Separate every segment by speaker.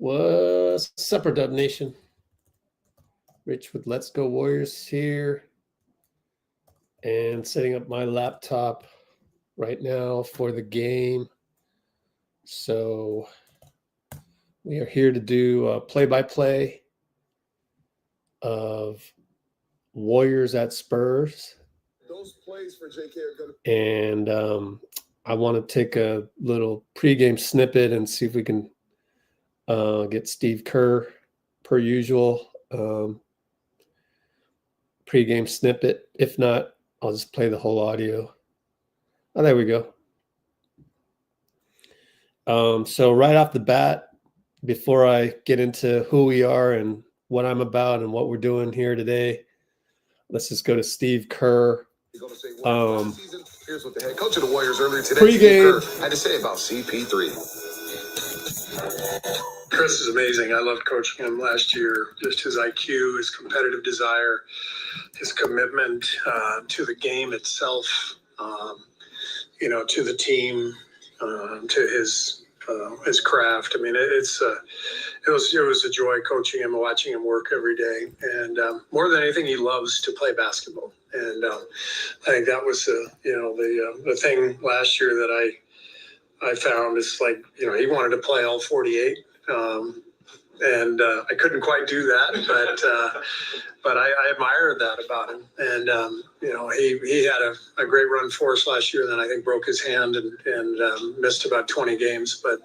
Speaker 1: What's up, Dub Nation? Rich with Let's Go Warriors here, and setting up my laptop right now for the game. So we are here to do a play-by-play of Warriors at Spurs.
Speaker 2: Those plays for JK are going
Speaker 1: to... And I want to take a little pregame snippet and see if we can get Steve Kerr, per usual, pregame snippet. If not, I'll just play the whole audio. Oh, there we go. So right off the bat, before I get into who we are and what I'm about and what we're doing here today, let's just go to Steve Kerr.
Speaker 2: Here's what the head coach of the Warriors earlier today,
Speaker 1: Pre-game.
Speaker 2: Steve Kerr, had to say about CP3.
Speaker 3: Chris is amazing. I loved coaching him last year. Just his IQ, his competitive desire, his commitment to the game itself, to the team, to his craft. I mean, it was a joy coaching him and watching him work every day. And more than anything, he loves to play basketball. And I think that was the thing last year that I found is he wanted to play all 48. And I couldn't quite do that, but I admired that about him. And he had a great run for us last year. Then I think broke his hand and missed about 20 games. But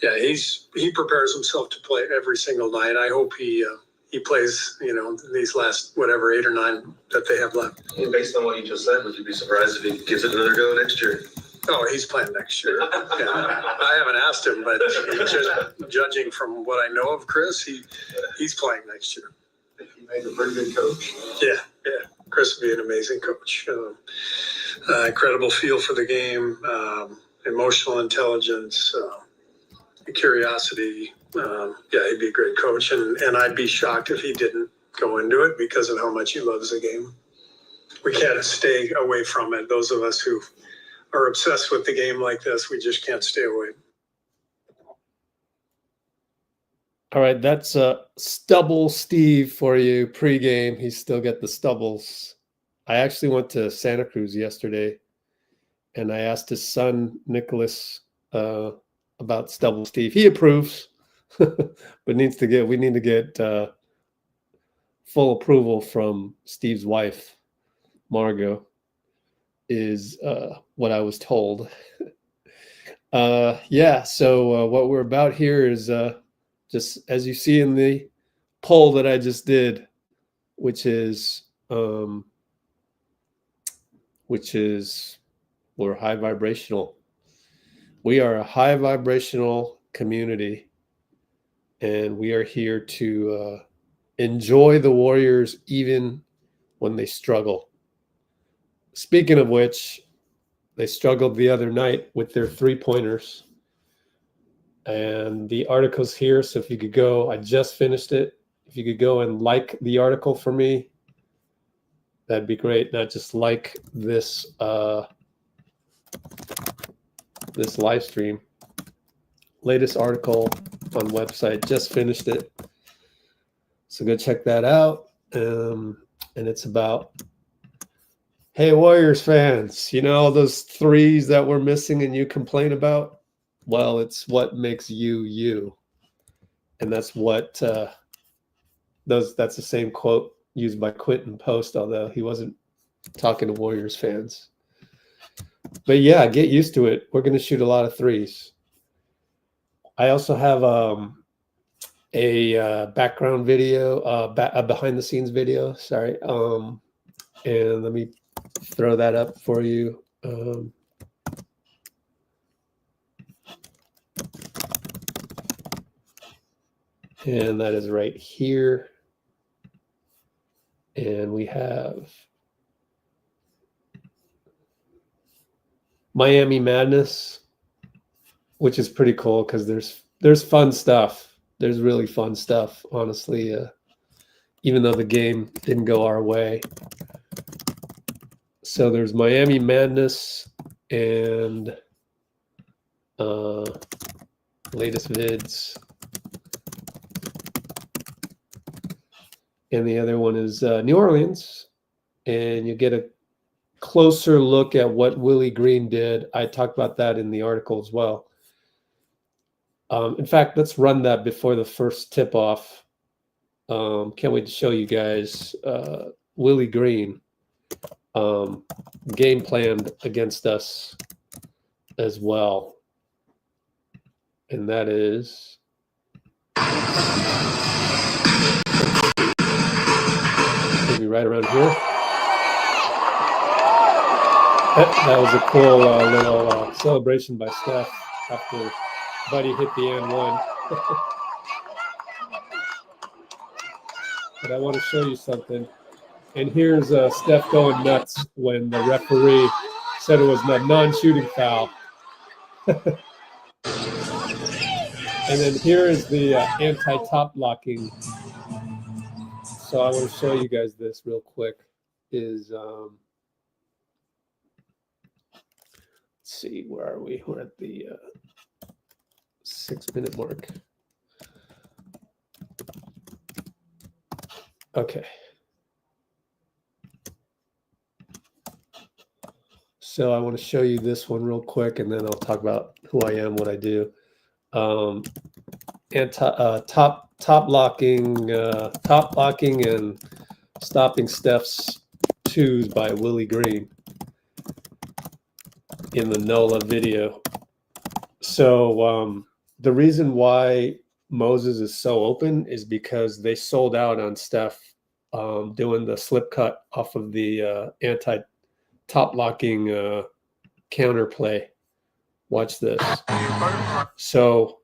Speaker 3: he prepares himself to play every single night. I hope he plays these last 8 or 9 that they have left.
Speaker 4: And based on what you just said, would you be surprised if he gives it another go next year?
Speaker 3: Oh, he's playing next year. Yeah. I haven't asked him, but just judging from what I know of Chris, he's playing next year.
Speaker 4: He made a pretty good coach.
Speaker 3: Yeah. Chris would be an amazing coach. Incredible feel for the game, emotional intelligence, curiosity. He'd be a great coach, and I'd be shocked if he didn't go into it because of how much he loves the game. We can't stay away from it. Those of us who are obsessed with the game like this, we just can't stay away.
Speaker 1: All right, that's Stubble Steve for you pregame. He's still got the stubbles. I actually went to Santa Cruz yesterday, and I asked his son Nicholas about Stubble Steve. He approves, but we need to get full approval from Steve's wife, Margot. Is what I was told. So what we're about here is just as you see in the poll that I just did, which is we're high vibrational. We are a high vibrational community, and we are here to enjoy the Warriors even when they struggle. Speaking of which, they struggled the other night with their 3-pointers. And the article's here, so if you could go, I just finished it. If you could go and like the article for me, that'd be great. Not just like this this live stream. Latest article on website, just finished it. So go check that out. And it's about... Hey, Warriors fans, those threes that we're missing and you complain about? Well, it's what makes you, you. And that's what that's the same quote used by Quentin Post, although he wasn't talking to Warriors fans. But yeah, get used to it. We're going to shoot a lot of threes. I also have a background video, a behind-the-scenes video, sorry. And let me throw that up for you. And that is right here. And we have Miami Madness, which is pretty cool because there's fun stuff. There's really fun stuff, honestly, even though the game didn't go our way. So there's Miami Madness and latest vids. and the other one is New Orleans. And you get a closer look at what Willie Green did. I talked about that in the article as well. In fact, let's run that before the first tip-off. Can't wait to show you guys Willie Green game planned against us as well. And that is maybe right around here. That was a cool little celebration by Steph after Buddy hit the end one. But I want to show you something. And here's Steph going nuts when the referee said it was a non-shooting foul. And then here is the anti-top locking. So I want to show you guys this real quick. Let's see, where are we? We're at the 6-minute mark. Okay. So I want to show you this one real quick, and then I'll talk about who I am, what I do. Top locking and stopping Steph's twos by Willie Green in the NOLA video. So the reason why Moses is so open is because they sold out on Steph doing the slip cut off of the anti-top locking counter play. Watch this. So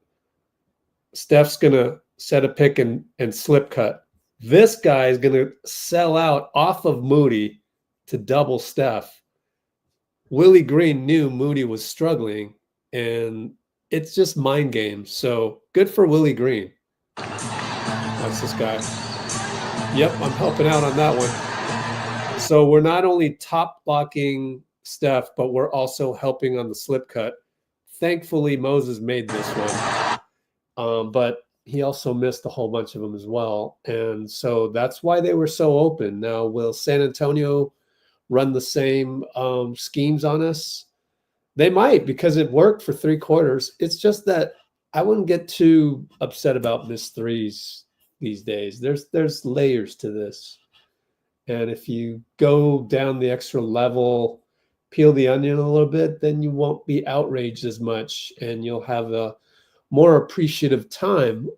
Speaker 1: Steph's going to set a pick and slip cut. This guy is going to sell out off of Moody to double Steph. Willie Green knew Moody was struggling, and it's just mind games. So good for Willie Green. Watch this guy. Yep, I'm helping out on that one. So we're not only top blocking Steph, but we're also helping on the slip cut. Thankfully, Moses made this one. But he also missed a whole bunch of them as well. And so that's why they were so open. Now, will San Antonio run the same schemes on us? They might, because it worked for 3 quarters. It's just that I wouldn't get too upset about missed threes these days. There's layers to this. And if you go down the extra level, peel the onion a little bit, then you won't be outraged as much, and you'll have a more appreciative time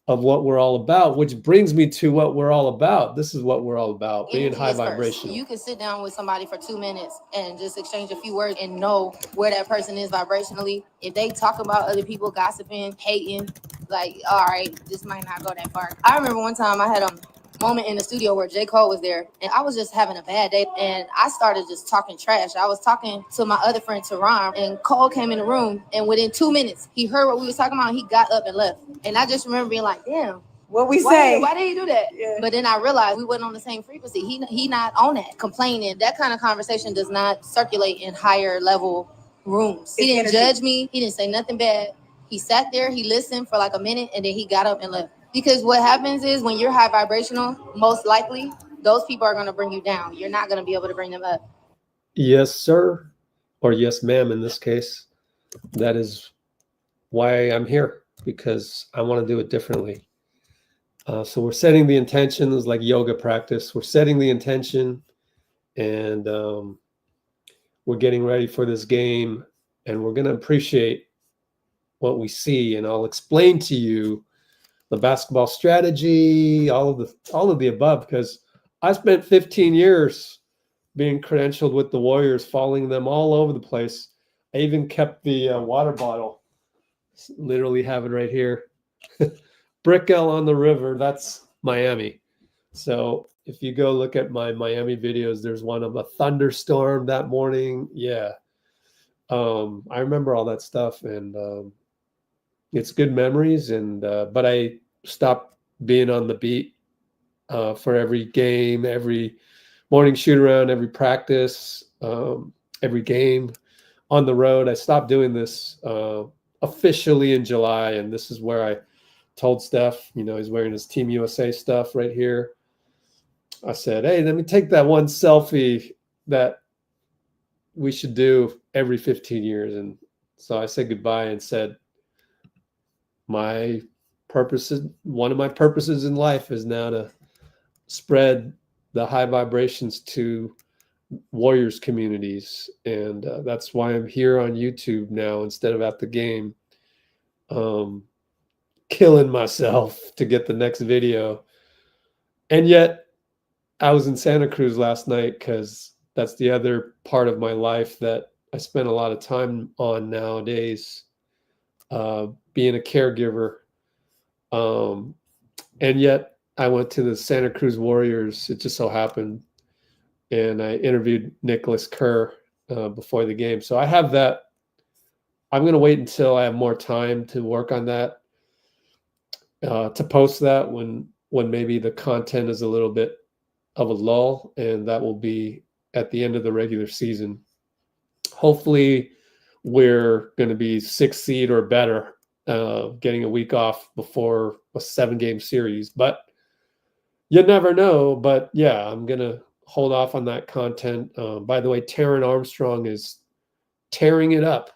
Speaker 1: of what we're all about, which brings me to what we're all about. This is what we're all about, being high vibrational.
Speaker 5: You can sit down with somebody for 2 minutes and just exchange a few words and know where that person is vibrationally. If they talk about other people gossiping, hating, like, all right, this might not go that far. I remember one time I had a moment in the studio where J.Cole was there, and I was just having a bad day, and I started just talking trash. I was talking to my other friend Teron, and Cole came in the room, and within 2 minutes he heard what we was talking about, and he got up and left. And I just remember being like, damn,
Speaker 6: what we say,
Speaker 5: why did he do that?
Speaker 6: Yeah.
Speaker 5: But then I realized we wasn't on the same frequency. He not on that complaining. That kind of conversation does not circulate in higher level rooms. He didn't judge me. He didn't say nothing bad. He sat there, he listened for like a minute, and then he got up and left. Because what happens is when you're high vibrational, most likely those people are going to bring you down. You're not going to be able to bring them up.
Speaker 1: Yes, sir. Or yes, ma'am, in this case. That is why I'm here, because I want to do it differently. So we're setting the intention. It's like yoga practice. We're setting the intention, and we're getting ready for this game, and we're going to appreciate what we see. And I'll explain to you the basketball strategy, all of the above, because I spent 15 years being credentialed with the Warriors, following them all over the place. I even kept the water bottle. Literally have it right here. Brickell on the river, that's Miami. So if you go look at my Miami videos, there's one of a thunderstorm that morning. Yeah. I remember all that stuff, and it's good memories. And but I stopped being on the beat for every game, every morning shoot around, every practice, every game on the road. I stopped doing this officially in July, and this is where I told Steph, he's wearing his Team USA stuff right here. I said, hey, let me take that one selfie that we should do every 15 years. And so I said goodbye and said, one of my purposes in life is now to spread the high vibrations to Warriors communities. And that's why I'm here on YouTube now instead of at the game, killing myself to get the next video. And yet I was in Santa Cruz last night because that's the other part of my life that I spend a lot of time on nowadays, being a caregiver. And yet I went to the Santa Cruz Warriors. It just so happened. And I interviewed Nicholas Kerr before the game. So I have that. I'm going to wait until I have more time to work on that, to post that when maybe the content is a little bit of a lull, and that will be at the end of the regular season. Hopefully we're going to be 6th seed or better, getting a week off before a 7-game series, but you never know. But yeah, I'm going to hold off on that content. By the way, Taron Armstrong is tearing it up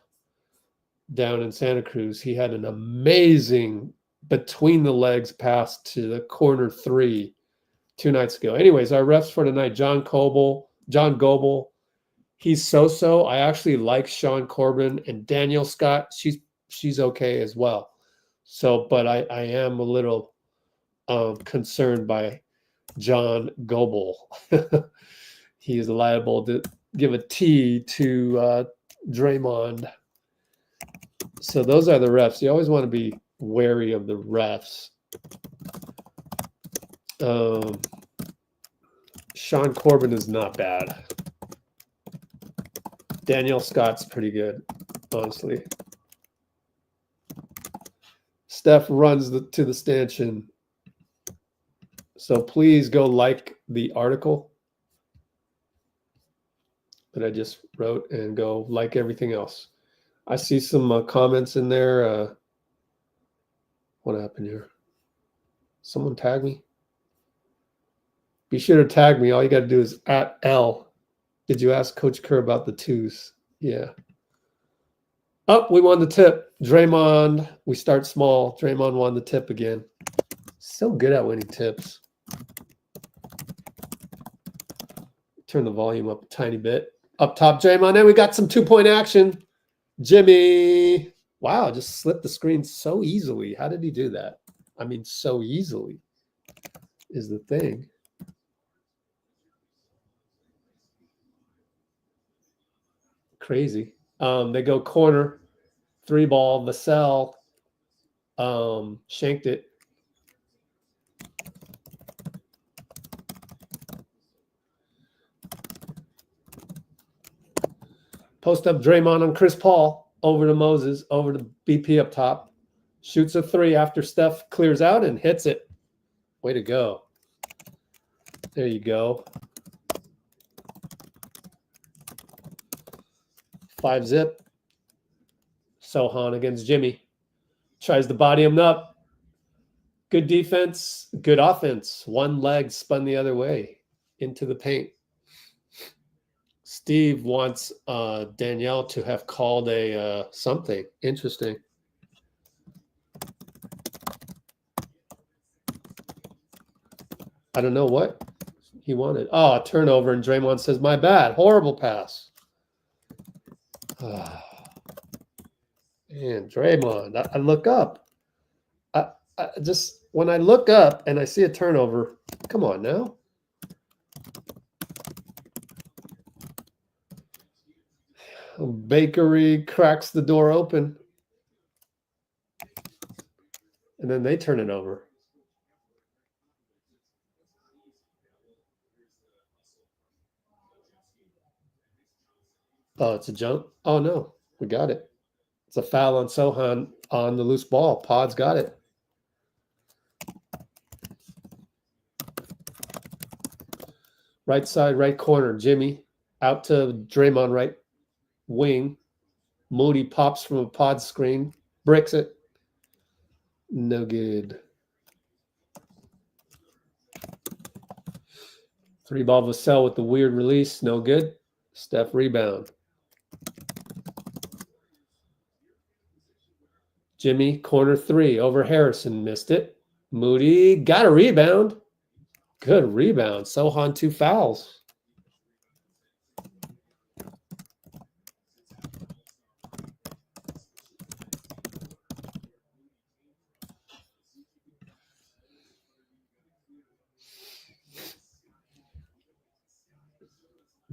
Speaker 1: down in Santa Cruz. He had an amazing between the legs pass to the corner 3 2 nights ago. Anyways, our refs for tonight, John Goble. He's so-so. I actually like Sean Corbin, and Danielle Scott. She's okay as well. So, but I am a little concerned by John Goble. He is liable to give a T to Draymond. So those are the refs. You always want to be wary of the refs. Sean Corbin is not bad. Danielle Scott's pretty good, honestly. Steph runs to the stanchion. So please go like the article that I just wrote and go like everything else. I see some comments in there. What happened here? Someone tag me? Be sure to tag me. All you got to do is @L. Did you ask Coach Kerr about the 2s? Yeah. Oh, we won the tip. Draymond, we start small. Draymond won the tip again. So good at winning tips. Turn the volume up a tiny bit. Up top, Draymond. And we got some 2-point action. Jimmy. Wow, just slipped the screen so easily. How did he do that? I mean, so easily is the thing. Crazy. They go corner, 3-ball, Vassell shanked it. Post up Draymond on Chris Paul, over to Moses, over to BP up top. Shoots a 3 after Steph clears out and hits it. Way to go. There you go. 5-zip. Sochan against Jimmy. Tries to body him up. Good defense, good offense. One leg spun the other way into the paint. Steve wants Danielle to have called a something. Interesting. I don't know what he wanted. Oh, a turnover, and Draymond says, my bad. Horrible pass. Man, Draymond, I look up. I just, when I look up and I see a turnover, come on now. Bakery cracks the door open. And then they turn it over. Oh, it's a jump? Oh, no. We got it. It's a foul on Sochan on the loose ball. Pod's got it. Right side, right corner. Jimmy out to Draymond, right wing. Moody pops from a Pod screen. Bricks it. No good. Three ball Vassell with the weird release. No good. Steph rebound. Jimmy, corner three over Harrison. Missed it. Moody got a rebound. Good rebound. Sochan, 2 fouls.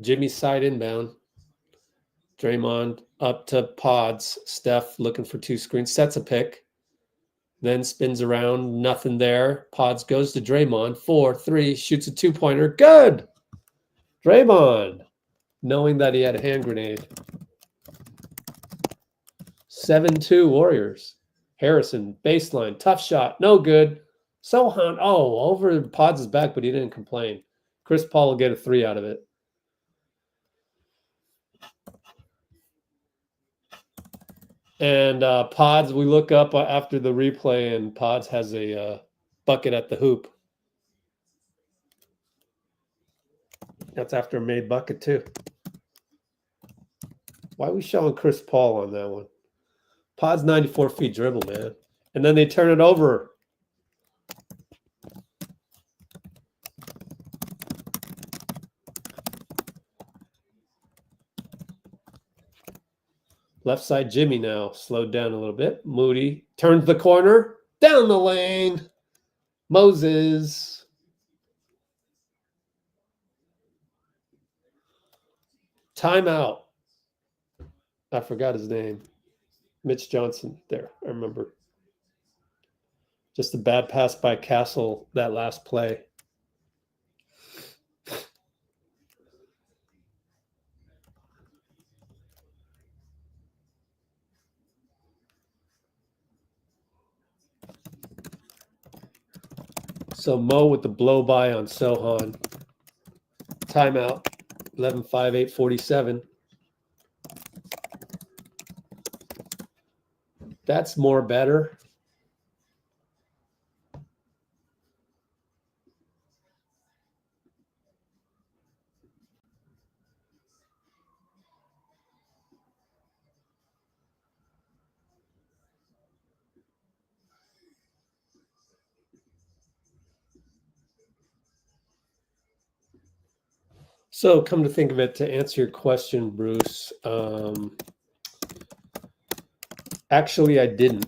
Speaker 1: Jimmy side inbound. Draymond up to Podz. Steph looking for 2 screens. Sets a pick. Then spins around. Nothing there. Podz goes to Draymond. 4-3. Shoots a 2-pointer. Good. Draymond. Knowing that he had a hand grenade. 7-2 Warriors. Harrison. Baseline. Tough shot. No good. Sochan. Oh, over Podz' back, but he didn't complain. Chris Paul will get a 3 out of it. And Podz, we look up after the replay, and Podz has a bucket at the hoop. That's after a made bucket, too. Why are we showing Chris Paul on that one? Podz 94 feet dribble, man. And then they turn it over. Left side Jimmy now, slowed down a little bit. Moody turns the corner, down the lane. Moses. Timeout. I forgot his name. Mitch Johnson. There, I remember. Just a bad pass by Castle that last play. So Mo with the blow by on Sochan. Timeout. 11-5, 8:47. That's more better. So come to think of it, to answer your question, Bruce, actually I didn't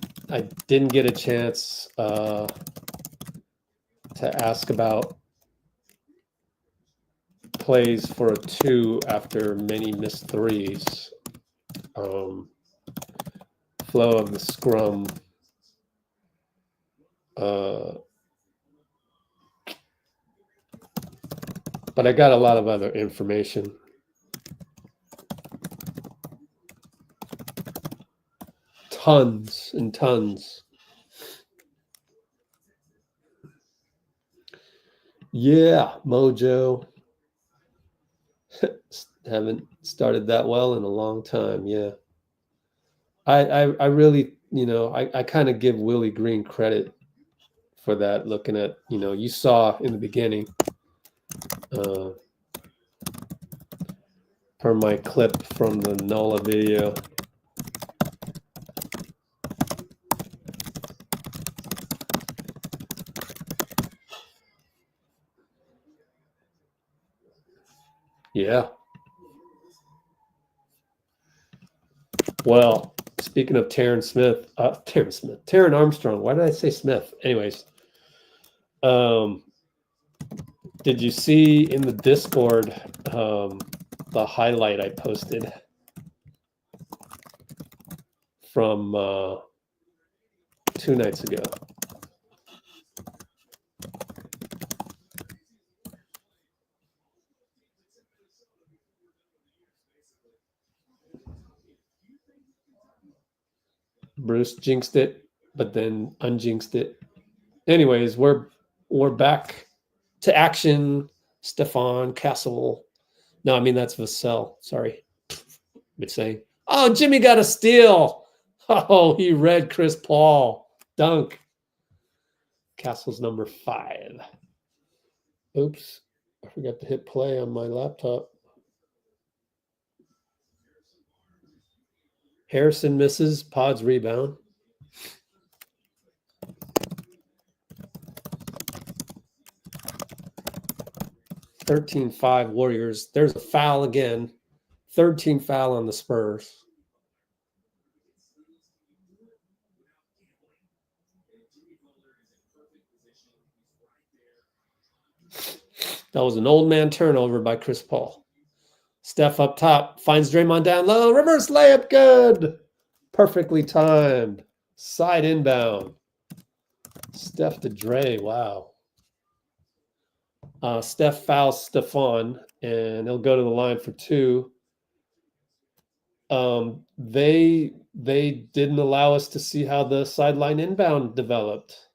Speaker 1: get a chance to ask about plays for a 2 after many missed threes. Flow of the scrum. But I got a lot of other information. Tons and tons. Yeah, Mojo. Haven't started that well in a long time. Yeah. I really, I kind of give Willie Green credit for that, looking at, you saw in the beginning, per my clip from the NOLA video. Yeah. Well, speaking of Taron Armstrong. Why did I say Smith? Anyways, did you see in the Discord the highlight I posted from 2 nights ago? Bruce jinxed it, but then unjinxed it. Anyways, we're back to action. Stefan Castle. No, I mean that's Vassell. Sorry. Been saying. Oh, Jimmy got a steal. Oh, he read Chris Paul. Dunk. Castle's number 5. Oops. I forgot to hit play on my laptop. Harrison misses. Podz rebound. (13-5) Warriors. There's a foul again. 13 foul on the Spurs. That was an old man turnover by Chris Paul. Steph up top. Finds Draymond down low. Reverse layup. Good. Perfectly timed. Side inbound. Steph to Dray. Wow. Steph fouls Stephon, and he'll go to the line for 2. They didn't allow us to see how the sideline inbound developed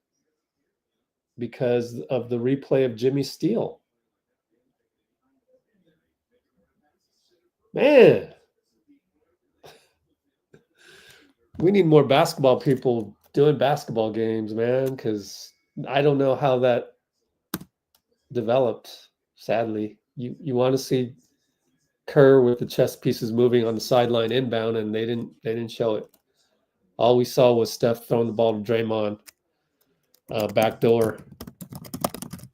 Speaker 1: because of the replay of Jimmy Steele. Man, we need more basketball people doing basketball games, man, because I don't know how that developed, sadly. You want to see Kerr with the chess pieces moving on the sideline inbound, and they didn't show it. All we saw was Steph throwing the ball to Draymond, backdoor.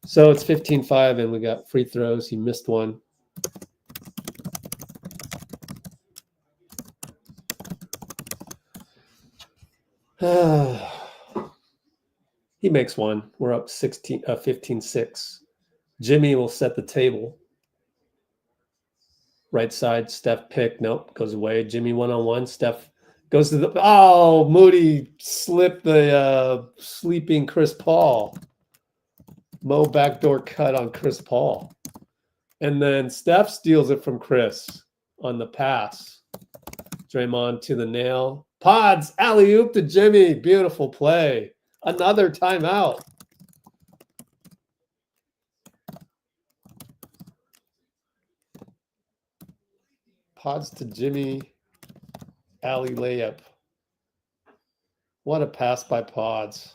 Speaker 1: So it's 15-5, and we got free throws. He missed one. He makes one. We're up 15-6. Jimmy will set the table. Right side, Steph pick. Nope, goes away. Jimmy one-on-one. Steph goes to the... Oh, Moody slipped the sleeping Chris Paul. Mo backdoor cut on Chris Paul. And then Steph steals it from Chris on the pass. Draymond to the nail. Podz, alley-oop to Jimmy. Beautiful play. Another timeout. Podz to Jimmy. Alley layup. What a pass by Podz.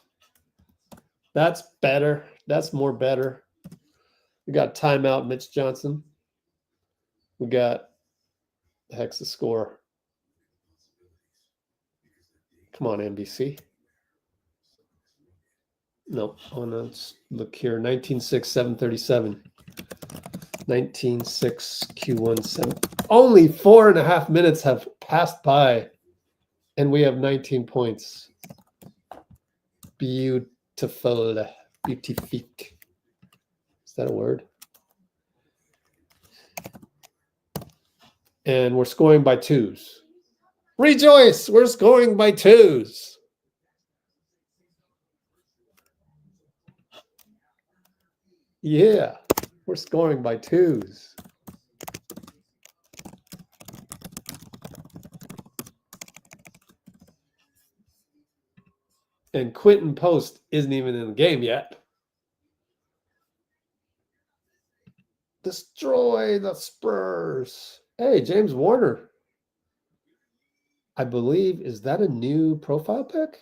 Speaker 1: That's better. That's more better. We got timeout, Mitch Johnson. We got the heck's the score. Come on, NBC. No, oh no, let's look here. 19-6, 737. 19-6, Q17. Only 4.5 minutes have passed by, and we have 19 points. Beautiful. Beautifique. Is that a word? And we're scoring by 2s. Rejoice! We're scoring by 2s. Yeah, we're scoring by 2s. And Quentin Post isn't even in the game yet. Destroy the Spurs. Hey, James Warner. I believe, is that a new profile pic?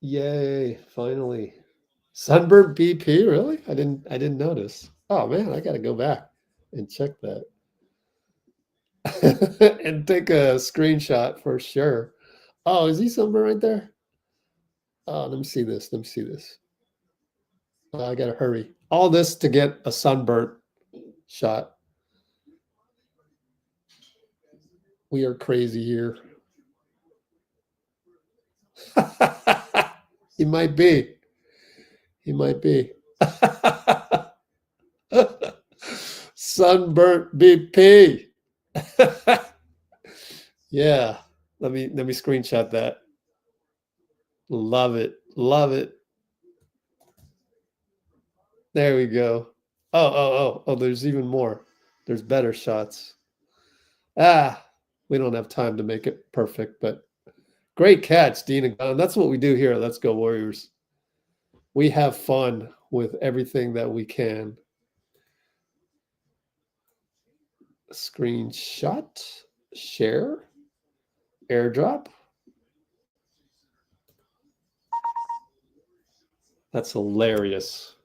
Speaker 1: Yay, finally. Sunburnt BP, really? I didn't notice. Oh man, I gotta go back and check that. And take a screenshot for sure. Oh, is he sunburnt right there? Oh, let me see this. Let me see this. I gotta hurry. All this to get a sunburnt shot. We are crazy here. He might be. He might be. Sunburnt BP. Yeah. Let me screenshot that. Love it. Love it. There we go. Oh, there's even more. There's better shots. We don't have time to make it perfect, but great catch, Dean. That's what we do here. Let's go Warriors. We have fun with everything that we can. Screenshot, share, airdrop. That's hilarious.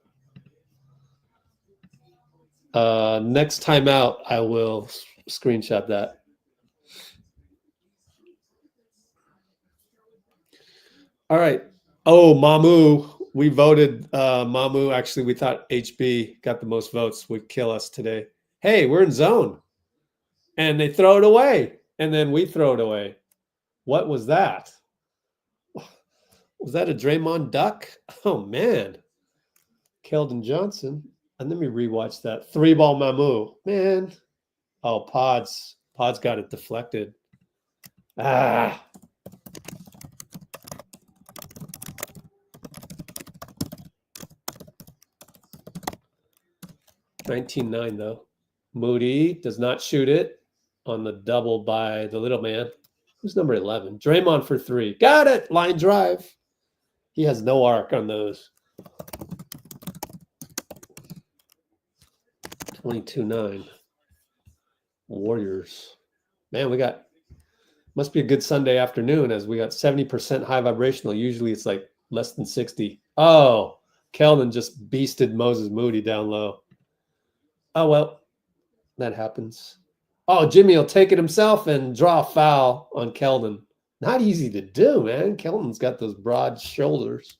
Speaker 1: Next timeout, I will screenshot that. All right. Oh, Mamu. We voted Mamu. Actually, we thought HB got the most votes. Would kill us today. Hey, we're in zone. And they throw it away. And then we throw it away. What was that? Was that a Draymond duck? Oh, man. Keldon Johnson. And let me rewatch that. 3-ball Mamu. Man. Oh, Podz. Podz got it deflected. Ah. $19.9 though. Moody does not shoot it on the double by the little man. Who's number 11? Draymond for 3. Got it. Line drive. He has no arc on those. 22-9. Warriors. Man, we got, must be a good Sunday afternoon as we got 70% high vibrational. Usually it's like less than 60. Oh, Keldon just beasted Moses Moody down low. Oh, well, that happens. Oh, Jimmy will take it himself and draw a foul on Keldon. Not easy to do, man. Keldon's got those broad shoulders.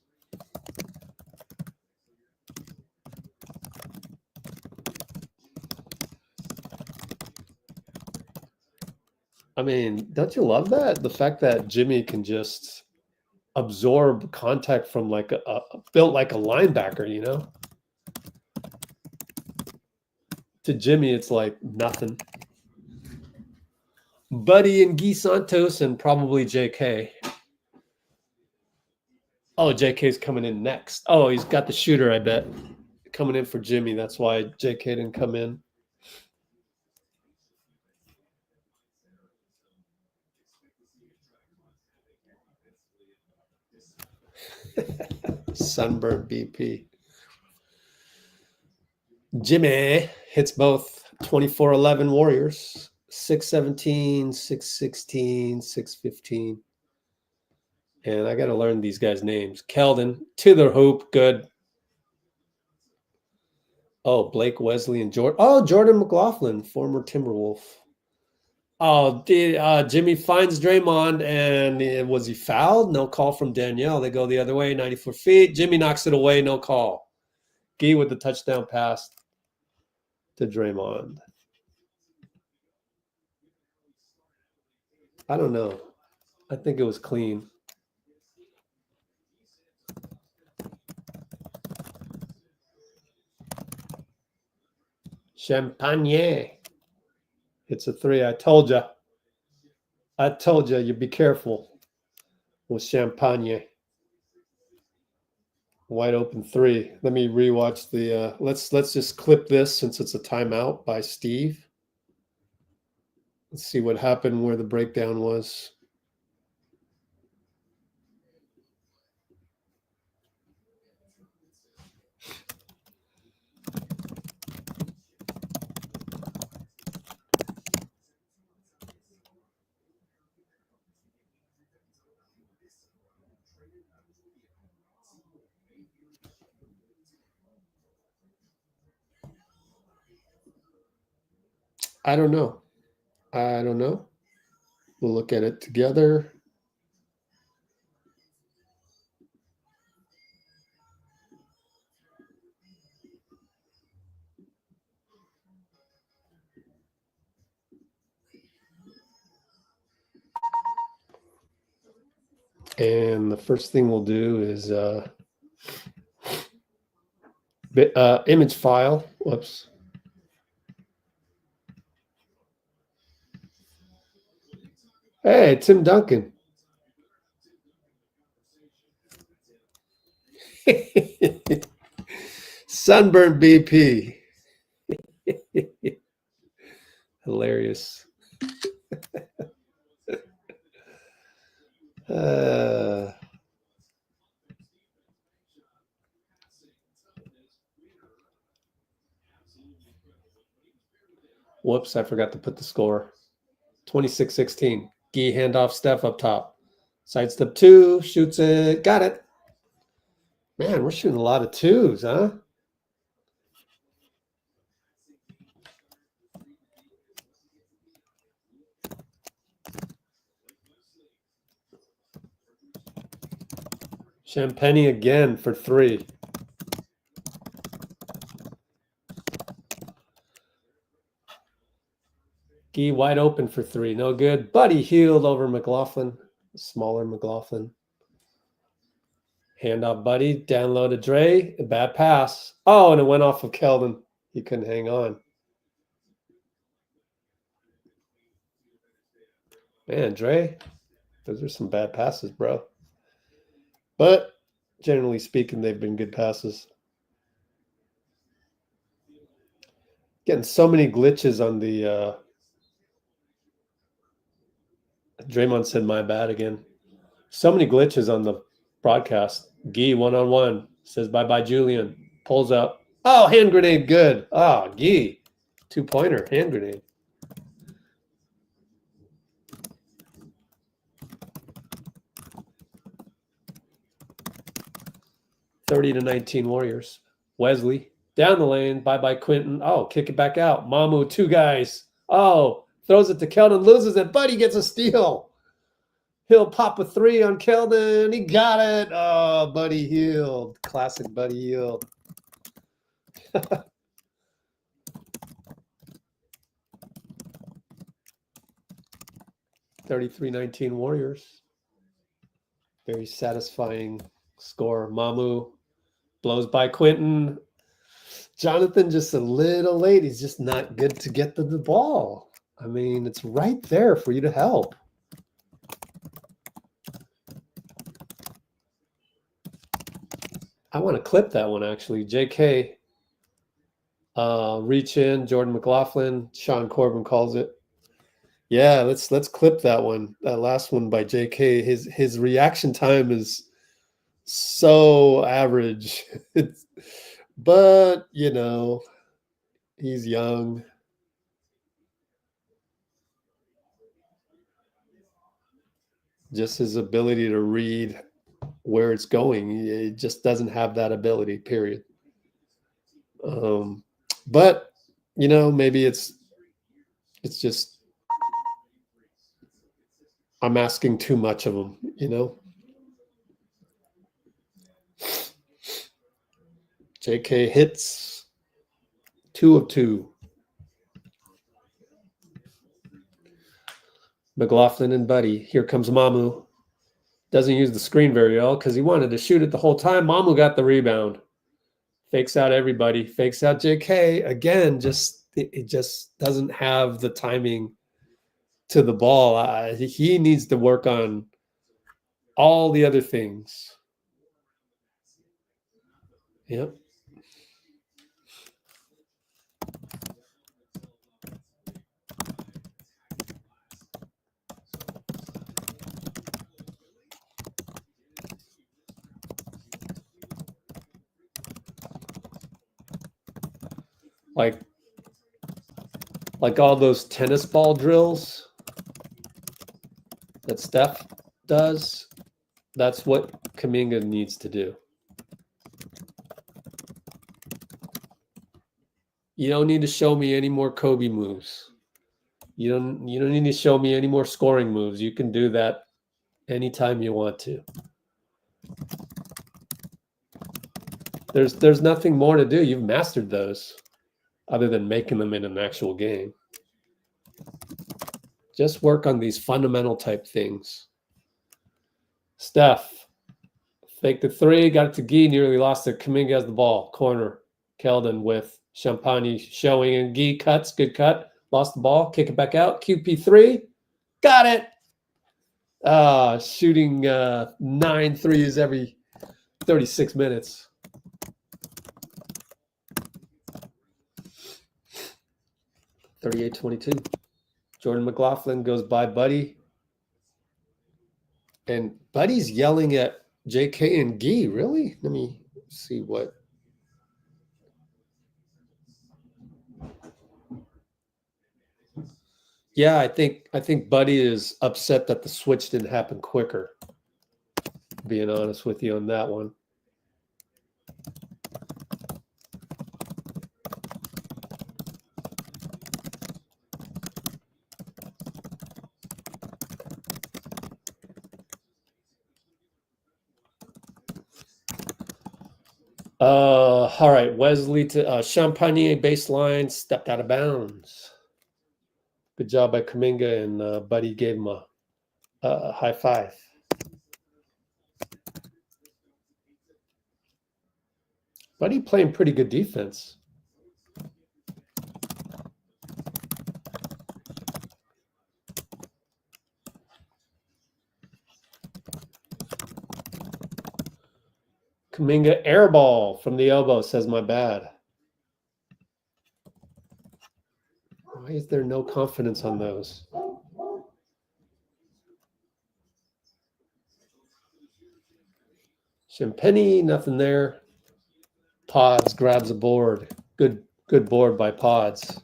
Speaker 1: I mean, don't you love that? The fact that Jimmy can just absorb contact from like built like a linebacker, you know? To Jimmy, it's like nothing. Buddy and Guy Santos and probably J.K. Oh, J.K.'s coming in next. Oh, he's got the shooter, I bet. Coming in for Jimmy. That's why J.K. didn't come in. Sunburnt BP. Jimmy hits both 24-11 Warriors. 6-17, 6-16, 6-15. And I got to learn these guys' names. Keldon, to the hoop, good. Oh, Blake Wesley and Jordan. Oh, Jordan McLaughlin, former Timberwolf. Oh, Jimmy finds Draymond, and was he fouled? No call from Danielle. They go the other way, 94 feet. Jimmy knocks it away, no call. Guy with the touchdown pass to Draymond. I don't know. I think it was clean. Champagne. It's a 3. I told you. I told you. You be careful with Champagne. Wide open 3. Let me rewatch the. Let's just clip this since it's a timeout by Steve. Let's see what happened where the breakdown was. I don't know. I don't know. We'll look at it together. And the first thing we'll do is image file. Whoops. Hey, Tim Duncan. Sunburnt BP. Hilarious. Whoops, I forgot to put the score. 26-16. Guy handoff Steph up top. Sidestep 2, shoots it. Got it. Man, we're shooting a lot of twos, huh? Champagne again for 3. Gee wide open for 3. No good. Buddy Hield over McLaughlin. Smaller McLaughlin. Hand off Buddy. Down low to Dray. A bad pass. Oh, and it went off of Keldon. He couldn't hang on. Man, Dray, those are some bad passes, bro. But generally speaking, they've been good passes. Getting so many glitches on the Draymond said my bad again. So many glitches on the broadcast. Gee, one-on-one. Says bye-bye, Julian. Pulls up. Oh, hand grenade, good. Oh, Gee. 2-pointer, hand grenade. (30-19) Warriors. Wesley. Down the lane. Bye-bye, Quentin. Oh, kick it back out. Mamu, 2 guys. Oh, throws it to Keldon. Loses it. Buddy gets a steal. He'll pop a 3 on Keldon. He got it. Oh, Buddy Hield. Classic Buddy Hield. 33-19 Warriors. Very satisfying score. Mamu blows by Quentin. Jonathan just a little late. He's just not good to get to the ball. I mean, it's right there for you to help. I want to clip that one, actually. J.K. Reach in. Jordan McLaughlin. Sean Corbin calls it. Yeah, let's clip that one. That last one by J.K. His reaction time is so average. But, you know, he's young. Just his ability to read where it's going. He just doesn't have that ability, period. But, you know, maybe it's just I'm asking too much of him, you know. JK hits 2 of 2. McLaughlin and Buddy. Here comes Mamu. Doesn't use the screen very well because he wanted to shoot it the whole time. Mamu got the rebound. Fakes out everybody. Fakes out JK. Again, it just doesn't have the timing to the ball. He needs to work on all the other things. Yep. Like all those tennis ball drills that Steph does, that's what Kuminga needs to do. You don't need to show me any more Kobe moves. You don't need to show me any more scoring moves. You can do that anytime you want to. There's nothing more to do. You've mastered those other than making them in an actual game. Just work on these fundamental type things. Steph, fake the 3, got it to Gee, nearly lost it. Kuminga has the ball. Corner. Keldon with Champagne showing, and Gee cuts. Good cut. Lost the ball. Kick it back out. QP3. Got it. Shooting 9 threes every 36 minutes. (38-22). Jordan McLaughlin goes by Buddy. And Buddy's yelling at JK and Gee. Really? Let me see what. Yeah, I think Buddy is upset that the switch didn't happen quicker. Being honest with you on that one. All right, Wesley to Champagne baseline stepped out of bounds. Good job by Kuminga, and Buddy gave him a high five. Buddy playing pretty good defense. Kuminga air ball from the elbow, says my bad. Why is there no confidence on those? Champagne, nothing there. Podz grabs a board. Good board by Podz.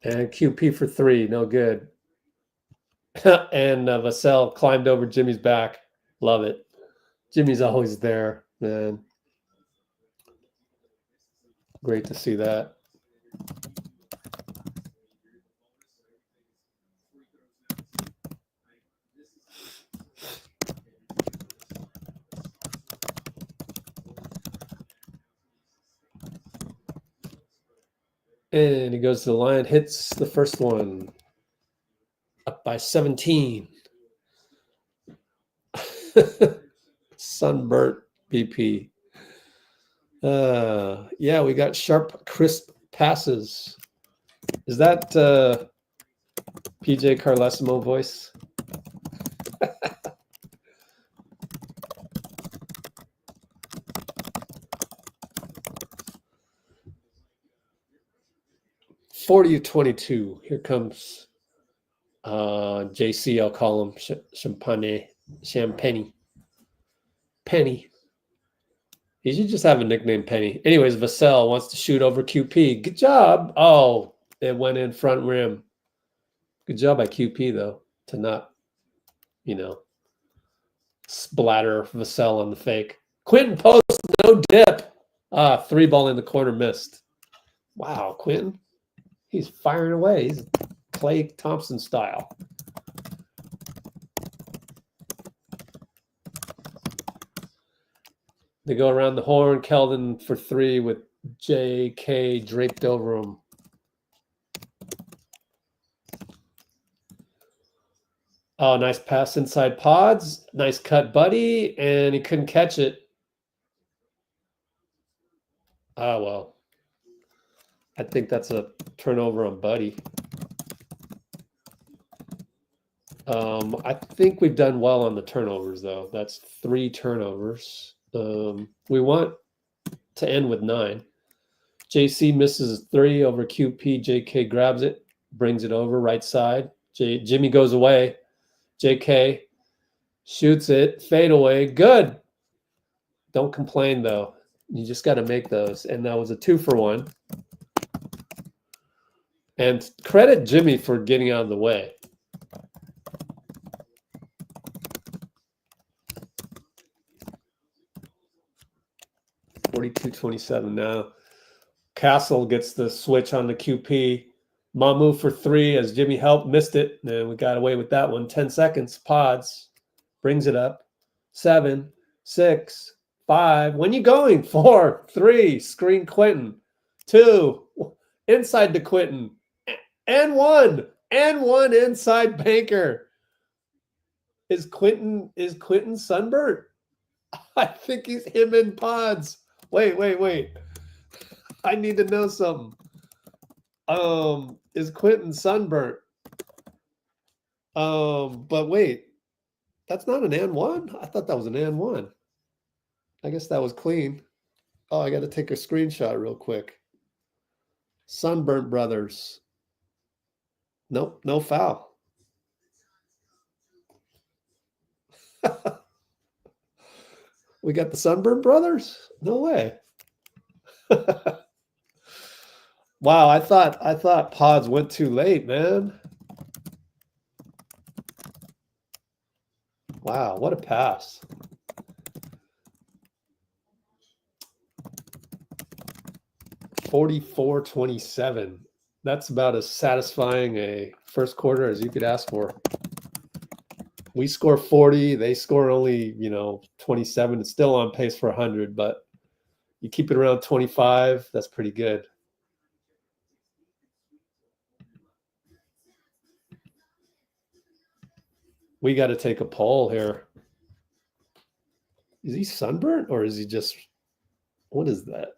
Speaker 1: And QP for 3, no good. And Vassell climbed over Jimmy's back. Love it. Jimmy's always there, man. Great to see that. And he goes to the line, hits the first one. Up by 17. Sunburnt BP. Yeah, we got sharp, crisp passes. Is that PJ Carlesimo voice? (40-22). Here comes JC. I'll call him Champagne. Penny. He should just have a nickname, Penny. Anyways, Vassell wants to shoot over QP. Good job. Oh, it went in front rim. Good job by QP, though, to not, splatter Vassell on the fake. Quentin post, no dip. 3-ball in the corner, missed. Wow, Quentin. He's firing away. He's Klay Thompson style. They go around the horn. Keldon for 3 with J.K. draped over him. Oh, nice pass inside Podz. Nice cut, Buddy. And he couldn't catch it. Ah, well. I think that's a turnover on Buddy. I think we've done well on the turnovers, though. That's 3 turnovers. We want to end with 9. JC misses 3 over QP. JK grabs it, brings it over right side. Jimmy goes away. JK shoots it, fade away. Good. Don't complain, though. You just got to make those. And that was a 2-for-1. And credit Jimmy for getting out of the way. (42-27) now. Castle gets the switch on the QP. Mamu for 3 as Jimmy helped, missed it. And we got away with that one. 10 seconds. Podz brings it up. 7, 6, 5. When you going? 4, 3. Screen Quentin. 2. Inside to Quentin. And 1. And 1 inside Banker. Is Quentin sunburnt? I think he's him in Podz. Wait. I need to know something. Is Quentin sunburnt? But wait, that's not an and 1. I thought that was an and 1. I guess that was clean. Oh, I got to take a screenshot real quick. Sunburnt brothers. Nope, no foul. We got the Sunburnt brothers? No way. Wow, I thought Podz went too late, man. Wow, what a pass. (44-27). That's about as satisfying a first quarter as you could ask for. We score 40. They score only, 27. It's still on pace for 100, but you keep it around 25. That's pretty good. We got to take a poll here. Is he sunburnt or is he just, what is that?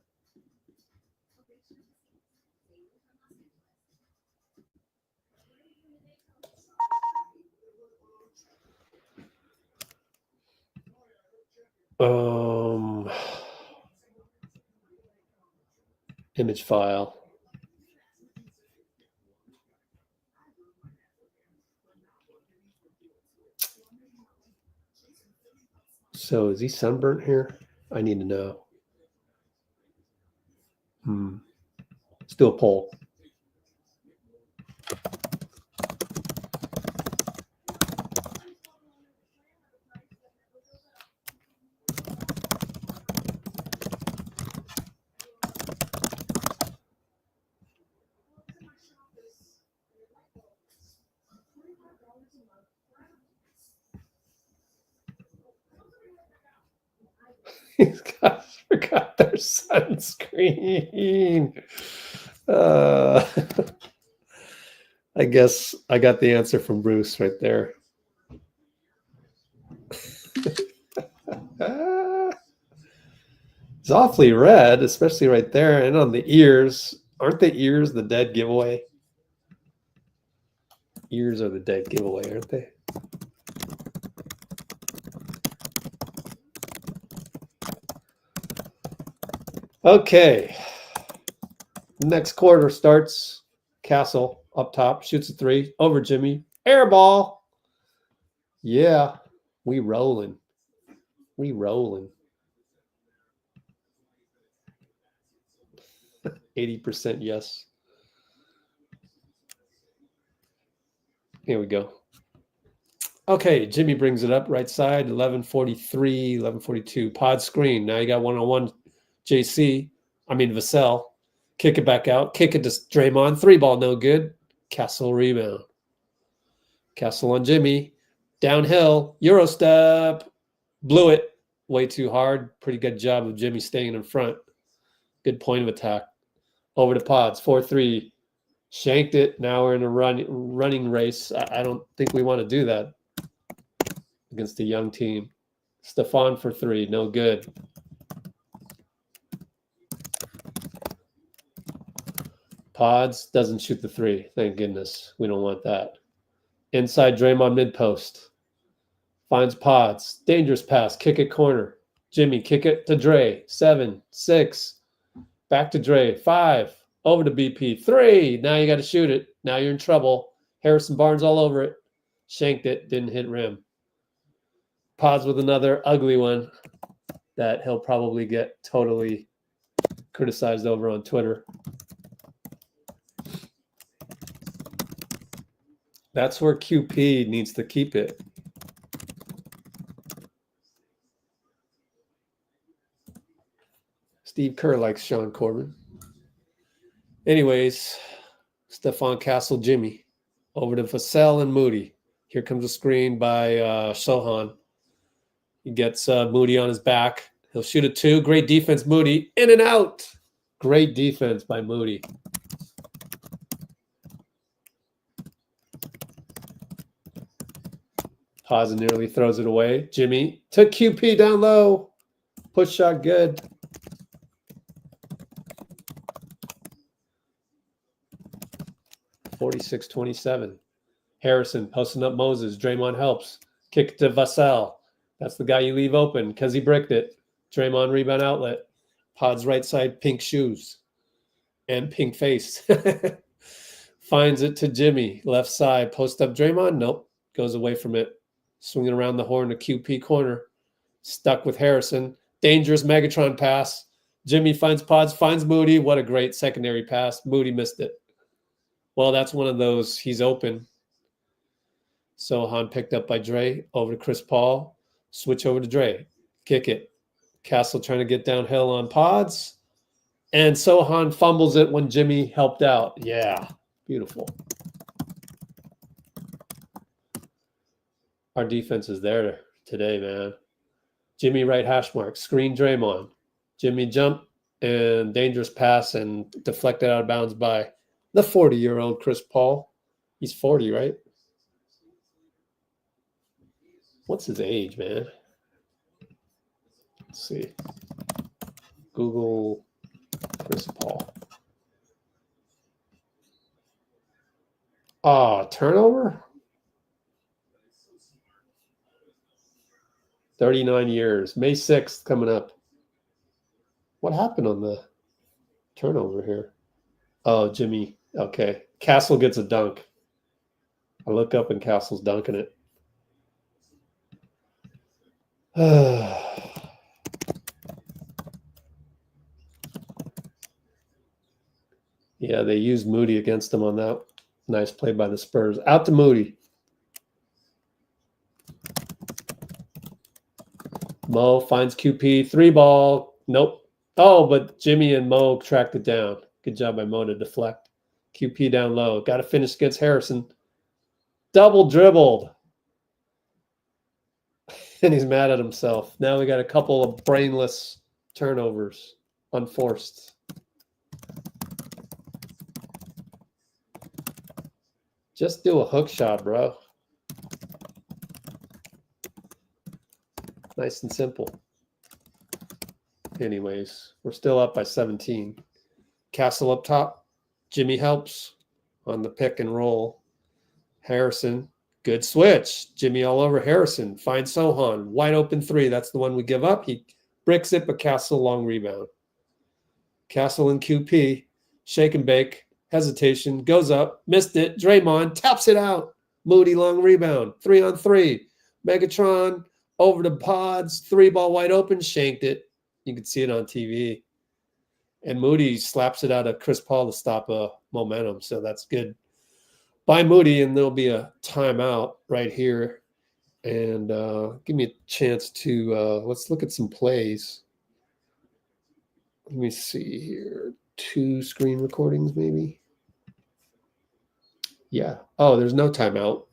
Speaker 1: Image file. So is he sunburnt here? I need to know. Let's do a poll. These guys forgot their sunscreen. I guess I got the answer from Bruce right there. It's awfully red, especially right there. And on the ears. Aren't the ears the dead giveaway? Ears are the dead giveaway, aren't they? Okay. Next quarter starts. Castle up top, shoots a three. Over Jimmy. Air ball. Yeah. We rolling. We rolling. 80% yes. Here we go. Okay, Jimmy brings it up right side. 11:43, 11:42. Pod screen. Now you got one-on-one JC. Vassell. Kick it back out. Kick it to Draymond. Three ball, no good. Castle rebound. Castle on Jimmy. Downhill. Euro step. Blew it. Way too hard. Pretty good job of Jimmy staying in front. Good point of attack. Over to Pods. 4-3. Shanked it. Now we're in a running race. I don't think we want to do that against a young team. Stephon for three. No good. Pods doesn't shoot the three. Thank goodness. We don't want that. Inside Draymond mid-post. Finds Pods. Dangerous pass. Kick it corner. Jimmy, kick it to Dray. 7, 6. Back to Dray. 5. Over to BP. 3. Now you got to shoot it. Now you're in trouble. Harrison Barnes all over it. Shanked it. Didn't hit rim. Pods with another ugly one that he'll probably get totally criticized over on Twitter. That's where QP needs to keep it. Steve Kerr likes Sean Corbin. Anyways, Stephon Castle, Jimmy. Over to Vassell and Moody. Here comes a screen by Sochan. He gets Moody on his back. He'll shoot a 2. Great defense, Moody. In and out. Great defense by Moody. Paz nearly throws it away. Jimmy to QP down low. Push shot good. (46-27). Harrison posting up Moses. Draymond helps. Kick to Vassell. That's the guy you leave open because he bricked it. Draymond rebound outlet. Pod's right side, pink shoes. And pink face. Finds it to Jimmy. Left side. Post up Draymond. Nope. Goes away from it. Swinging around the horn to QP corner. Stuck with Harrison. Dangerous Megatron pass. Jimmy finds Pods. Finds Moody. What a great secondary pass. Moody missed it. Well, that's one of those. He's open. Sochan picked up by Dray. Over to Chris Paul. Switch over to Dray. Kick it. Castle trying to get downhill on Pods. And Sochan fumbles it when Jimmy helped out. Yeah. Beautiful. Our defense is there today, man. Jimmy right hash mark, screen Draymond. Jimmy jump and dangerous pass and deflected out of bounds by the 40-year-old Chris Paul. He's 40, right? What's his age, man? Let's see. Google Chris Paul. Turnover? 39 years. May 6th coming up. What happened on the turnover here? Oh, Jimmy. Okay. Castle gets a dunk. I look up and Castle's dunking it. Yeah, they used Moody against him on that. Nice play by the Spurs. Out to Moody. Mo finds QP. 3-ball. Nope. Oh, but Jimmy and Mo tracked it down. Good job by Mo to deflect. QP down low. Got to finish against Harrison. Double dribbled. And he's mad at himself. Now we got a couple of brainless turnovers. Unforced. Just do a hook shot, bro. Nice and simple. Anyways, we're still up by 17. Castle up top. Jimmy helps on the pick and roll. Harrison, good switch. Jimmy all over Harrison. Finds Sochan. Wide open 3. That's the one we give up. He bricks it, but Castle long rebound. Castle and QP. Shake and bake. Hesitation. Goes up. Missed it. Draymond taps it out. Moody long rebound. 3-on-3. Megatron over to Pods. 3-ball wide open. Shanked it. You can see it on TV. And Moody slaps it out of Chris Paul to stop a momentum. So that's good by Moody. And there'll be a timeout right here. And give me a chance to let's look at some plays. Let me see here. 2 screen recordings, maybe. Yeah. Oh, there's no timeout.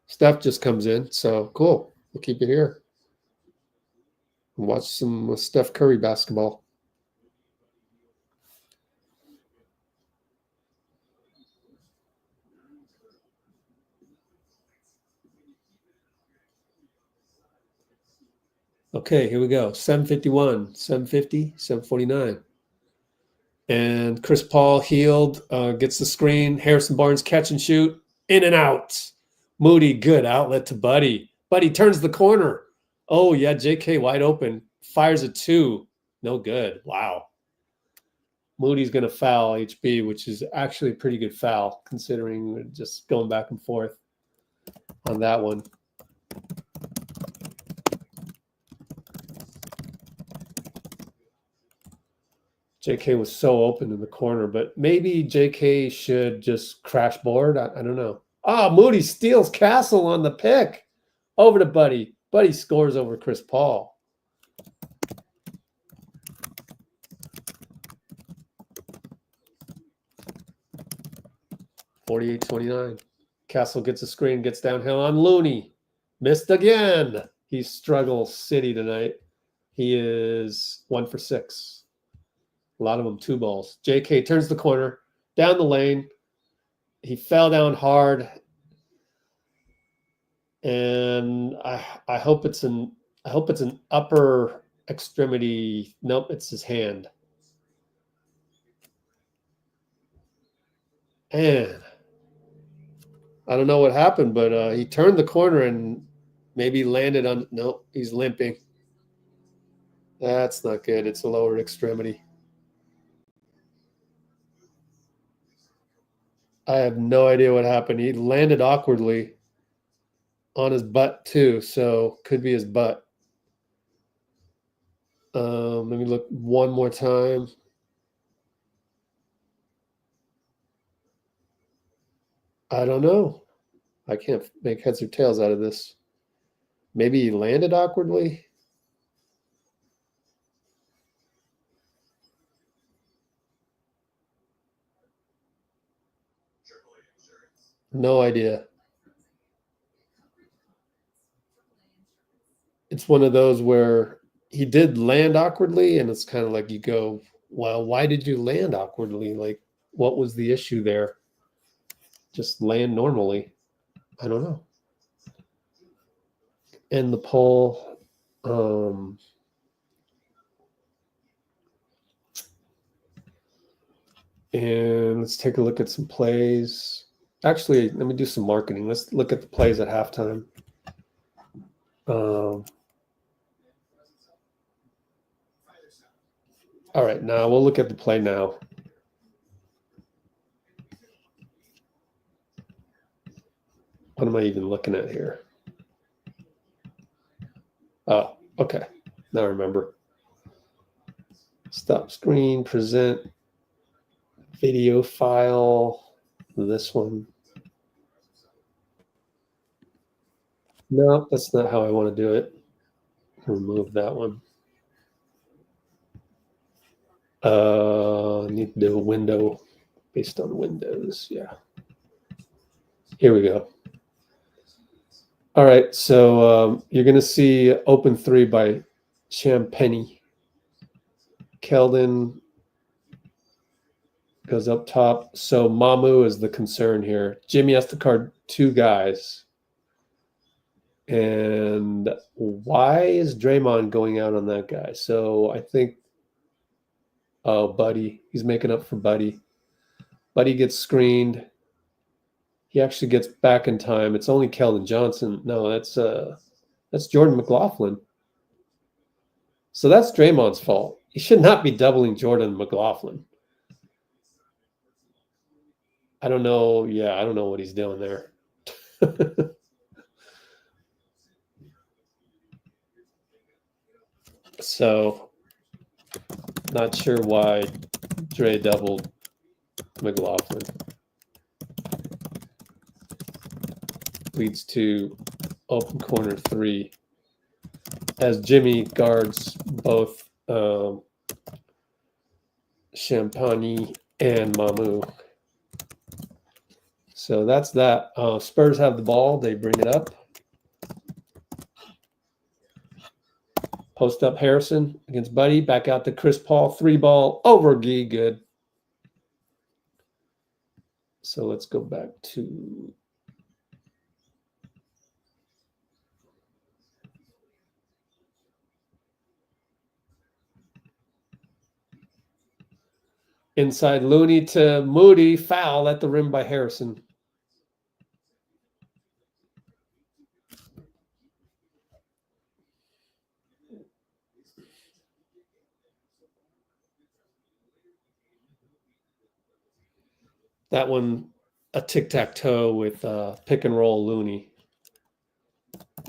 Speaker 1: Steph just comes in. So cool. We'll keep it here. Watch some Steph Curry basketball. Okay, here we go. 7:51, 7:50, 7:49. And Chris Paul, Hield, gets the screen. Harrison Barnes, catch and shoot. In and out. Moody, good outlet to Buddy. Buddy turns the corner. Oh, yeah, J.K. wide open. Fires a 2. No good. Wow. Moody's going to foul HB, which is actually a pretty good foul, considering we're just going back and forth on that one. JK was so open in the corner, but maybe JK should just crash board. I don't know. Moody steals Castle on the pick. Over to Buddy. Buddy scores over Chris Paul. (48-29). Castle gets a screen, gets downhill on Looney. Missed again. He struggles city tonight. He is 1 for 6. A lot of them 2 balls. JK turns the corner, down the lane. He fell down hard. And I hope it's an upper extremity. Nope, it's his hand. And I don't know what happened, but he turned the corner and maybe landed on. Nope, he's limping. That's not good. It's a lower extremity. I have no idea what happened. He landed awkwardly on his butt too, so could be his butt. Let me look one more time. I don't know. I can't make heads or tails out of this. Maybe he landed awkwardly. No idea. it's one of those where he did land awkwardly, and it's kind of like you go, well, why did you land awkwardly? Like, what was the issue there? Just land normally. I don't know. And the poll, and let's take a look at some plays. Actually, let me do some marketing. Let's look at the plays at halftime. All right, now we'll look at the play now. What am I even looking at here? Oh, okay. Now I remember. Stop screen, present, video file, this one. No, that's not how I want to do it. Remove that one. I need to do a window based on Windows. Yeah. Here we go. All right, so you're going to see open three by Champagny. Keldon goes up top. So Mamu is the concern here. Jimmy has to guard two guys. And why is Draymond going out on that guy? So I think, oh, Buddy. He's making up for Buddy. Buddy gets screened. He actually gets back in time. It's only Keldon Johnson. No, that's Jordan McLaughlin. So that's Draymond's fault. He should not be doubling Jordan McLaughlin. I don't know. Yeah, I don't know what he's doing there. So, not sure why Dray doubled McLaughlin. Leads to open corner three as Jimmy guards both Champagny and Mamu. So that's that. Spurs have the ball. They bring it up. Post up Harrison against Buddy. Back out to Chris Paul. 3-ball over Gee. Good. So let's go back to inside Looney to Moody. Foul at the rim by Harrison. That one, a tic-tac-toe with pick and roll Looney.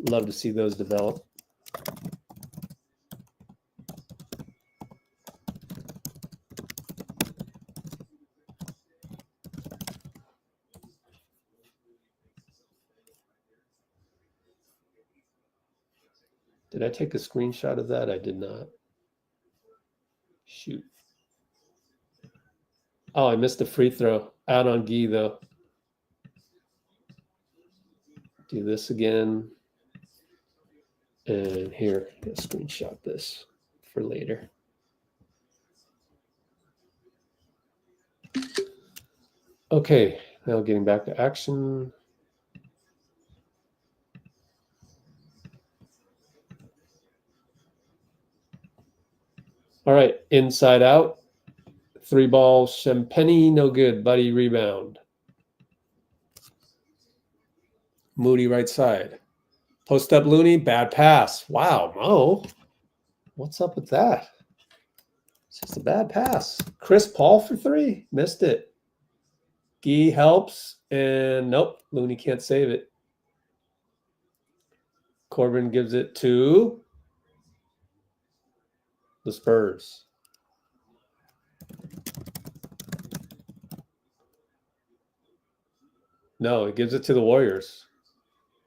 Speaker 1: Love to see those develop. Did I take a screenshot of that? I did not. Shoot. Oh, I missed a free throw. Out on Gee, though. Do this again. And here, I'll screenshot this for later. Okay, now getting back to action. All right, inside out. 3-ball, Champagny, no good. Buddy rebound. Moody right side. Post up Looney, bad pass. Wow, Mo. What's up with that? It's just a bad pass. Chris Paul for 3. Missed it. Gee helps, and nope, Looney can't save it. Corbin gives it to the Spurs. No, he gives it to the Warriors.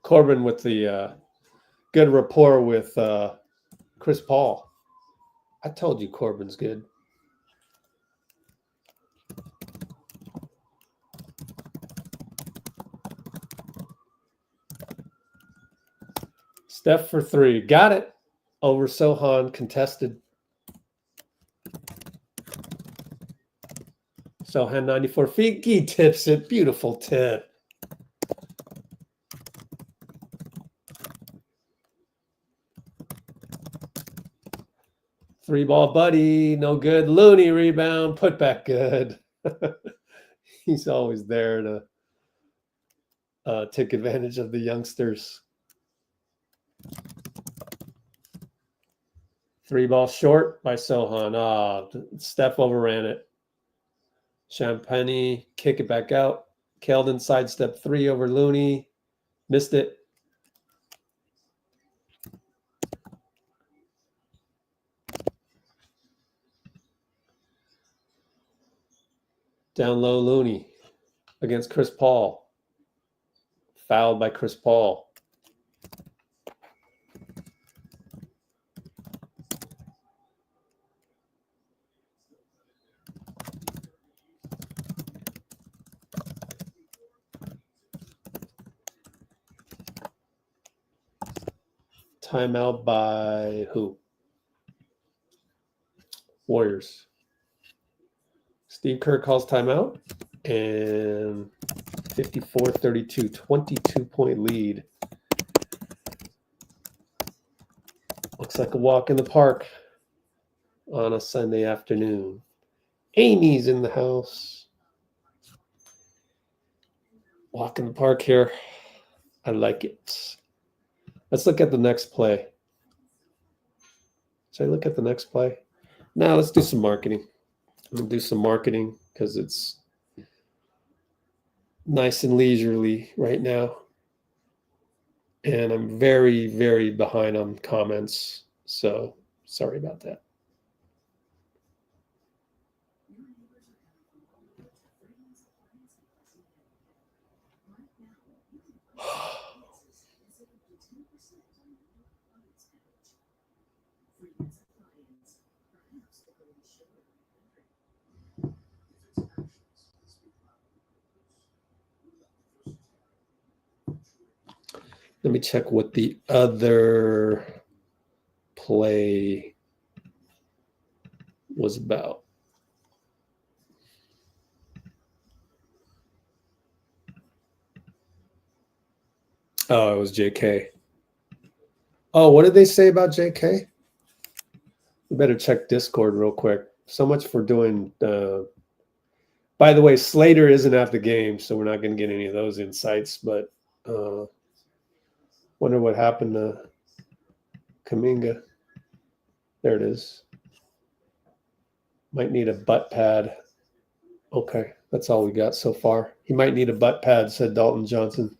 Speaker 1: Corbin with the good rapport with Chris Paul. I told you Corbin's good. Steph for 3. Got it. Over Sochan, contested. Sochan 94 feet. He tips it. Beautiful tip. Three ball buddy. No good. Looney rebound. Put back good. He's always there to take advantage of the youngsters. 3 ball short by Sochan. Steph overran it. Champagne, kick it back out. Keldon sidestep 3 over Looney. Missed it. Down low Looney against Chris Paul. Fouled by Chris Paul. Timeout by who? Warriors. Steve Kerr calls timeout. And 54-32, 22-point lead. Looks like a walk in the park on a Sunday afternoon. Amy's in the house. Walk in the park here. I like it. Let's look at the next play. Should I look at the next play? Now let's do some marketing. I'm going to do some marketing because it's nice and leisurely right now. And I'm very, very behind on comments. So sorry about that. Let me check what the other play was about. Oh, it was J.K. Oh, what did they say about J.K.? We better check Discord real quick. So much for doing... by the way, Slater isn't at the game, so we're not going to get any of those insights, but... wonder what happened to Kuminga. There it is. Might need a butt pad. Okay, that's all we got so far. He might need a butt pad, said Dalton Johnson.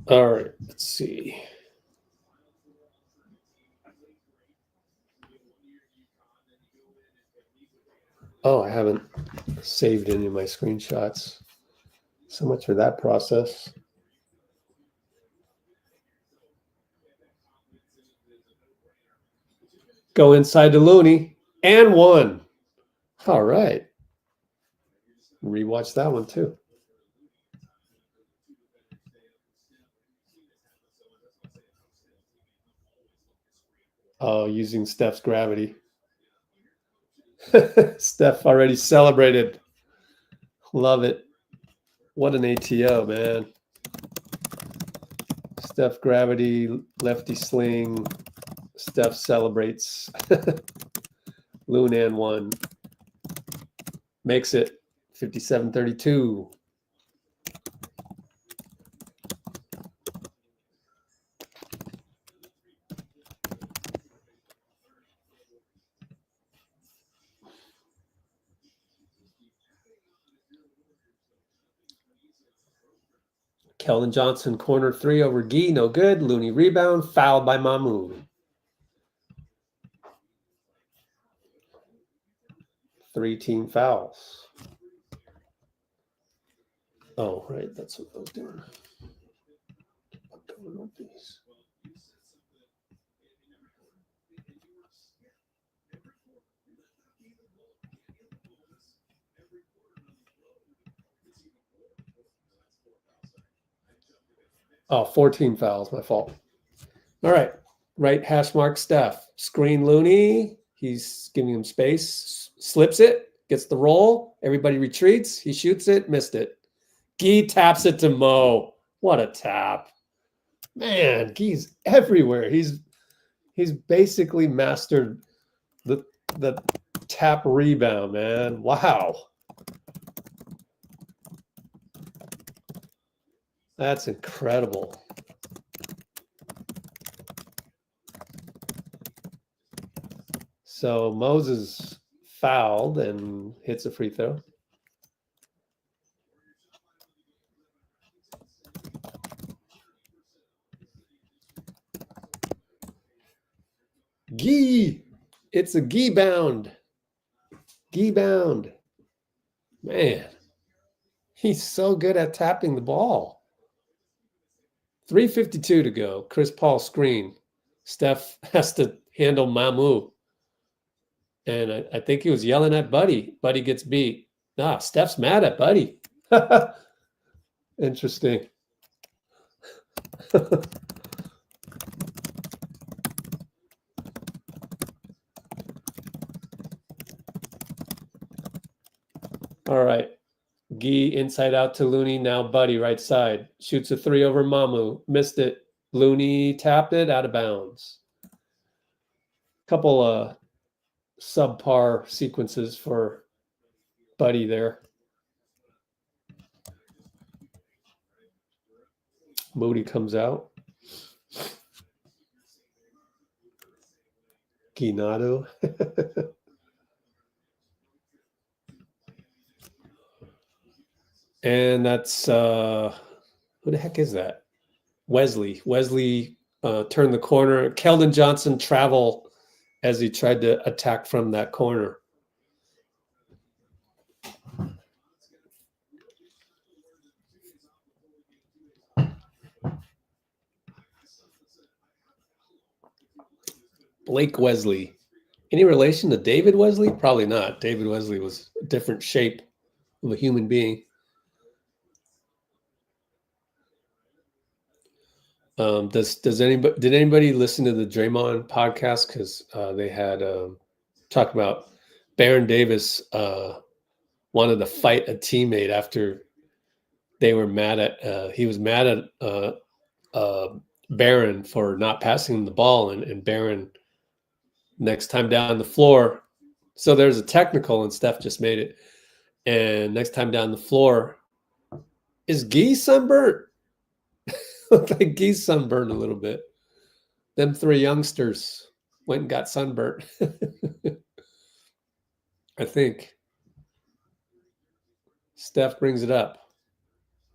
Speaker 1: All right, let's see. Oh, I haven't saved any of my screenshots. So much for that process. Go inside to Looney and 1. All right. Rewatch that one too. Oh, using Steph's gravity. Steph already celebrated. Love it. What an ATO, man. Steph gravity, lefty sling. Steph celebrates. Loon and 1. Makes it 57-32. Keldon Johnson, corner 3 over Gee, no good. Looney rebound, fouled by Mamu. 3 team fouls. Oh, right, that's what I was doing. I'm going with these. Oh, 14 fouls, my fault. All right. Right hash mark Steph. Screen Looney. He's giving him space. Slips it. Gets the roll. Everybody retreats. He shoots it. Missed it. Gee taps it to Mo. What a tap. Man, Gee's everywhere. He's basically mastered the tap rebound, man. Wow. That's incredible. So Moses fouled and hits a free throw. Gee, it's a Gee bound. Gee bound. Man, he's so good at tapping the ball. 3:52 to go. Chris Paul screen. Steph has to handle Mamu. And I think he was yelling at Buddy. Buddy gets beat. Steph's mad at Buddy. Interesting. All right. Gee inside out to Looney. Now Buddy right side. Shoots a 3 over Mamu. Missed it. Looney tapped it out of bounds. Couple subpar sequences for Buddy there. Moody comes out. Ginado. And that's who the heck is that? Wesley. Wesley turned the corner. Keldon Johnson travel as he tried to attack from that corner. Blake Wesley. Any relation to David Wesley? Probably not. David Wesley was a different shape of a human being. Did anybody listen to the Draymond podcast? Because they had talked about Baron Davis wanted to fight a teammate after they were mad at he was mad at Baron for not passing him the ball, and Baron next time down the floor. So there's a technical, and Steph just made it. And next time down the floor, is Gee sunburnt? Looked like Gee's sunburned a little bit. Them 3 youngsters went and got sunburnt. I think. Steph brings it up.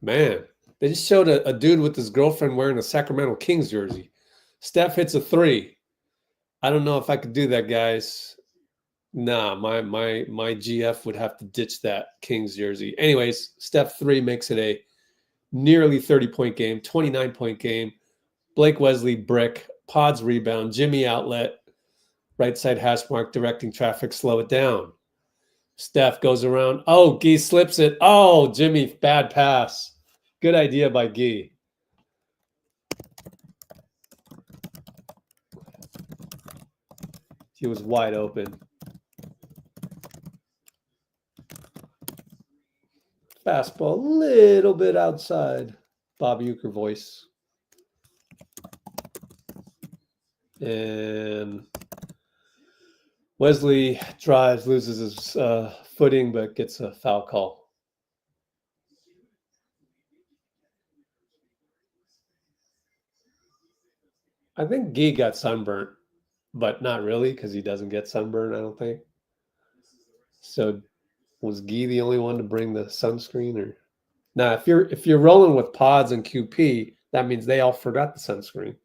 Speaker 1: Man, they just showed a dude with his girlfriend wearing a Sacramento Kings jersey. Steph hits a 3. I don't know if I could do that, guys. Nah, my GF would have to ditch that Kings jersey. Anyways, Steph 3 makes it a nearly 30-point game, 29-point game. Blake Wesley, brick. Podz rebound. Jimmy outlet. Right side hash mark, directing traffic. Slow it down. Steph goes around. Oh, Gee slips it. Oh, Jimmy, bad pass. Good idea by Gee. He was wide open. Fastball a little bit outside. Bob Uecker voice. And Wesley drives, loses his footing, but gets a foul call. I think Gee got sunburnt, but not really because he doesn't get sunburnt, I don't think. So was Gee the only one to bring the sunscreen? Or Now, if you're rolling with pods and QP, that means they all forgot the sunscreen.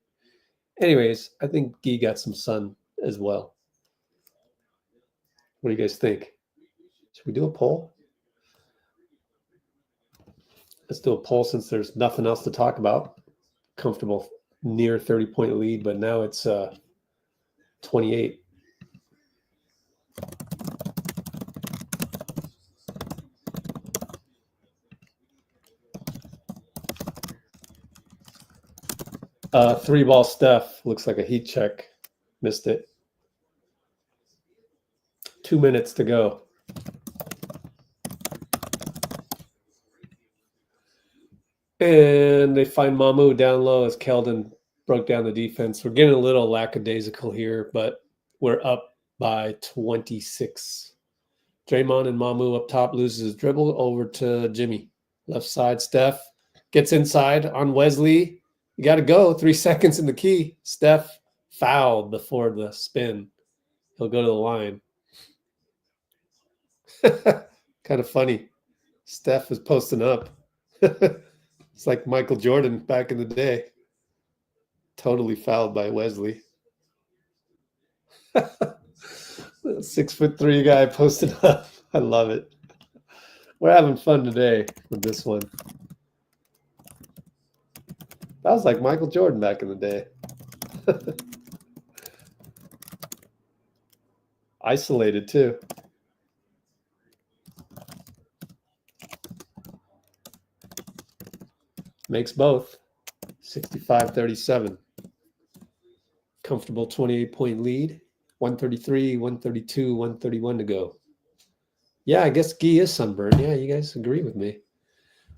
Speaker 1: Anyways, I think Guy got some sun as well. What do you guys think? Should we do a poll? Let's do a poll since there's nothing else to talk about. Comfortable near 30-point lead, but now it's 28. Three ball Steph looks like a heat check. Missed it. 2 minutes to go. And they find Mamu down low as Keldon broke down the defense. We're getting a little lackadaisical here, but we're up by 26. Draymond and Mamu up top, loses his dribble over to Jimmy. Left side, Steph gets inside on Wesley. You got to go. 3 seconds in the key. Steph fouled before the spin. He'll go to the line. Kind of funny. Steph is posting up. It's like Michael Jordan back in the day. Totally fouled by Wesley. 6'3" guy posted up. I love it. We're having fun today with this one. That was like Michael Jordan back in the day. Isolated too. Makes both. 65-37. Comfortable 28-point lead. 133, 132, 131 to go. Yeah, I guess Guy is sunburned. Yeah, you guys agree with me.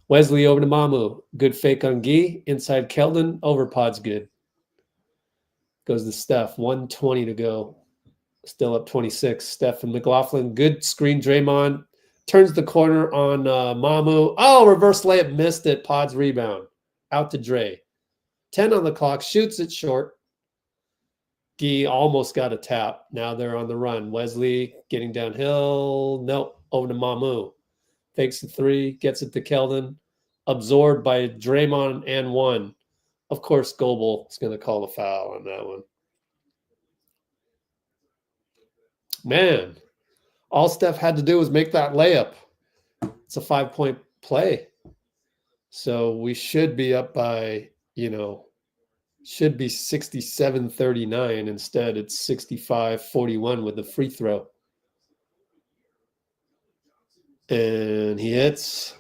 Speaker 1: Wesley over to Mamu. Good fake on Guy. Inside Keldon. Over pod's good. Goes to Steph. 120 to go. Still up 26. Steph and McLaughlin. Good screen. Draymond turns the corner on Mamu. Oh, reverse layup. Missed it. Pod's rebound. Out to Dray. 10 on the clock. Shoots it short. Guy almost got a tap. Now they're on the run. Wesley getting downhill. Nope. Over to Mamu. Fakes the three. Gets it to Keldon. Absorbed by Draymond and one. Of course, Goble is going to call a foul on that one. Man, all Steph had to do was make that layup. It's a 5-point play. So we should be up by, should be 67-39. Instead, it's 65-41 with the free throw. And he hits.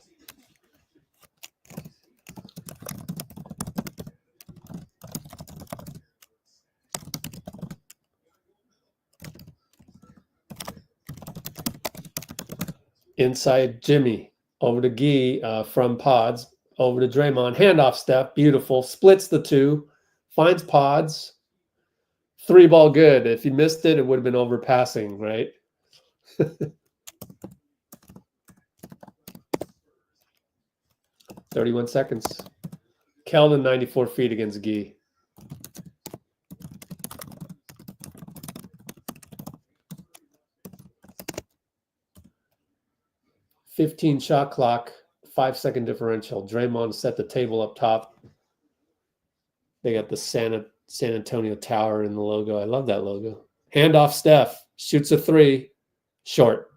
Speaker 1: Inside Jimmy. Over to Guy from Pods. Over to Draymond. Handoff Steph. Beautiful. Splits the two. Finds Pods. 3-ball good. If he missed it, it would have been overpassing, right? 31 seconds. Keldon 94 feet against Guy. $15 shot clock, 5-second differential. Draymond set the table up top. They got the San Antonio Tower in the logo. I love that logo. Handoff Steph. Shoots a 3. Short.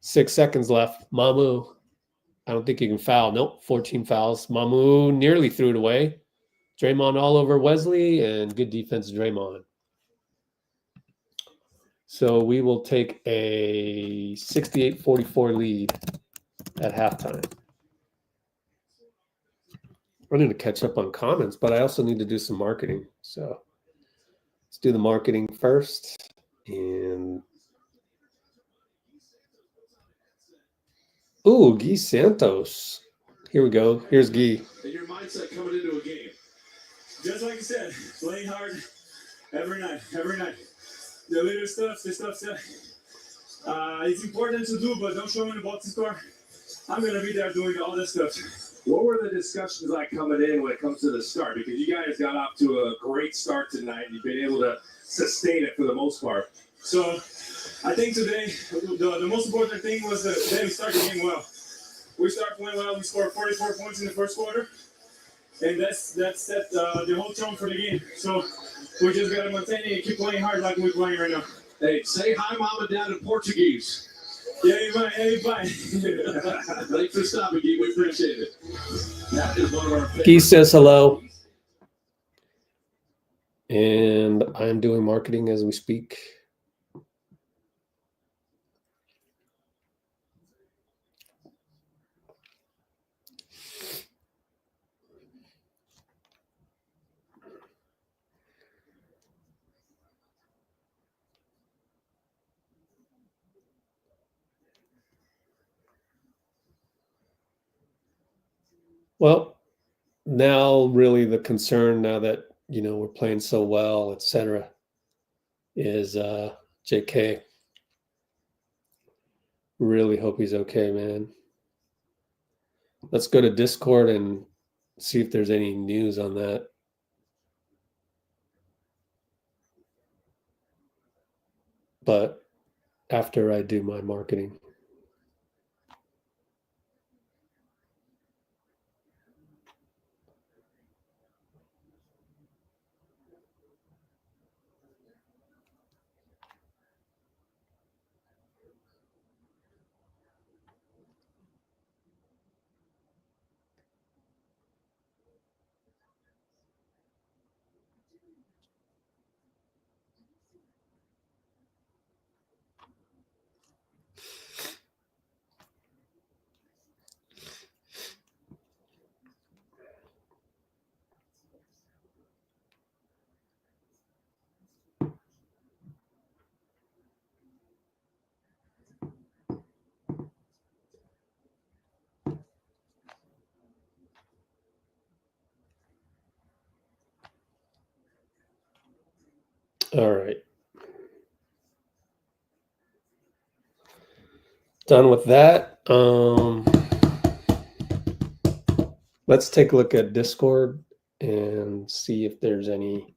Speaker 1: 6 seconds left. Mamu. I don't think he can foul. Nope. 14 fouls. Mamu nearly threw it away. Draymond all over Wesley, and good defense, Draymond. So we will take a 68-44 lead at halftime. I need to catch up on comments, but I also need to do some marketing. So let's do the marketing first. And ooh, Guy Santos. Here we go. Here's Guy.
Speaker 6: And your mindset coming into a game. Just like you said, playing hard every night. The little stuff, it's important to do, but don't show me the box score. I'm going to be there doing all this stuff.
Speaker 7: What were the discussions like coming in when it comes to the start? Because you guys got off to a great start tonight. You've been able to sustain it for the most part.
Speaker 6: So I think today the most important thing was that we started the game well. we start playing well. We scored 44 points in the first quarter, and that set the whole tone for the game. So we just gotta maintain it and keep playing hard like we're playing right now.
Speaker 7: Hey, say hi, Mama, Dad, in Portuguese.
Speaker 6: Yeah, bye.
Speaker 7: Thanks for stopping, Gee. We appreciate it. That is one of our
Speaker 1: He says hello. And I'm doing marketing as we speak. Well, now really the concern now that, you know, we're playing so well, etc., is JK. Really hope he's okay, man. Let's go to Discord and see if there's any news on that. But after I do my marketing. All right. Done with that. Let's take a look at Discord and see if there's any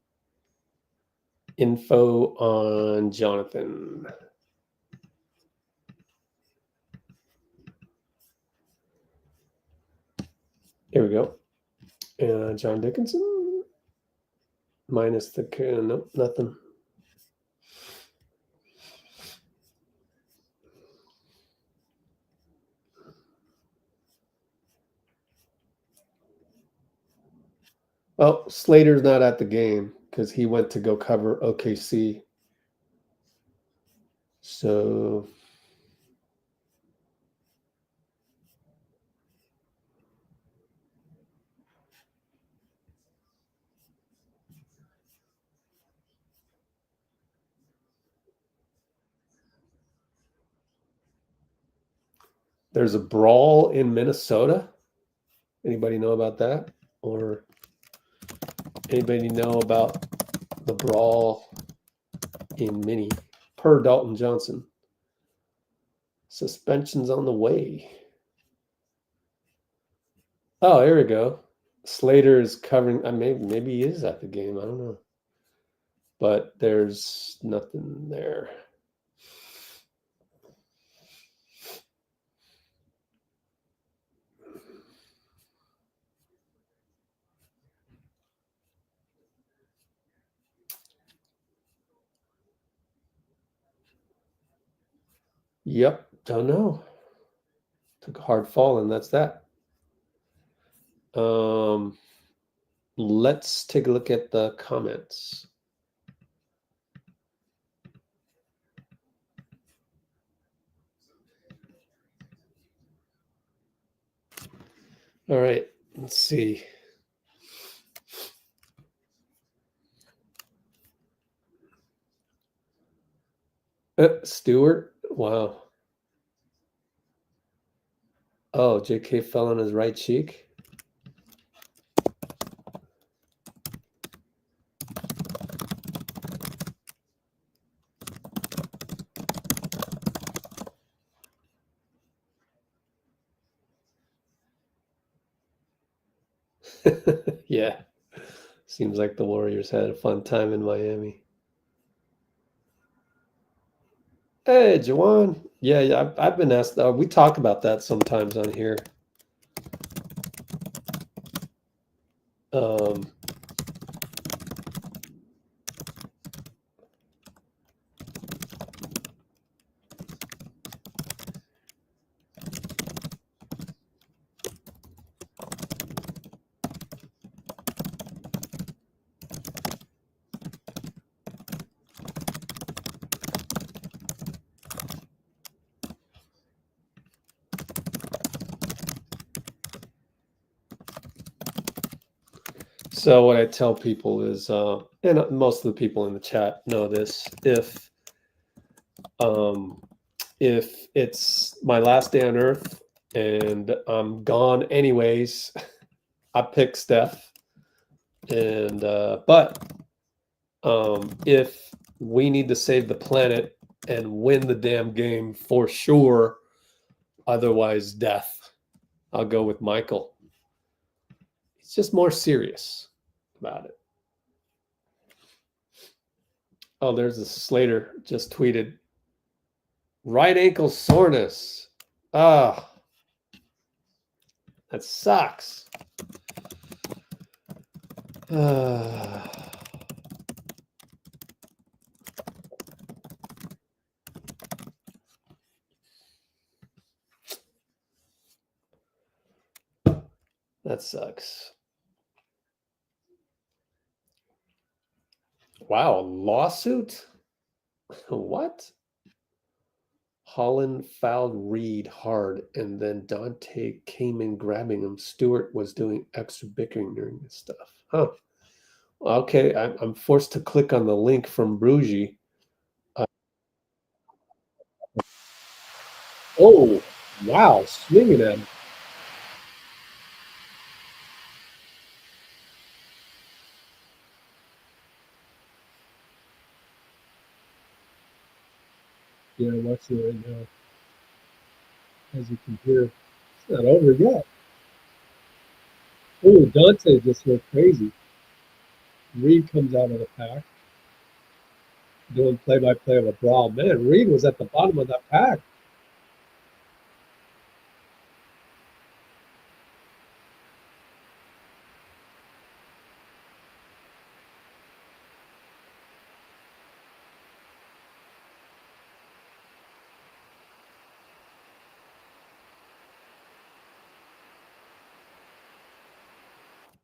Speaker 1: info on Jonathan. Here we go. John Dickinson. Minus the, nope, nothing. Well, Slater's not at the game because he went to go cover OKC. So there's a brawl in Minnesota. Anybody know about that? Or anybody know about the brawl in Mini? Per Dalton Johnson. Suspensions on the way. Oh, here we go. Slater is covering. Maybe he is at the game. I don't know. But there's nothing there. Yep, don't know. Took a hard fall, and that's that. Let's take a look at the comments. All right, let's see. Stewart, wow. Oh, JK fell on his right cheek. Yeah, seems like the Warriors had a fun time in Miami. Hey, Jawan, Yeah, I've been asked. We talk about that sometimes on here. So what I tell people is, and most of the people in the chat know this, if it's my last day on earth and I'm gone anyways, I pick Steph. And but if we need to save the planet and win the damn game for sure, otherwise death, I'll go with Michael. He's just more serious about it. Oh, there's a Slater just tweeted. Right ankle soreness. Ah, that sucks. That sucks. Wow, a lawsuit? What? Holland fouled Reed hard, and then Dante came in grabbing him. Stewart was doing extra bickering during this stuff. Huh. Okay, I'm forced to click on the link from Brugy. Oh, wow, swinging at him. Yeah, I'm watching it right now. As you can hear, it's not over yet. Oh, Dante just went crazy. Reed comes out of the pack, doing play-by-play of a brawl. Man, Reed was at the bottom of that pack.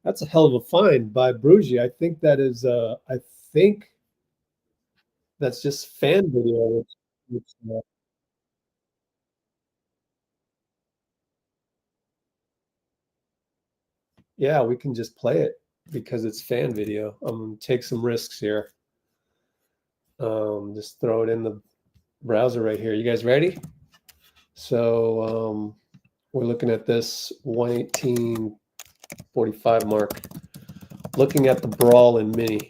Speaker 1: That's a hell of a find by Brugy. I think that is, I think that's just fan video. Yeah, we can just play it because it's fan video. I'm gonna take some risks here. Just throw it in the browser right here. You guys ready? So we're looking at this 118:45 mark. Looking at the brawl in Mini.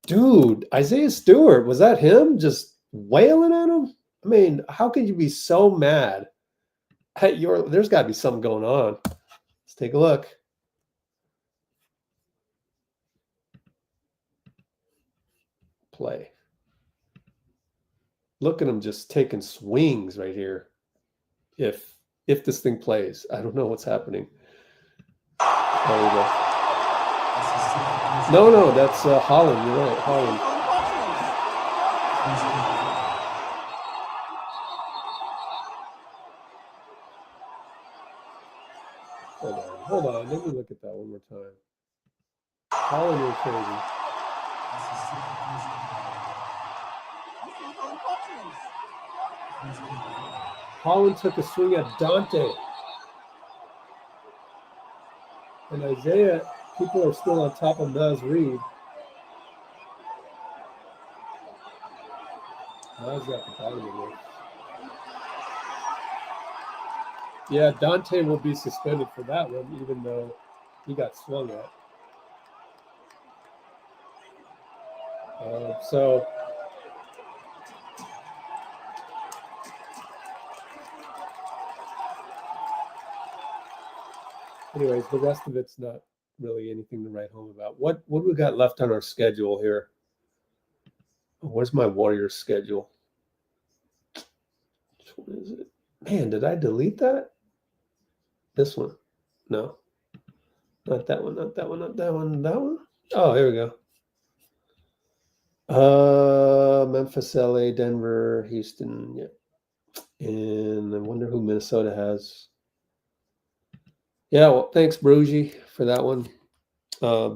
Speaker 1: Dude, Isaiah Stewart, was that him just wailing at him? I mean, how can you be so mad at there's got to be something going on. Let's take a look. Play. Look at him just taking swings right here. If this thing plays, I don't know what's happening. There we go. No, that's Holland. You're right, Holland. Hold on. Let me look at that one more time. Holland, you're crazy. Holland took a swing at Dante. And Isaiah, people are still on top of Naz Reed. Naz got the bottom of it. Yeah, Dante will be suspended for that one, even though he got swung at. So anyways, the rest of it's not really anything to write home about. What we got left on our schedule here? Where's my Warriors schedule? Is it? Man, did I delete that? This one? No. Not that one, not that one, not that one, that one. Oh, here we go. Memphis, LA, Denver, Houston, yeah. And I wonder who Minnesota has. Yeah, well, thanks, Brugy, for that one.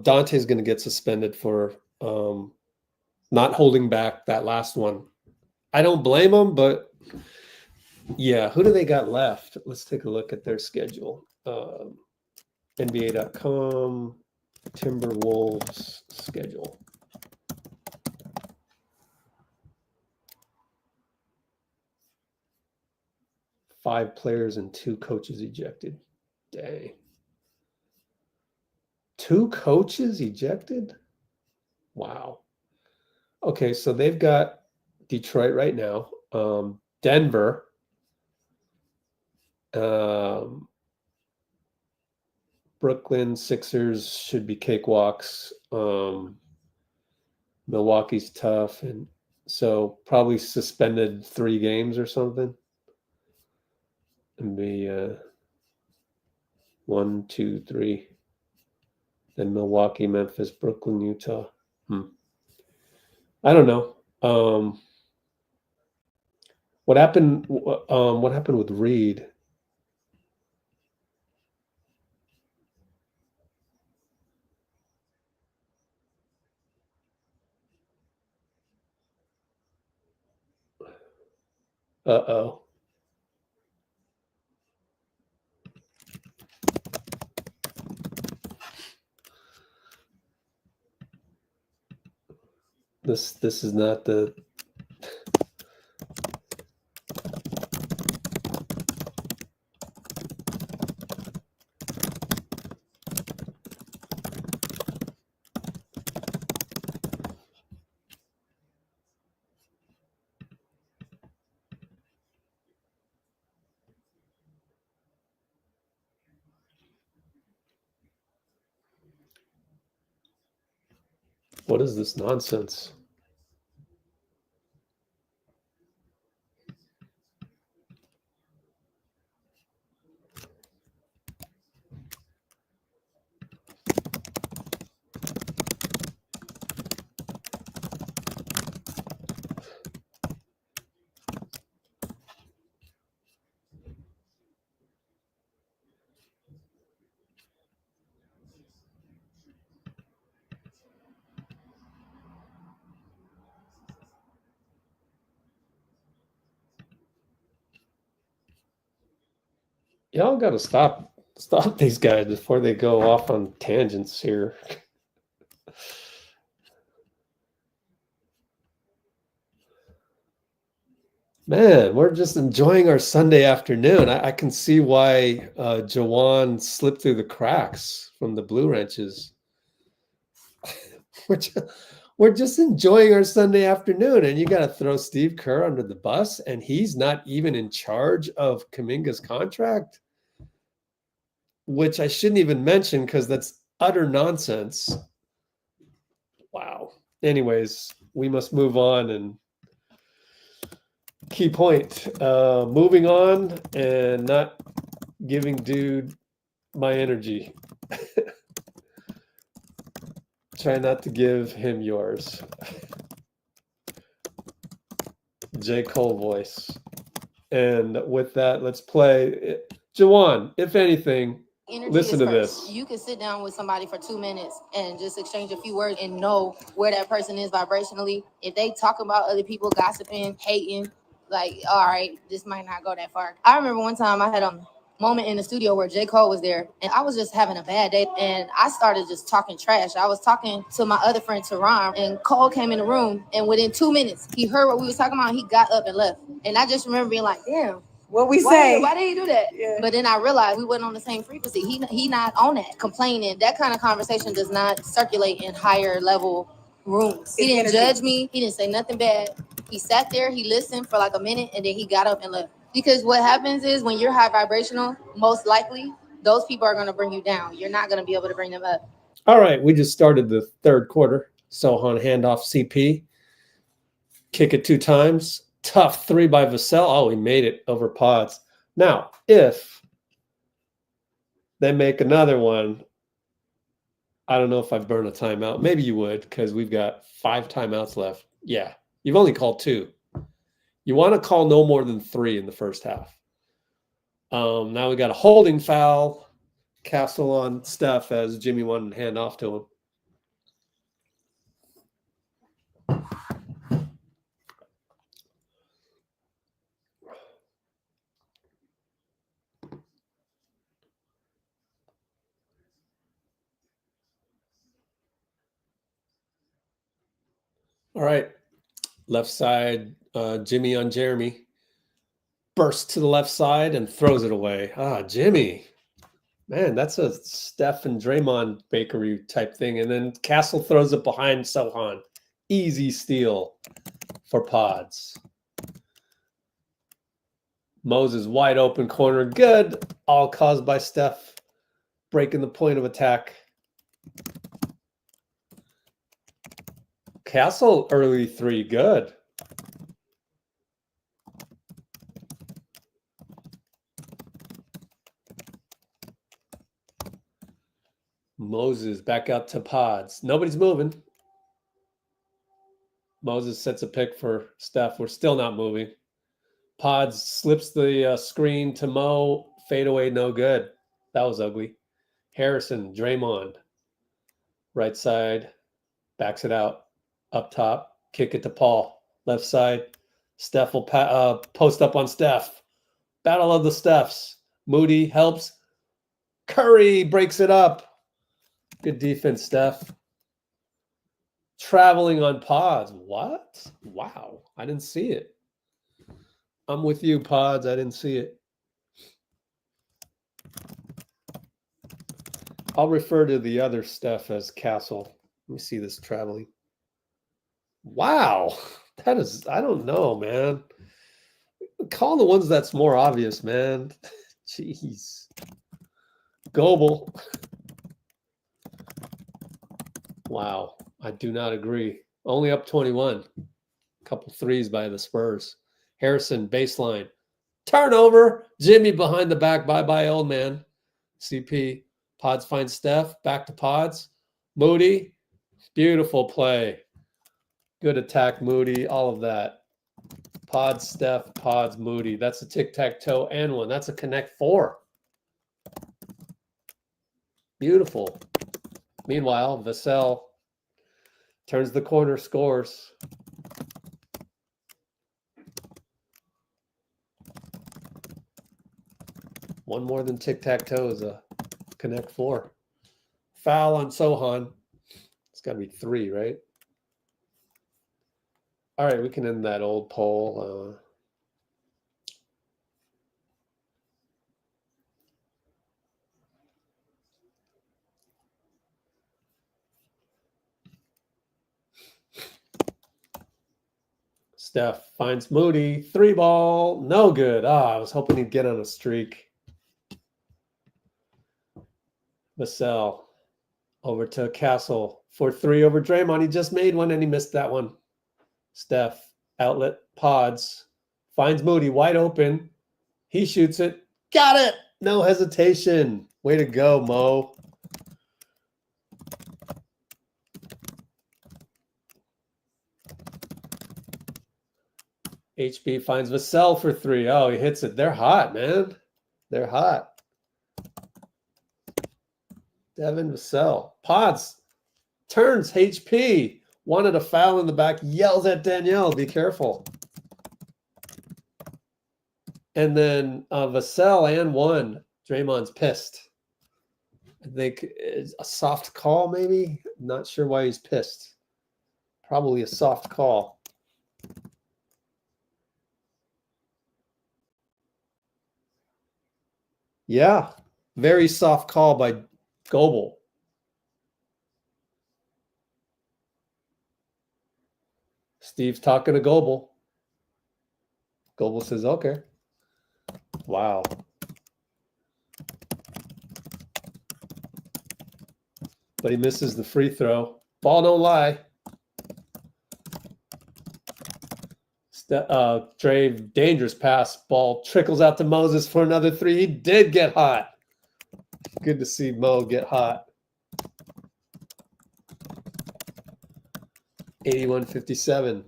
Speaker 1: Dante's going to get suspended for not holding back that last one. I don't blame him, but yeah, who do they got left? Let's take a look at their schedule. NBA.com, Timberwolves schedule. Five players and 2 coaches ejected. Dang. 2 coaches ejected? Wow. Okay, so they've got Detroit right now, Denver, Brooklyn, Sixers should be cakewalks. Milwaukee's tough, and so probably suspended 3 games or something. And be 1, 2, 3. Then Milwaukee, Memphis, Brooklyn, Utah. I don't know. What happened? What happened with Reed? Uh-oh. This is not the what is this nonsense? Y'all got to stop these guys before they go off on tangents here. Man, we're just enjoying our Sunday afternoon. I can see why Jawan slipped through the cracks from the Blue Wrenches. We're just enjoying our Sunday afternoon, and you got to throw Steve Kerr under the bus, and he's not even in charge of Kuminga's contract, which I shouldn't even mention because that's utter nonsense. Wow. Anyways, we must move on, and key point, moving on and not giving dude my energy. Try not to give him yours. J.Cole voice. And with that, let's play. Jawan, if anything,
Speaker 5: Energy
Speaker 1: listen
Speaker 5: is
Speaker 1: to
Speaker 5: first.
Speaker 1: this.
Speaker 5: You can sit down with somebody for 2 minutes and just exchange a few words and know where that person is vibrationally. If they talk about other people gossiping, hating, like, all right, this might not go that far. I remember one time I had a moment in the studio where J.Cole was there, and I was just having a bad day, and I started just talking trash. I was talking to my other friend, Teron, and Cole came in the room, and within 2 minutes, he heard what we was talking about, and he got up and left. And I just remember being like, damn.
Speaker 8: What we say?
Speaker 5: Why did he do that?
Speaker 8: Yeah.
Speaker 5: But then I realized we wasn't on the same frequency. He not on that. Complaining, that kind of conversation does not circulate in higher level rooms. He didn't judge me. He didn't say nothing bad. He sat there, he listened for like a minute, and then he got up and left. Because what happens is when you're high vibrational, most likely those people are going to bring you down. You're not going to be able to bring them up.
Speaker 1: All right, we just started the third quarter. Sochan handoff CP. Kick it 2 times. Tough 3 by Vassell. Oh, he made it over Pods. Now, if they make another one, I don't know if I've burned a timeout. Maybe you would, because we've got 5 timeouts left. Yeah, you've only called 2. You want to call no more than 3 in the first half. Now we got a holding foul. Castle on Steph as Jimmy wanted to hand off to him. All right. Left side, Jimmy on Jeremy. Bursts to the left side and throws it away. Ah, Jimmy. Man, that's a Steph and Draymond bakery type thing. And then Castle throws it behind Sochan. Easy steal for Pods. Moses wide open corner. Good. All caused by Steph breaking the point of attack. Castle early 3. Good. Moses back out to Pods. Nobody's moving. Moses sets a pick for Steph. We're still not moving. Pods slips the screen to Mo. Fadeaway, no good. That was ugly. Harrison, Draymond. Right side. Backs it out. Up top. Kick it to Paul. Left side. Steph will post up on Steph. Battle of the Stephs. Moody helps. Curry breaks it up. Good defense, Steph. Traveling on Pods. What? Wow. I didn't see it. I'm with you, Pods. I didn't see it. I'll refer to the other Steph as Castle. Let me see this traveling. Wow. That is, I don't know, man. Call the ones that's more obvious, man. Jeez. Goble. Wow. I do not agree. Only up 21. Couple threes by the Spurs. Harrison, baseline. Turnover. Jimmy behind the back. Bye-bye, old man. CP. Pods finds Steph. Back to Pods. Moody. Beautiful play. Good attack, Moody. All of that. Pods, Steph, Pods, Moody. That's a tic-tac-toe and one. That's a connect 4. Beautiful. Meanwhile, Vassell turns the corner, scores. One more than tic-tac-toe is a connect 4. Foul on Sochan. It's got to be 3, right? All right, we can end that old poll. Steph finds Moody. 3 ball. No good. I was hoping he'd get on a streak. Vassell over to Castle for 3 over Draymond. He just made one and he missed that one. Steph, outlet, Pods, finds Moody wide open. He shoots it. Got it. No hesitation. Way to go, Mo. HB finds Vassell for 3. Oh, he hits it. They're hot, man. They're hot. Devin Vassell. Pods turns HP. Wanted a foul in the back. Yells at Danielle. Be careful. And then Vassell and 1. Draymond's pissed. I think it's a soft call, maybe. Not sure why he's pissed. Probably a soft call. Yeah. Very soft call by Goble. Steve's talking to Goble. Goble says, okay. Wow. But he misses the free throw. Ball don't lie. Dray, dangerous pass. Ball trickles out to Moses for another three. He did get hot. Good to see Mo get hot. 81-57.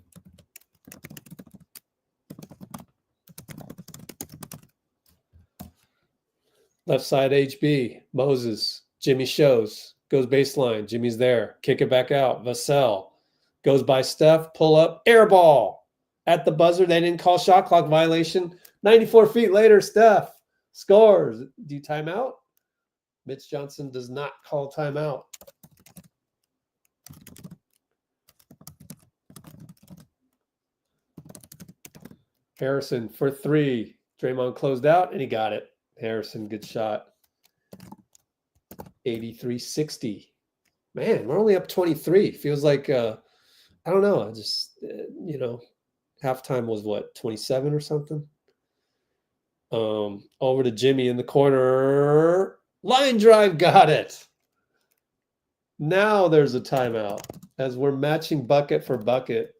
Speaker 1: Left side HB. Moses. Jimmy shows. Goes baseline. Jimmy's there. Kick it back out. Vassell. Goes by Steph. Pull up. Air ball. At the buzzer. They didn't call shot clock violation. 94 feet later, Steph scores. Do you timeout? Mitch Johnson does not call timeout. Harrison for three. Draymond closed out, and he got it. Harrison, good shot. 83-60. Man, we're only up 23. Feels like, I don't know. I just, halftime was what, 27 or something? Over to Jimmy in the corner. Line drive, got it. Now there's a timeout as we're matching bucket for bucket.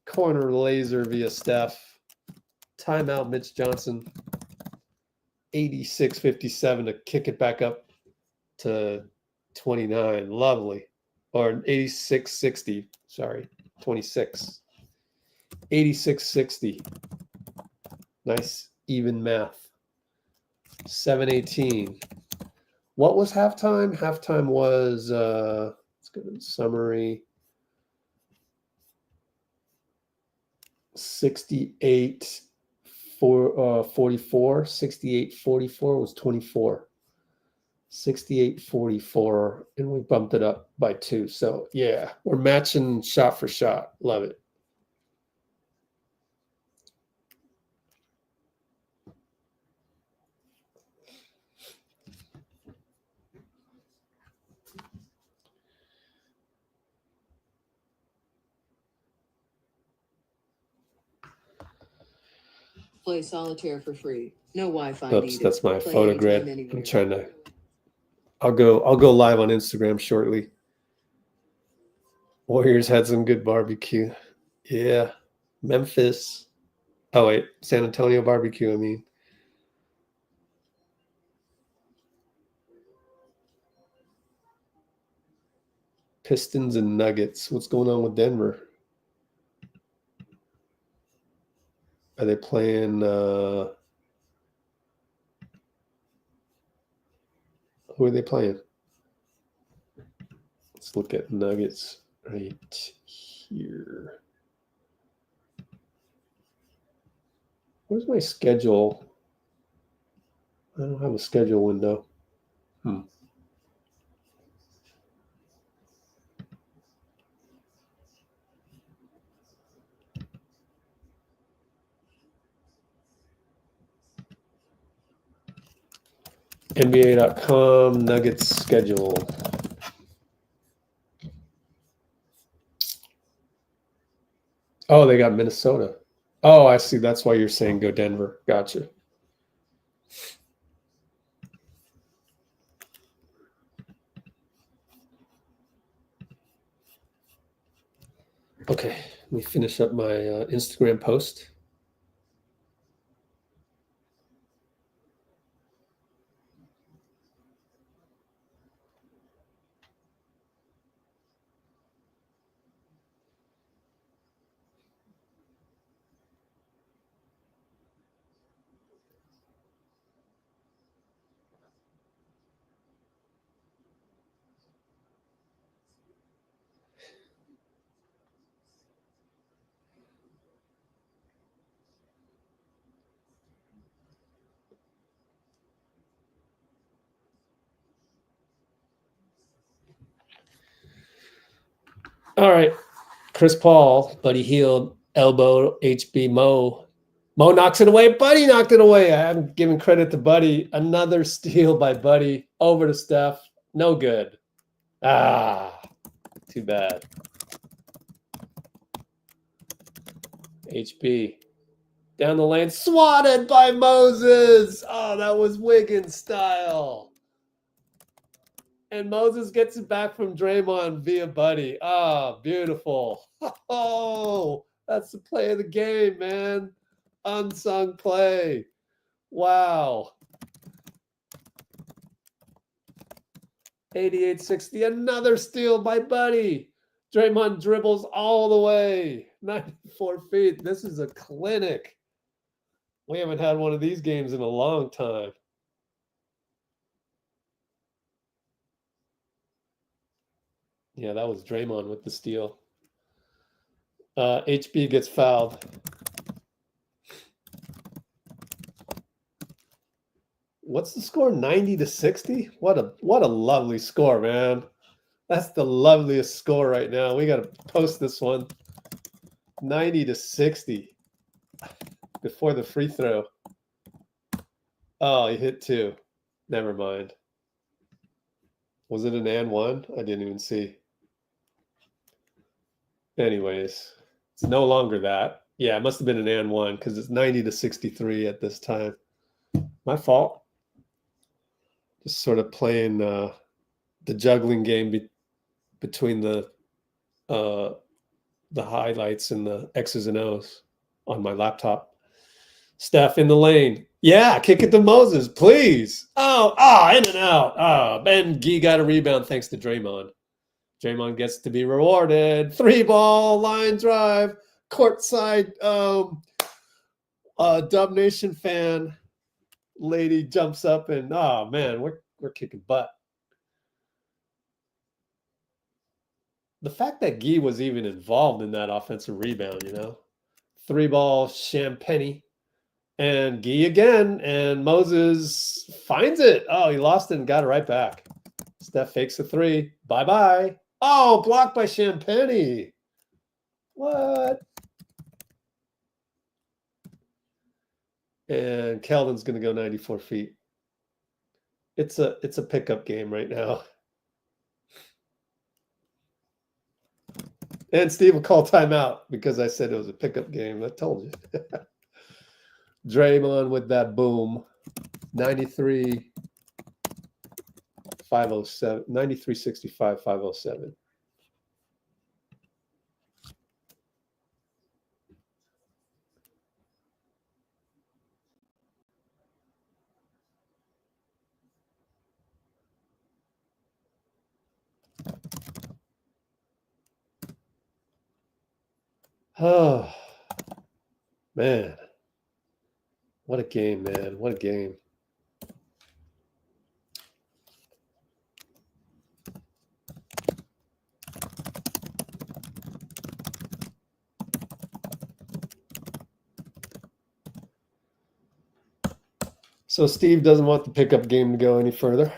Speaker 1: Corner laser via Steph. Timeout, Mitch Johnson. 86-57 to kick it back up to 29. Lovely. Or 86-60. Sorry, 26. 86-60. Nice even math. 7:18. What was halftime? Halftime was, let's go to the summary. 68 44. 68-44 was 24. 68-44, and we bumped it up by 2. So yeah, we're matching shot for shot. Love it.
Speaker 8: Play solitaire for free. No Wi-Fi
Speaker 1: Oops,
Speaker 8: needed.
Speaker 1: that's my
Speaker 8: Play
Speaker 1: photo
Speaker 8: anytime,
Speaker 1: grid.
Speaker 8: anywhere.
Speaker 1: I'm trying to. I'll go live on Instagram shortly. Warriors had some good barbecue. Yeah, Memphis. Oh wait, San Antonio barbecue. I mean, Pistons and Nuggets. What's going on with Denver? Are they playing? Who are they playing? Let's look at Nuggets right here. Where's my schedule? I don't have a schedule window. NBA.com Nuggets schedule. Oh, they got Minnesota. Oh, I see. That's why you're saying go Denver. Gotcha. Okay, let me finish up my Instagram post. All right, Chris Paul, Buddy Hield, elbow, HB, Mo. Mo knocks it away. Buddy knocked it away. I'm giving credit to Buddy. Another steal by Buddy. Over to Steph. No good. Too bad. HB. Down the lane. Swatted by Moses. Oh, that was Wiggins style. And Moses gets it back from Draymond via Buddy. Oh, beautiful. Oh, That's the play of the game, man. Unsung play. Wow. 88-60. Another steal by Buddy. Draymond dribbles all the way. 94 feet. This is a clinic. We haven't had one of these games in a long time. Yeah, that was Draymond with the steal. HB gets fouled. What's the score? 90-60? What a lovely score, man. That's the loveliest score right now. We got to post this one. 90-60 before the free throw. Oh, he hit two. Never mind. Was it an and one? I didn't even see. Anyways, it's no longer that. Yeah, it must have been an and one because it's 90-63 at this time. My fault. Just sort of playing the juggling game between the highlights and the X's and O's on my laptop. Steph in the lane. Yeah, kick it to Moses, please. Oh, in and out. Oh, Ben Gee got a rebound thanks to Draymond. Draymond gets to be rewarded. 3-ball line drive. Courtside Dub Nation fan lady jumps up and oh man, we're kicking butt. The fact that Gee was even involved in that offensive rebound, 3-ball Champagne and Gee again, and Moses finds it. Oh, he lost it and got it right back. Steph fakes a three. Bye-bye. Oh, blocked by Champagne. What? And Keldon's going to go 94 feet. It's a pickup game right now. And Steve will call timeout because I said it was a pickup game. I told you. Draymond with that boom. 93 507 93-65 507. Oh man. What a game, man. What a game. So Steve doesn't want the pickup game to go any further.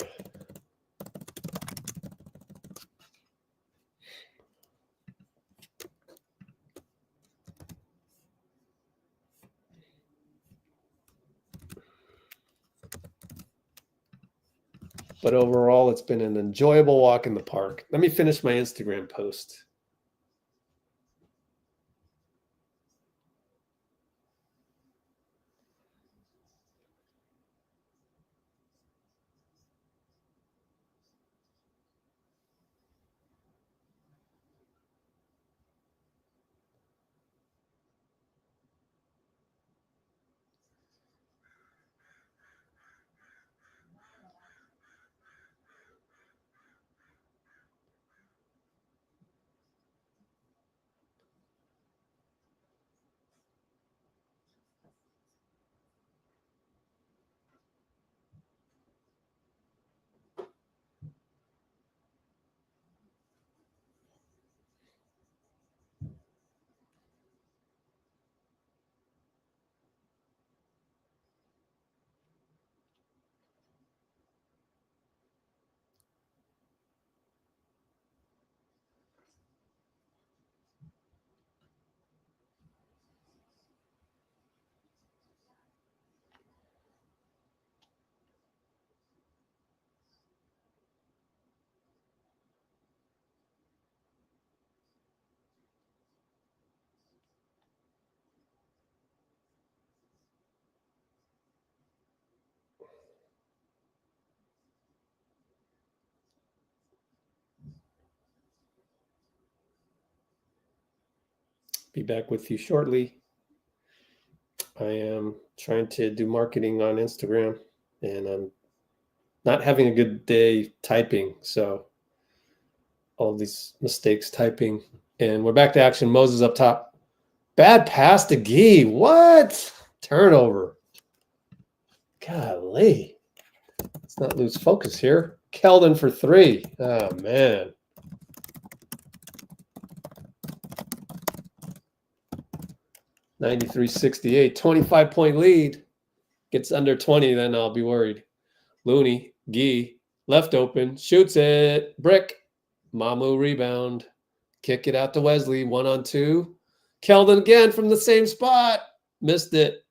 Speaker 1: But overall, it's been an enjoyable walk in the park. Let me finish my Instagram post. Be back with you shortly. I am trying to do marketing on Instagram, and I'm not having a good day typing. So all these mistakes typing. And we're back to action. Moses up top. Bad pass to Gee. What? Turnover. Golly. Let's not lose focus here. Keldon for 3. Oh, man. $93.68. 25-point lead. Gets under 20, then I'll be worried. Looney, Gee, left open, shoots it. Brick. Mamu rebound. Kick it out to Wesley. 1-on-2. Keldon again from the same spot. Missed it.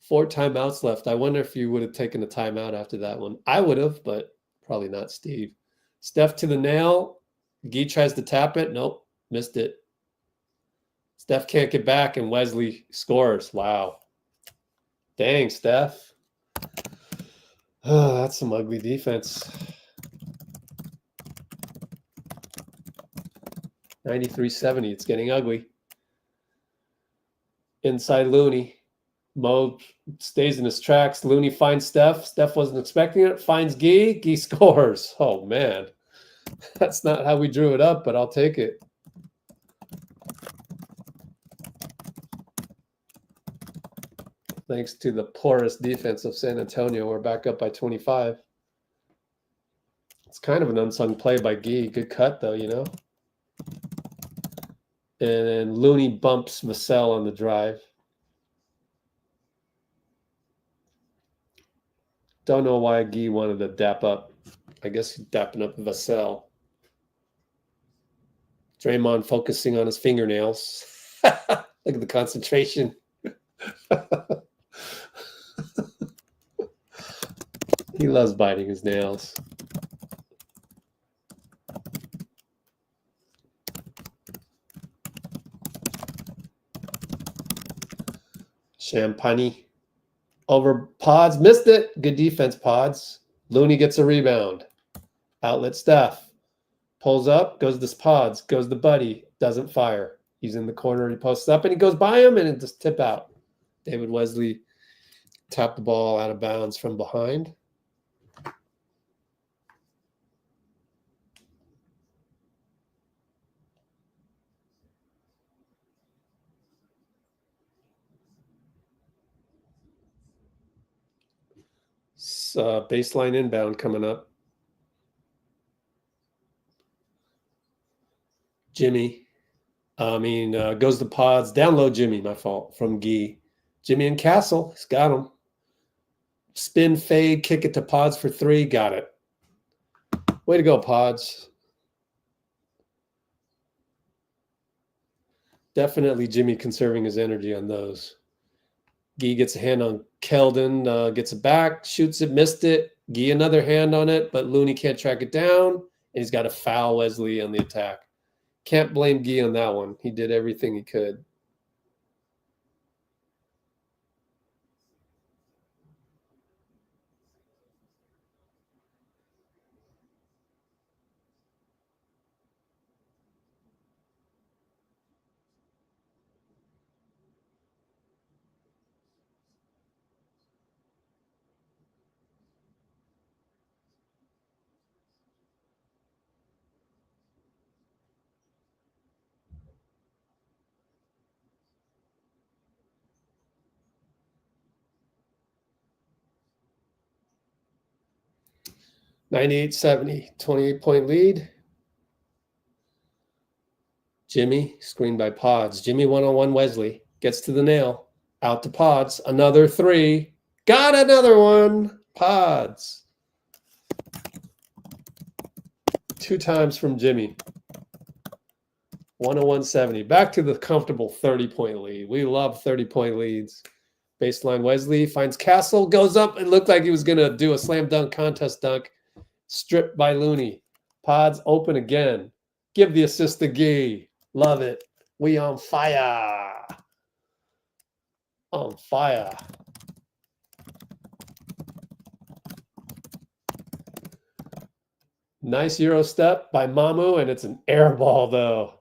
Speaker 1: 4 timeouts left. I wonder if you would have taken a timeout after that one. I would have, but probably not Steve. Steph to the nail. Gee tries to tap it. Nope. Missed it. Steph can't get back, and Wesley scores. Wow. Dang, Steph. Oh, that's some ugly defense. 93-70. It's getting ugly. Inside Looney. Mo stays in his tracks. Looney finds Steph. Steph wasn't expecting it. Finds Gee. Gee scores. Oh, man. That's not how we drew it up, but I'll take it. Thanks to the porous defense of San Antonio, we're back up by 25. It's kind of an unsung play by Gee. Good cut, though, you know. And then Looney bumps Vassell on the drive. Don't know why Gee wanted to dap up. I guess he's dapping up Vassell. Draymond focusing on his fingernails. Look at the concentration. He loves biting his nails. Champagne over Podz. Missed it. Good defense, Podz. Looney gets a rebound. Outlet Steph. Pulls up. Goes to Podz. Goes to Buddy. Doesn't fire. He's in the corner. He posts up and he goes by him and it just tip out. David Wesley tapped the ball out of bounds from behind. Baseline inbound coming up. Jimmy. Goes to Podz. Down low, Jimmy, my fault, from Gee. Jimmy and Castle. He's got him. Spin, fade, kick it to Podz for 3. Got it. Way to go, Podz. Definitely Jimmy conserving his energy on those. Gee gets a hand on Keldon, gets it back, shoots it, missed it. Gee another hand on it, but Looney can't track it down, and he's got to foul Wesley on the attack. Can't blame Gee on that one. He did everything he could. $98-70, 28-point lead. Jimmy, screened by Podz. Jimmy 1-on-1 Wesley. Gets to the nail. Out to Podz. Another 3. Got another one. Podz. 2 times from Jimmy. 101-70. Back to the comfortable 30-point lead. We love 30-point leads. Baseline Wesley finds Castle. Goes up and looked like he was going to do a slam dunk contest dunk. Stripped by Looney. Podz open again. Give the assist to Gee. Love it. We on fire. On fire. Nice Euro step by Mamu, and it's an air ball, though.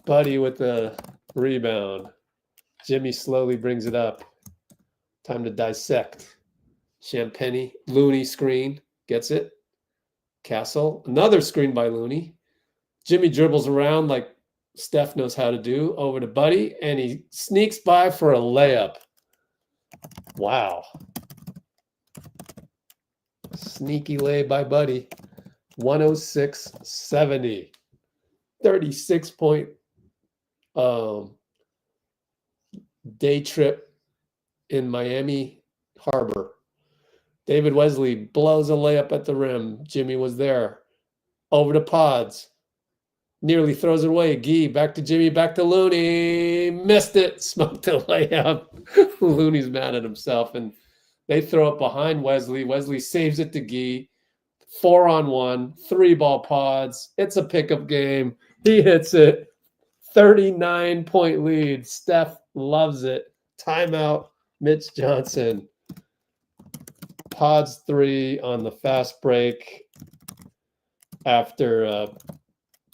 Speaker 1: Buddy with the rebound. Jimmy slowly brings it up. Time to dissect. Champagny, Looney screen, gets it. Castle, another screen by Looney. Jimmy dribbles around like Steph knows how to do, over to Buddy, and he sneaks by for a layup. Wow. Sneaky lay by Buddy. 106-70. 36-point day trip in Miami Harbor. David Wesley blows a layup at the rim. Jimmy was there. Over to Pods. Nearly throws it away. Gee, back to Jimmy, back to Looney. Missed it. Smoked the layup. Looney's mad at himself. And they throw it behind Wesley. Wesley saves it to Gee. 4-on-1. 3-ball Pods. It's a pickup game. He hits it. 39-point lead. Steph loves it. Timeout. Mitch Johnson. Pods 3 on the fast break after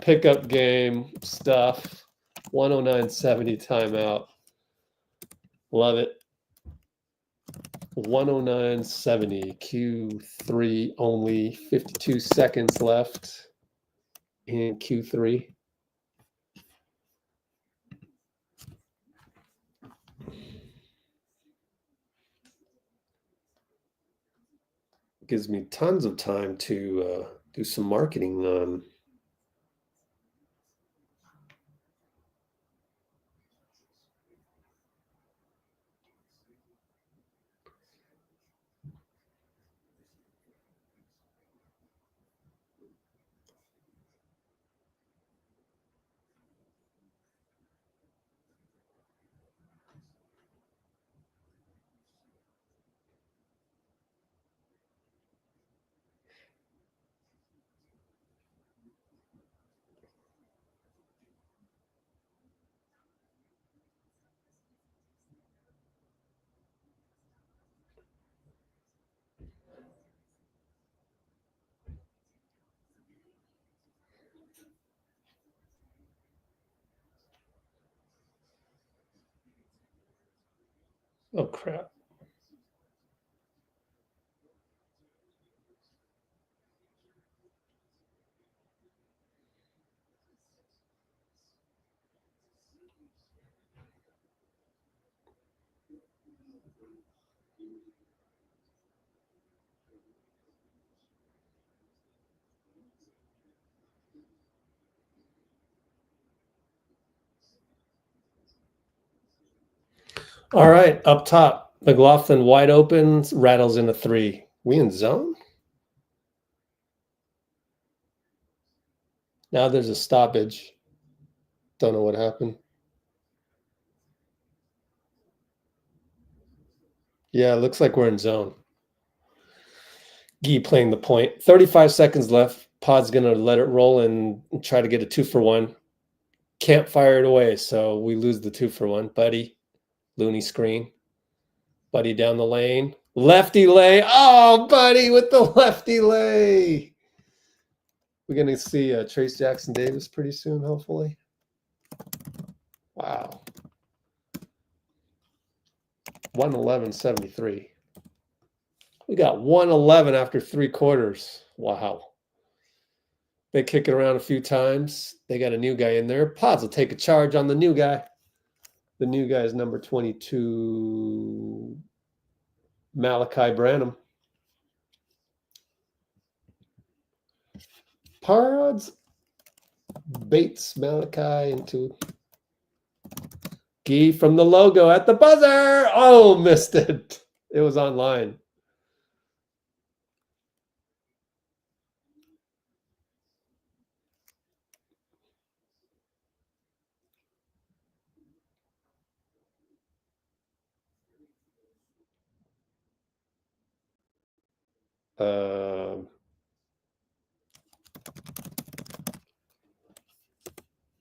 Speaker 1: pickup game stuff. 109.70 timeout. Love it. 109.70 Q3 only. 52 seconds left in Q3. Gives me tons of time to do some marketing on oh crap. All right, up top, McLaughlin wide open, rattles in a 3. We in zone? Now there's a stoppage. Don't know what happened. Yeah, it looks like we're in zone. Gee playing the point. 35 seconds left. Pod's going to let it roll and try to get a 2-for-1. Can't fire it away, so we lose the 2-for-1. Buddy, Looney screen. Buddy down the lane. Lefty lay. Oh, Buddy with the lefty lay. We're going to see Trace Jackson Davis pretty soon, hopefully. Wow. 111.73. We got 111 after 3 quarters. Wow. They kick it around a few times. They got a new guy in there. Pods will take a charge on the new guy. The new guy is number 22, Malachi Branham. Pods baits Malachi into Gee from the logo at the buzzer. Oh, missed it. It was online.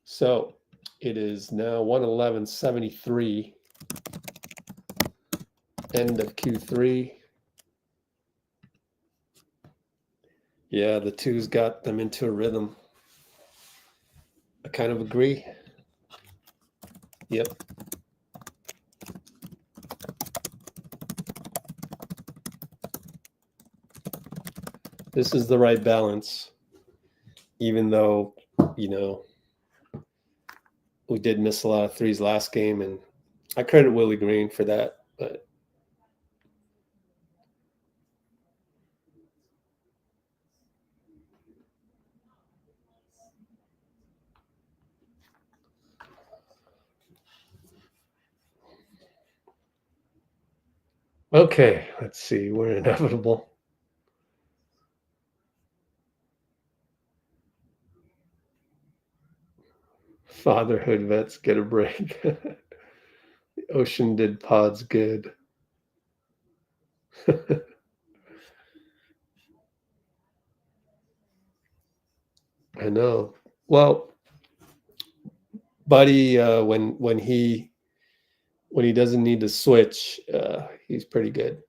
Speaker 1: So it is now 111.73. End of Q3. Yeah, the 2's got them into a rhythm. I kind of agree. Yep. This is the right balance, even though, you know, we did miss a lot of threes last game, and I credit Willie Green for that, but okay, let's see. We're inevitable. Fatherhood vets get a break. The ocean did pods good. I know. Well, Buddy, when he doesn't need to switch, he's pretty good.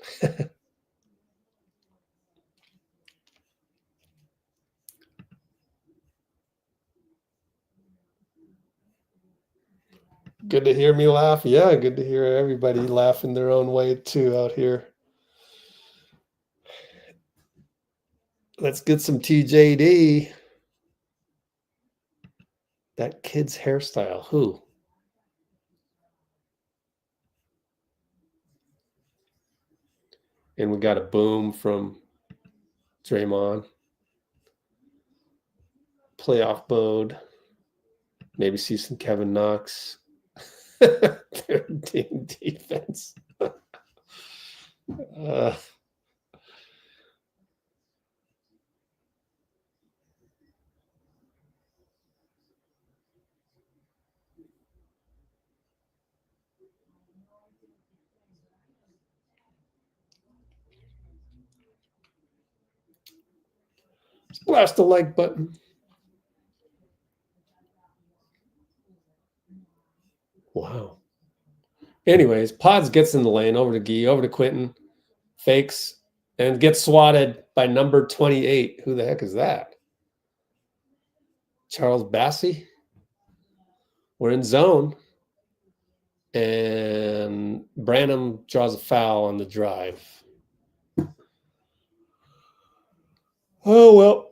Speaker 1: Good to hear me laugh. Yeah, good to hear everybody laughing their own way too out here. Let's get some TJD. That kid's hairstyle. Who? And we got a boom from Draymond. Playoff mode. Maybe see some Kevin Knox. Team defense. Splash the like button. Wow. Anyways, Pods gets in the lane, over to Gee, over to Quentin, fakes, and gets swatted by number 28. Who the heck is that? Charles Bassey. We're in zone. And Branham draws a foul on the drive. Oh, well.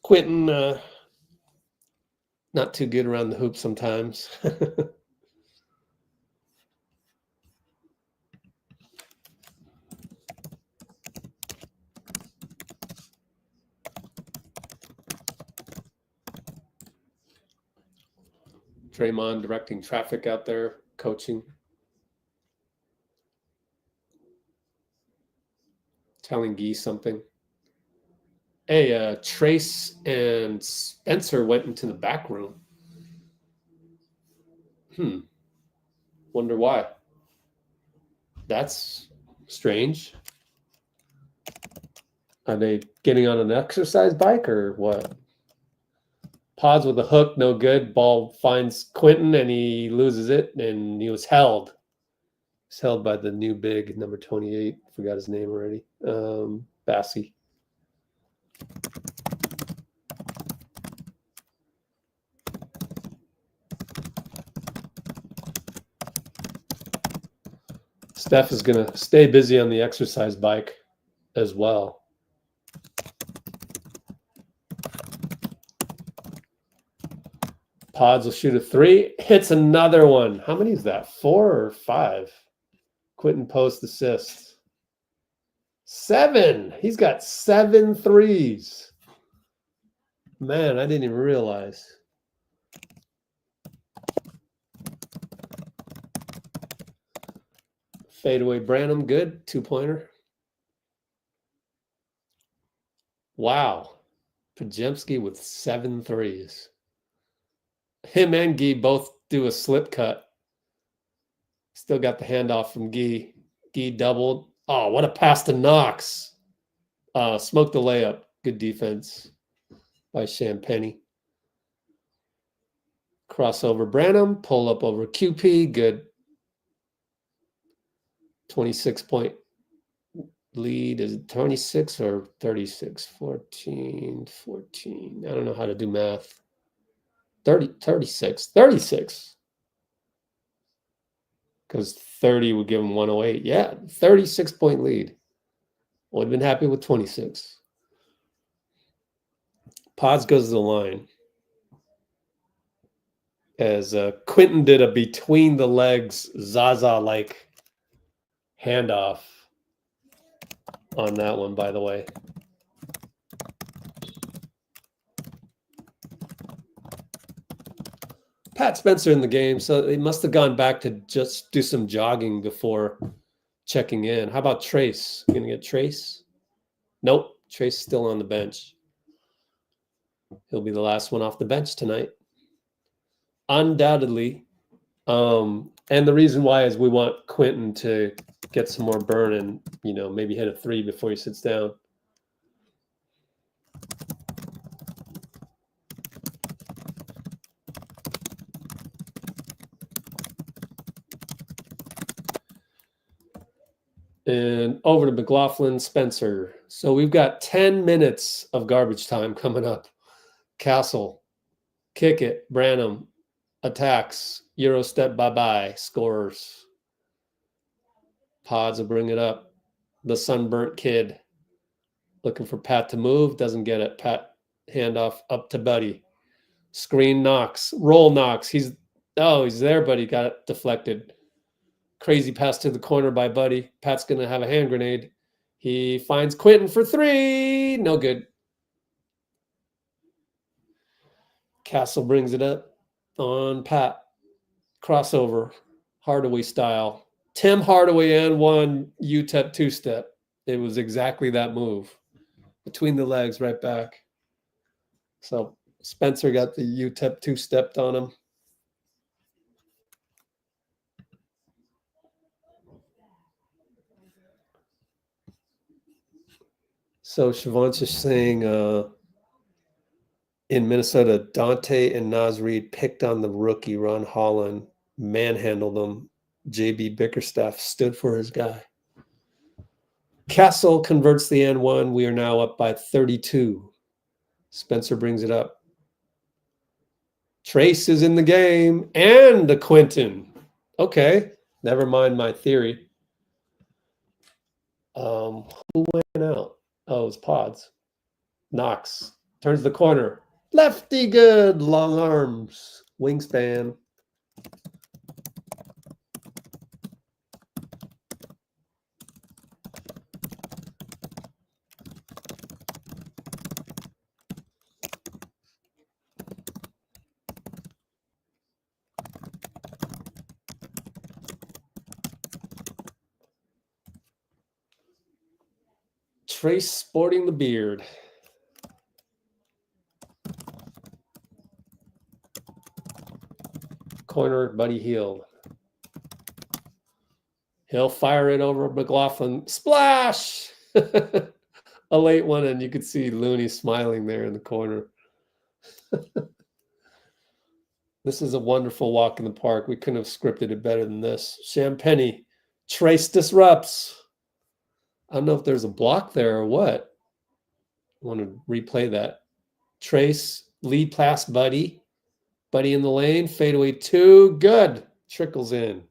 Speaker 1: Quentin, not too good around the hoop sometimes. Draymond directing traffic out there, coaching. Telling Gee something. Hey, Trace and Spencer went into the back room. Wonder why. That's strange. Are they getting on an exercise bike or what? Pods with a hook, no good. Ball finds Quentin and he loses it, and he was held. He's held by the new big, number 28. Forgot his name already. Bassey. Steph is going to stay busy on the exercise bike as well. Pods will shoot a three. Hits another one. How many is that? 4 or 5? Quentin post assists. 7. He's got 7 threes. Man, I didn't even realize. Fadeaway Branham, good. 2-pointer. Wow. Pajemski with 7 threes. Him and Gee both do a slip cut. Still got the handoff from Gee. Gee doubled. Oh, what a pass to Knox. Smoked the layup. Good defense by Champagny. Crossover Branham. Pull up over QP. Good. 26-point lead. Is it 26 or 36? 14. I don't know how to do math. 36. Because 30 would give him 108. Yeah, 36-point lead. Would have been happy with 26. Podz goes to the line. As Quentin did a between the legs Zaza-like handoff on that one, by the way. Pat Spencer in the game, so they must have gone back to just do some jogging before checking in. How about Trace? You gonna get Trace? Nope, Trace is still on the bench. He'll be the last one off the bench tonight. Undoubtedly. And the reason why is we want Quentin to get some more burn and, you know, maybe hit a 3 before he sits down. And over to McLaughlin, Spencer. So we've got 10 minutes of garbage time coming up. Castle, kick it, Branham, attacks, Euro step, bye-bye, scorers. Podz will bring it up. The sunburnt kid looking for Pat to move, doesn't get it. Pat handoff up to Buddy. Screen knocks, roll knocks. He's there, but he got it deflected. Crazy pass to the corner by Buddy. Pat's going to have a hand grenade. He finds Quentin for 3. No good. Castle brings it up on Pat. Crossover. Hardaway style. Tim Hardaway and one UTEP 2-step. It was exactly that move. Between the legs, right back. So Spencer got the UTEP 2-stepped on him. So Siobhan's just saying in Minnesota, Dante and Naz Reid picked on the rookie Ron Holland, manhandled him. JB Bickerstaff stood for his guy. Castle converts the N1. We are now up by 32. Spencer brings it up. Trace is in the game and a Quentin. Okay, never mind my theory. Who went out? Oh, it was Podz. Knox turns the corner. Lefty good. Long arms. Wingspan. Trace sporting the beard. Corner, Buddy Hield. He'll fire it over McLaughlin. Splash! A late one, and you could see Looney smiling there in the corner. This is a wonderful walk in the park. We couldn't have scripted it better than this. Champagny. Trace disrupts. I don't know if there's a block there or what. I want to replay that. Trace, lead pass, Buddy. Buddy in the lane, fadeaway 2, good. Trickles in.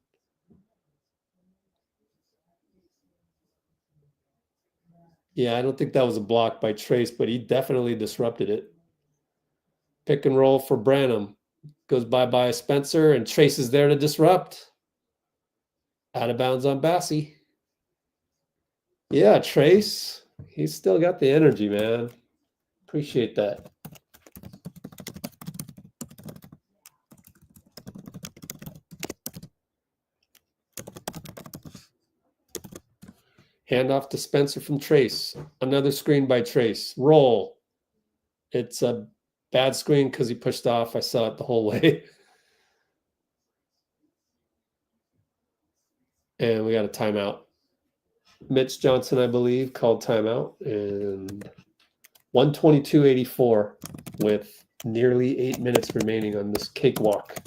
Speaker 1: Yeah, I don't think that was a block by Trace, but he definitely disrupted it. Pick and roll for Branham. Goes by Spencer, and Trace is there to disrupt. Out of bounds on Bassey. Yeah, Trace. He's still got the energy, man. Appreciate that. Handoff to Spencer from Trace. Another screen by Trace. Roll. It's a bad screen because he pushed off. I saw it the whole way. And we got a timeout. Mitch Johnson, I believe, called timeout. And 122.84 with nearly 8 minutes remaining on this cakewalk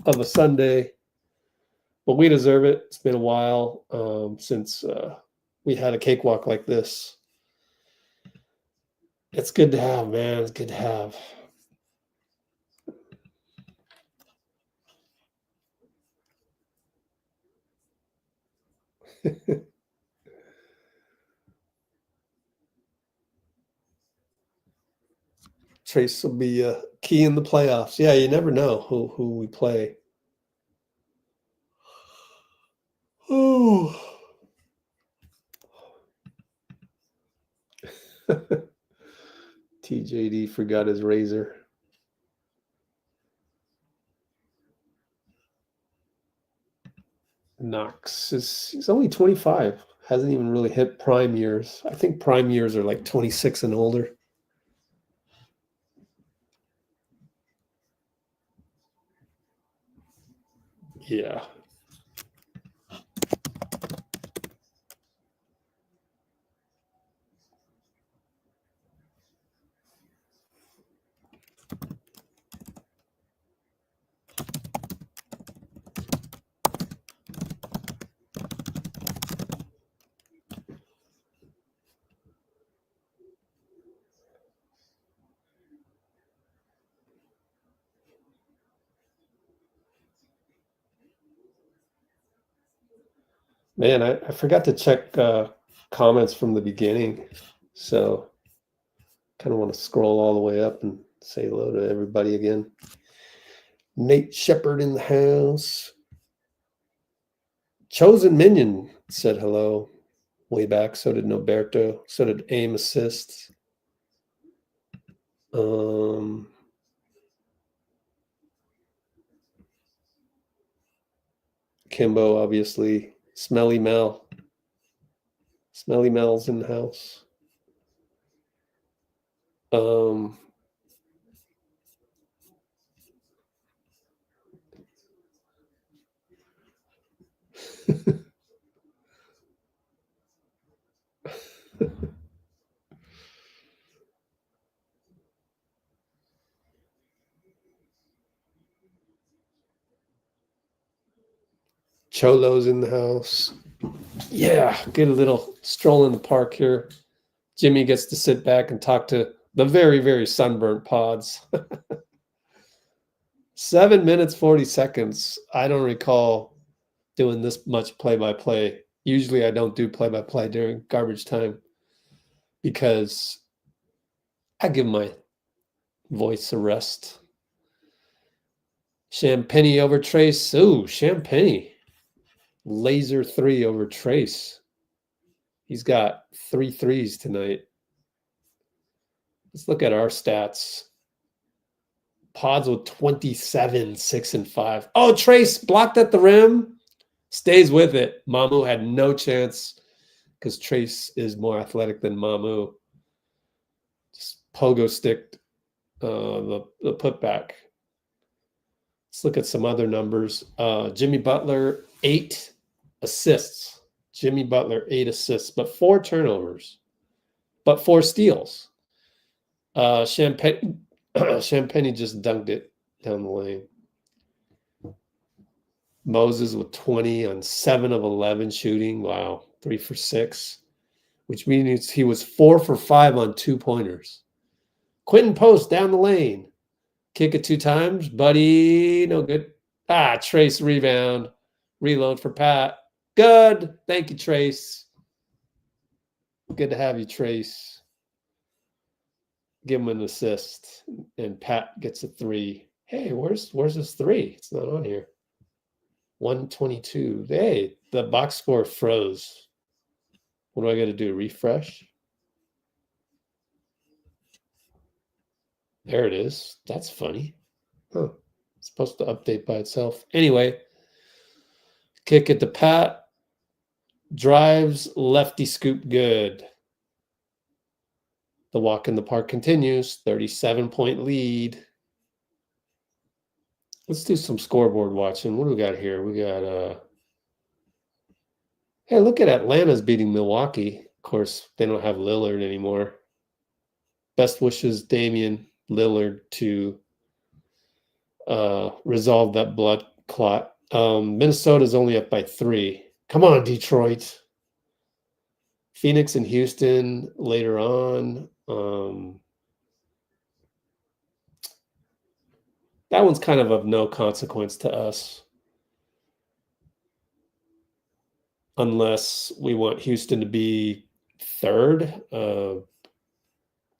Speaker 1: of a Sunday. But we deserve it. It's been a while since we had a cakewalk like this. It's good to have, man. It's good to have. Trace will be key in the playoffs. Yeah, you never know who we play. Oh. TJD forgot his razor. Knox he's only 25. Hasn't even really hit prime years. I think prime years are like 26 and older. Yeah. Man, I forgot to check comments from the beginning. So kind of want to scroll all the way up and say hello to everybody again. Nate Shepard in the house. Chosen Minion said hello way back. So did Noberto. So did Aim Assist. Kimbo, obviously. Smelly Mel. Smelly Mel's in the house. Cholo's in the house. Yeah, get a little stroll in the park here. Jimmy gets to sit back and talk to the very, very sunburnt pods. 7 minutes, 40 seconds. I don't recall doing this much play-by-play. Usually I don't do play-by-play during garbage time because I give my voice a rest. Champagne over Trace. Ooh, Champagne. Laser 3 over Trace. He's got 3 threes tonight. Let's look at our stats. Pods with 27, 6 and 5. Oh, Trace blocked at the rim. Stays with it. Mamu had no chance because Trace is more athletic than Mamu. Just pogo sticked the putback. Let's look at some other numbers. Jimmy Butler, 8 assists. Jimmy Butler, 8 assists, but 4 turnovers, but 4 steals. Champagne just dunked it down the lane. Moses with 20 on 7 of 11 shooting. Wow, 3 for 6, which means he was 4 for 5 on 2-pointers. Quentin Post down the lane. Kick it 2 times. Buddy, no good. Trace rebound. Reload for Pat. Good. Thank you, Trace. Good to have you, Trace. Give him an assist. And Pat gets a 3. Hey, where's his 3? It's not on here. 122. Hey, the box score froze. What do I got to do? Refresh? There it is. That's funny. Huh. It's supposed to update by itself. Anyway, kick it to Pat. Drives, lefty scoop, good. The walk in the park continues. 37-point lead. Let's do some scoreboard watching. What do we got here? We got hey, look at Atlanta's beating Milwaukee. Of course, they don't have Lillard anymore. Best wishes, Damian Lillard, to resolve that blood clot. Minnesota's only up by 3. Come on, Detroit. Phoenix and Houston later on. That one's kind of no consequence to us. unless we want Houston to be third.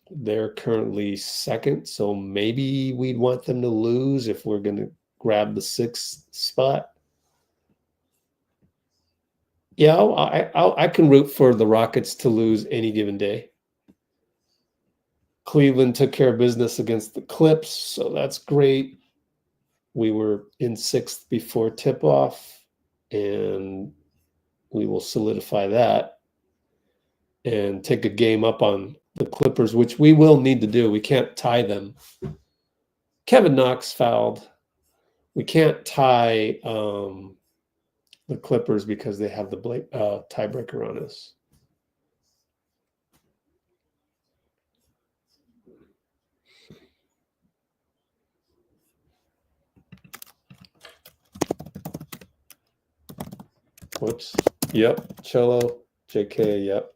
Speaker 1: They're currently second, so maybe we'd want them to lose if we're going to grab the 6th spot. Yeah, I can root for the Rockets to lose any given day. Cleveland took care of business against the Clips, so that's great. We were in 6th before tip-off, and we will solidify that and take a game up on the Clippers, which we will need to do. We can't tie them. Kevin Knox fouled. We can't tie the Clippers because they have the tiebreaker on us. Whoops. Yep. Cello. JK. Yep.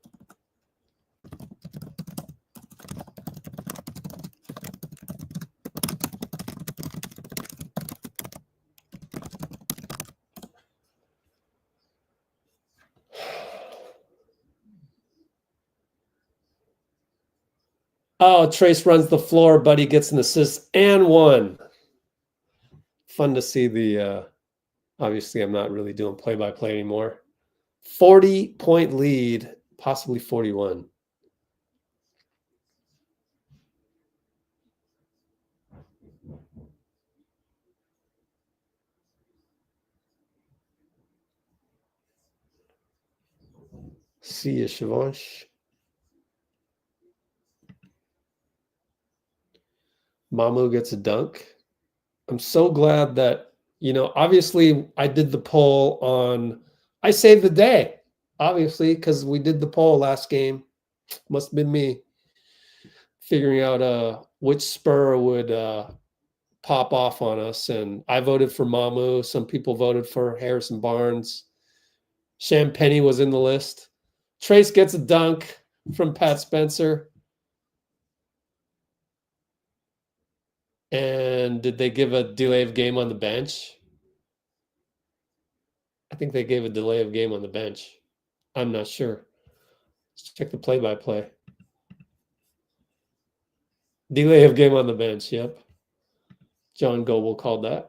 Speaker 1: Oh, Trace runs the floor, Buddy gets an assist and 1. Fun to see the, obviously I'm not really doing play-by-play anymore. 40-point lead, possibly 41. See you, Shivansh. Mamu gets a dunk. I'm so glad that, you know, obviously I did the poll on, I saved the day, obviously, because we did the poll last game. Must have been me figuring out which Spur would pop off on us. And I voted for Mamu. Some people voted for Harrison Barnes. Champagny was in the list. Trace gets a dunk from Pat Spencer. And did they give a delay of game on the bench? I think they gave a delay of game on the bench. I'm not sure. Let's check the play-by-play. Delay of game on the bench, yep. John Goble called that.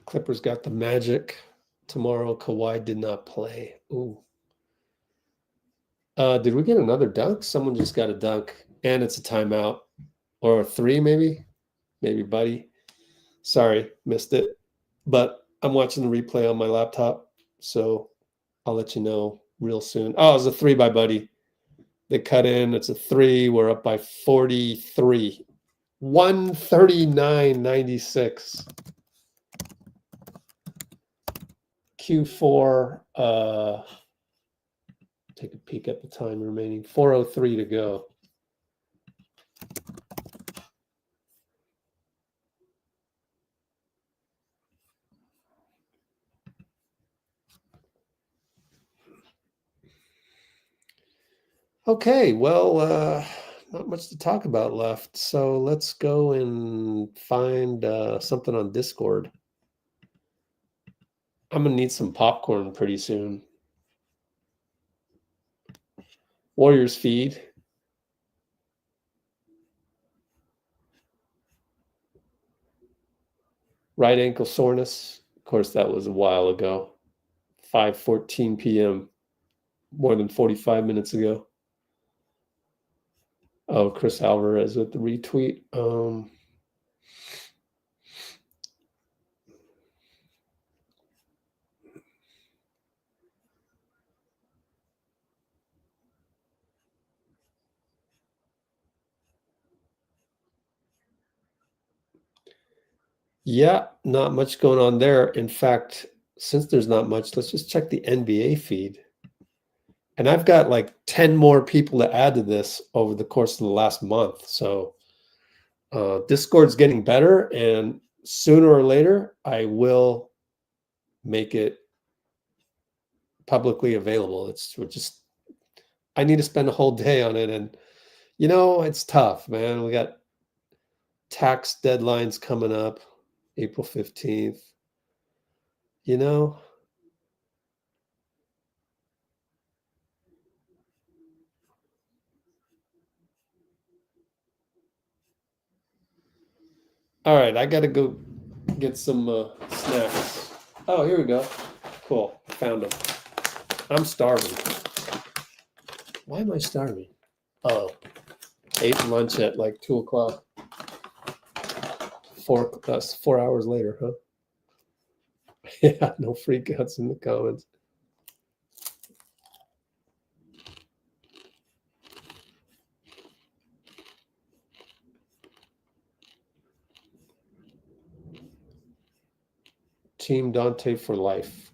Speaker 1: Clippers got the Magic tomorrow. Kawhi did not play. Ooh. Did we get another dunk? Someone just got a dunk, and it's a timeout. Or a 3, maybe? Maybe, Buddy. Sorry, missed it. But I'm watching the replay on my laptop, so I'll let you know real soon. Oh, it was a 3 by Buddy. They cut in. It's a 3. We're up by 43. 139.96. Q4, take a peek at the time remaining. 4:03 to go. Okay, well, not much to talk about left. So let's go and find something on Discord. I'm going to need some popcorn pretty soon. Warriors feed. Right ankle soreness. Of course, that was a while ago. 5:14 p.m. More than 45 minutes ago. Oh, Chris Alvarez with the retweet. Yeah, not much going on there. In fact, since there's not much, let's just check the NBA feed. And I've got like 10 more people to add to this over the course of the last month. So Discord's getting better, and sooner or later, I will make it publicly available. We're just I need to spend a whole day on it. And, you know, it's tough, man. We got tax deadlines coming up, April 15th. You know, all right, I got to go get some snacks. Oh, here we go. Cool. Found them. I'm starving. Why am I starving? Oh, ate lunch at like 2 o'clock. 4 hours later, huh? Yeah, no freakouts in the comments. Team Dante for life.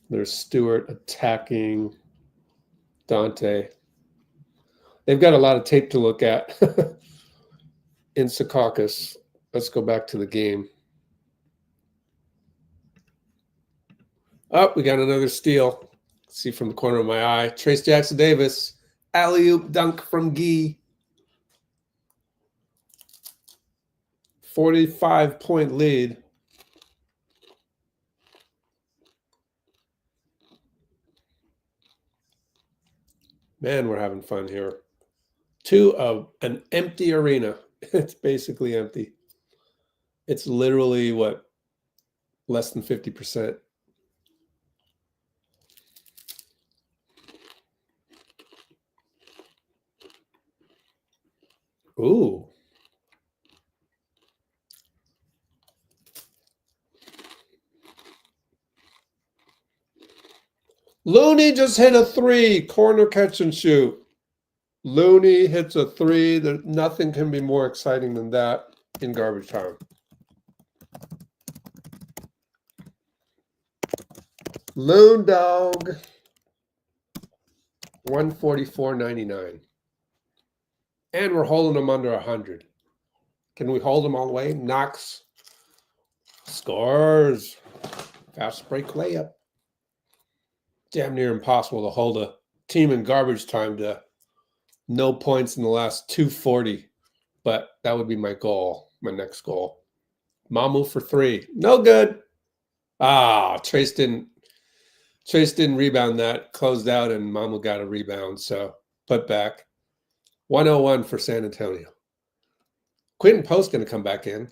Speaker 1: There's Stewart attacking Dante. They've got a lot of tape to look at in Secaucus. Let's go back to the game. Oh, we got another steal. See from the corner of my eye. Trace Jackson Davis. Alley-oop dunk from Gee. 45-point lead. Man, we're having fun here. 2 of an empty arena. It's basically empty. It's literally, what, less than 50%. Ooh. Looney just hit a 3, corner catch and shoot. Looney hits a 3. There, nothing can be more exciting than that in garbage time. Loon dog. 144.99. And we're holding them under 100. Can we hold them all the way? Knox scores. Fast break layup. Damn near impossible to hold a team in garbage time to no points in the last 240. But that would be my goal, my next goal. Mamu for 3. No good. Ah, Trace didn't rebound that. Closed out and Mamu got a rebound. So put back. 101 for San Antonio. Quentin Post going to come back in.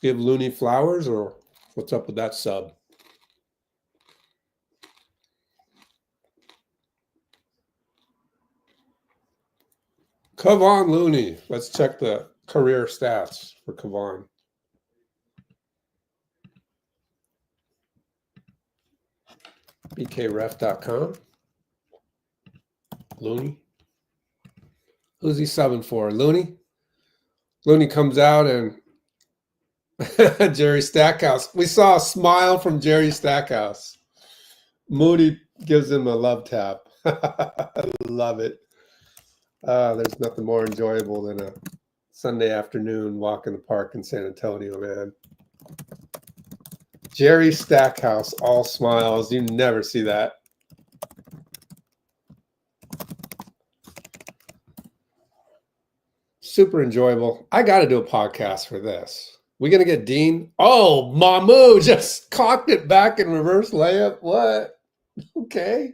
Speaker 1: Give Looney flowers, or what's up with that sub? Kevon Looney. Let's check the career stats for Kevon. BKRef.com. Looney. Who's he subbing for? Looney? Looney comes out and Jerry Stackhouse. We saw a smile from Jerry Stackhouse. Moody gives him a love tap. I love it. There's nothing more enjoyable than a Sunday afternoon walk in the park in San Antonio, man. Jerry Stackhouse, all smiles. You never see that. Super enjoyable. I got to do a podcast for this. We going to get Dean? Oh, Mamu just cocked it back in reverse layup. What? Okay.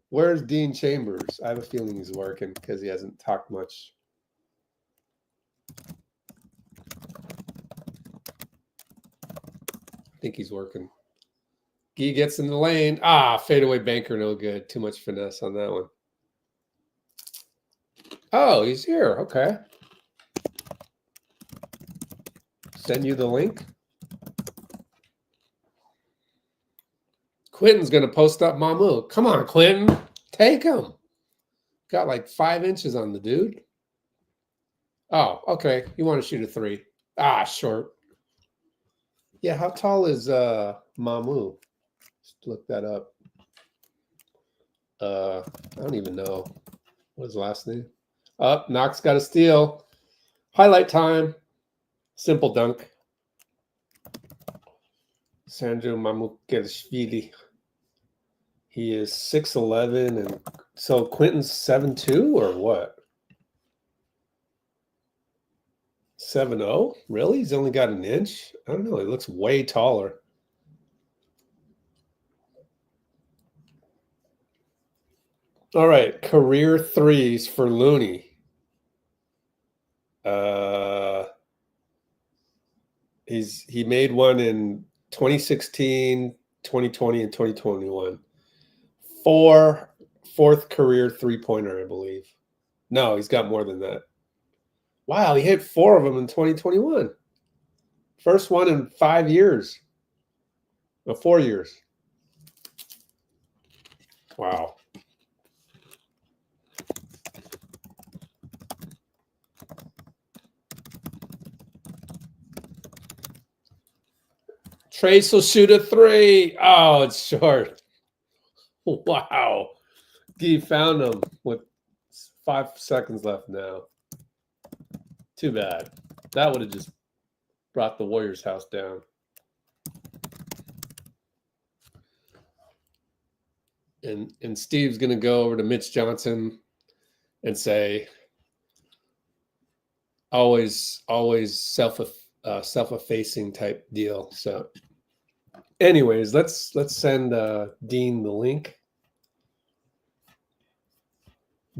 Speaker 1: Where's Dean Chambers? I have a feeling he's working because he hasn't talked much. I think he's working. Gee gets in the lane. Ah, fadeaway banker, no good. Too much finesse on that one. Oh, he's here. Okay. Send you the link. Quentin's going to post up Mamu. Come on, Quentin. Take him. Got like 5 inches on the dude. Oh, okay. You want to shoot a 3. Ah, short. Yeah, how tall is Mamu? Just look that up. I don't even know. What's his last name? Up, Knox got a steal. Highlight time. Simple dunk. Sandro Mamukelishvili. He is 6'11", and so Quentin's 7'2", or what? 7'0"? Really? He's only got an inch? I don't know. He looks way taller. All right, career threes for Looney. He made one in 2016, 2020, and 2021. Fourth career three-pointer, I believe. No, he's got more than that. Wow, he hit 4 of them in 2021. First one in 5 years. 4 years. Wow. Trace will shoot a 3. Oh, it's short. Wow. He found him with 5 seconds left now. Too bad. That would have just brought the Warriors' house down. And Steve's going to go over to Mitch Johnson and say, always self-effacing type deal. So anyways, let's send Dean the link.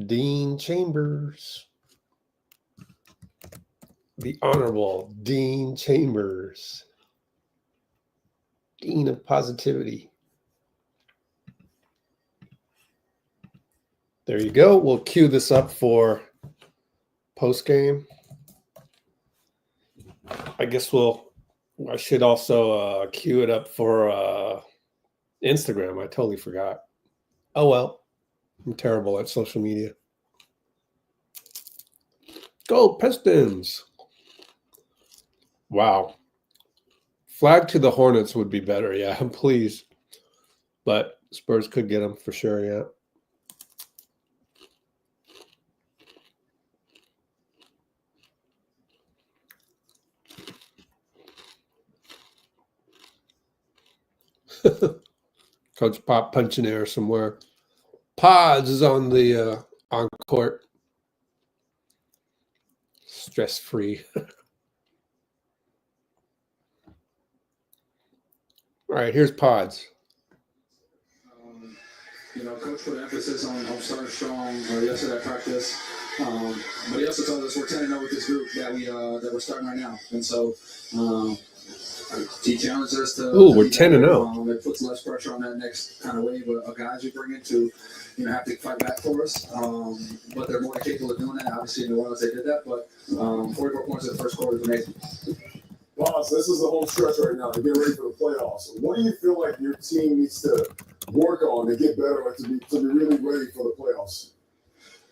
Speaker 1: Dean Chambers. The Honorable Dean Chambers. Dean of Positivity. There you go. We'll cue this up for post-game. I guess I should also cue it up for Instagram. I totally forgot. Oh, well. I'm terrible at social media. Go Pistons. Wow. Flag to the Hornets would be better. Yeah, please. But Spurs could get them for sure, yeah. Coach Pop punching air somewhere. Podz is on the on court. Stress free. All right, here's Podz.
Speaker 9: Coach put emphasis on starting strong yesterday at practice. But he also told us we're 10-0 with this group that we're starting right now, and so. He challenged us to.
Speaker 1: Ooh, we're 10-0.
Speaker 9: It puts less pressure on that next kind of wave of guys we bring in to, have to fight back for us. But they're more than capable of doing that. Obviously, in New Orleans they did that, but 44 points in the first quarter is amazing.
Speaker 2: Boss, this is the home stretch right now to get ready for the playoffs. What do you feel like your team needs to work on to get better, like to be really ready for the playoffs?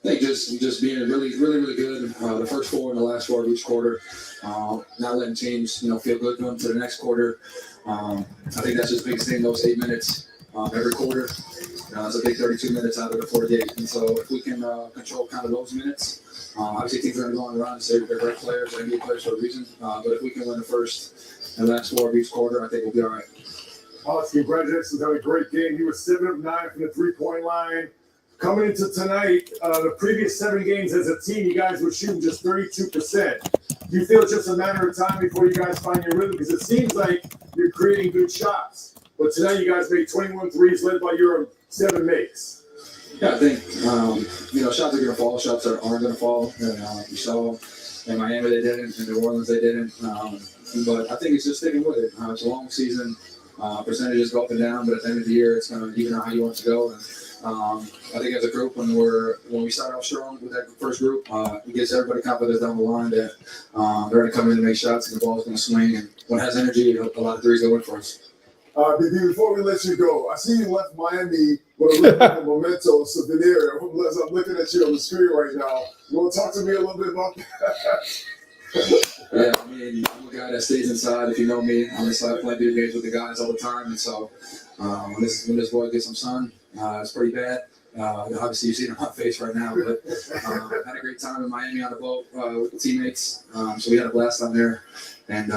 Speaker 9: I think just being really, really, really good. The first 4 and the last 4 of each quarter. Not letting teams, feel good going to the next quarter. I think that's just the biggest thing. Those 8 minutes every quarter. It's a big 32 minutes out of the 48. And so if we can control kind of those minutes, obviously teams are going to go on around and say they're great players, they're NBA players for a reason. But if we can win the first and last 4 of each quarter, I think we'll be all right.
Speaker 2: Alex, congratulations on a great game. You were 7 of 9 from the three-point line. Coming into tonight, the previous 7 games as a team, you guys were shooting just 32%. Do you feel it's just a matter of time before you guys find your rhythm? Because it seems like you're creating good shots. But tonight you guys made 21 threes led by your 7 makes.
Speaker 9: Yeah, I think, shots are going to fall. Shots aren't going to fall. You saw in Miami they didn't. In New Orleans they didn't. But I think it's just sticking with it. It's a long season. Percentages go up and down. But at the end of the year, it's going to even out how you want to go. And, I think as a group, when we start off strong with that first group, it gives everybody confidence down the line that they're going to come in and make shots and the ball's going to swing. And when it has energy, a lot of threes go in for us.
Speaker 2: Before we let you go, I see you left Miami with a little bit of a memento souvenir. As I'm looking at you on the screen right now, you want to talk to me a little bit about that?
Speaker 9: Yeah, I'm a guy that stays inside. If you know me, I'm inside playing video games with the guys all the time. And so when this boy gets some sun, it's pretty bad. Obviously, you see it on my face right now, but had a great time in Miami on the boat with the teammates. So we had a blast on there, and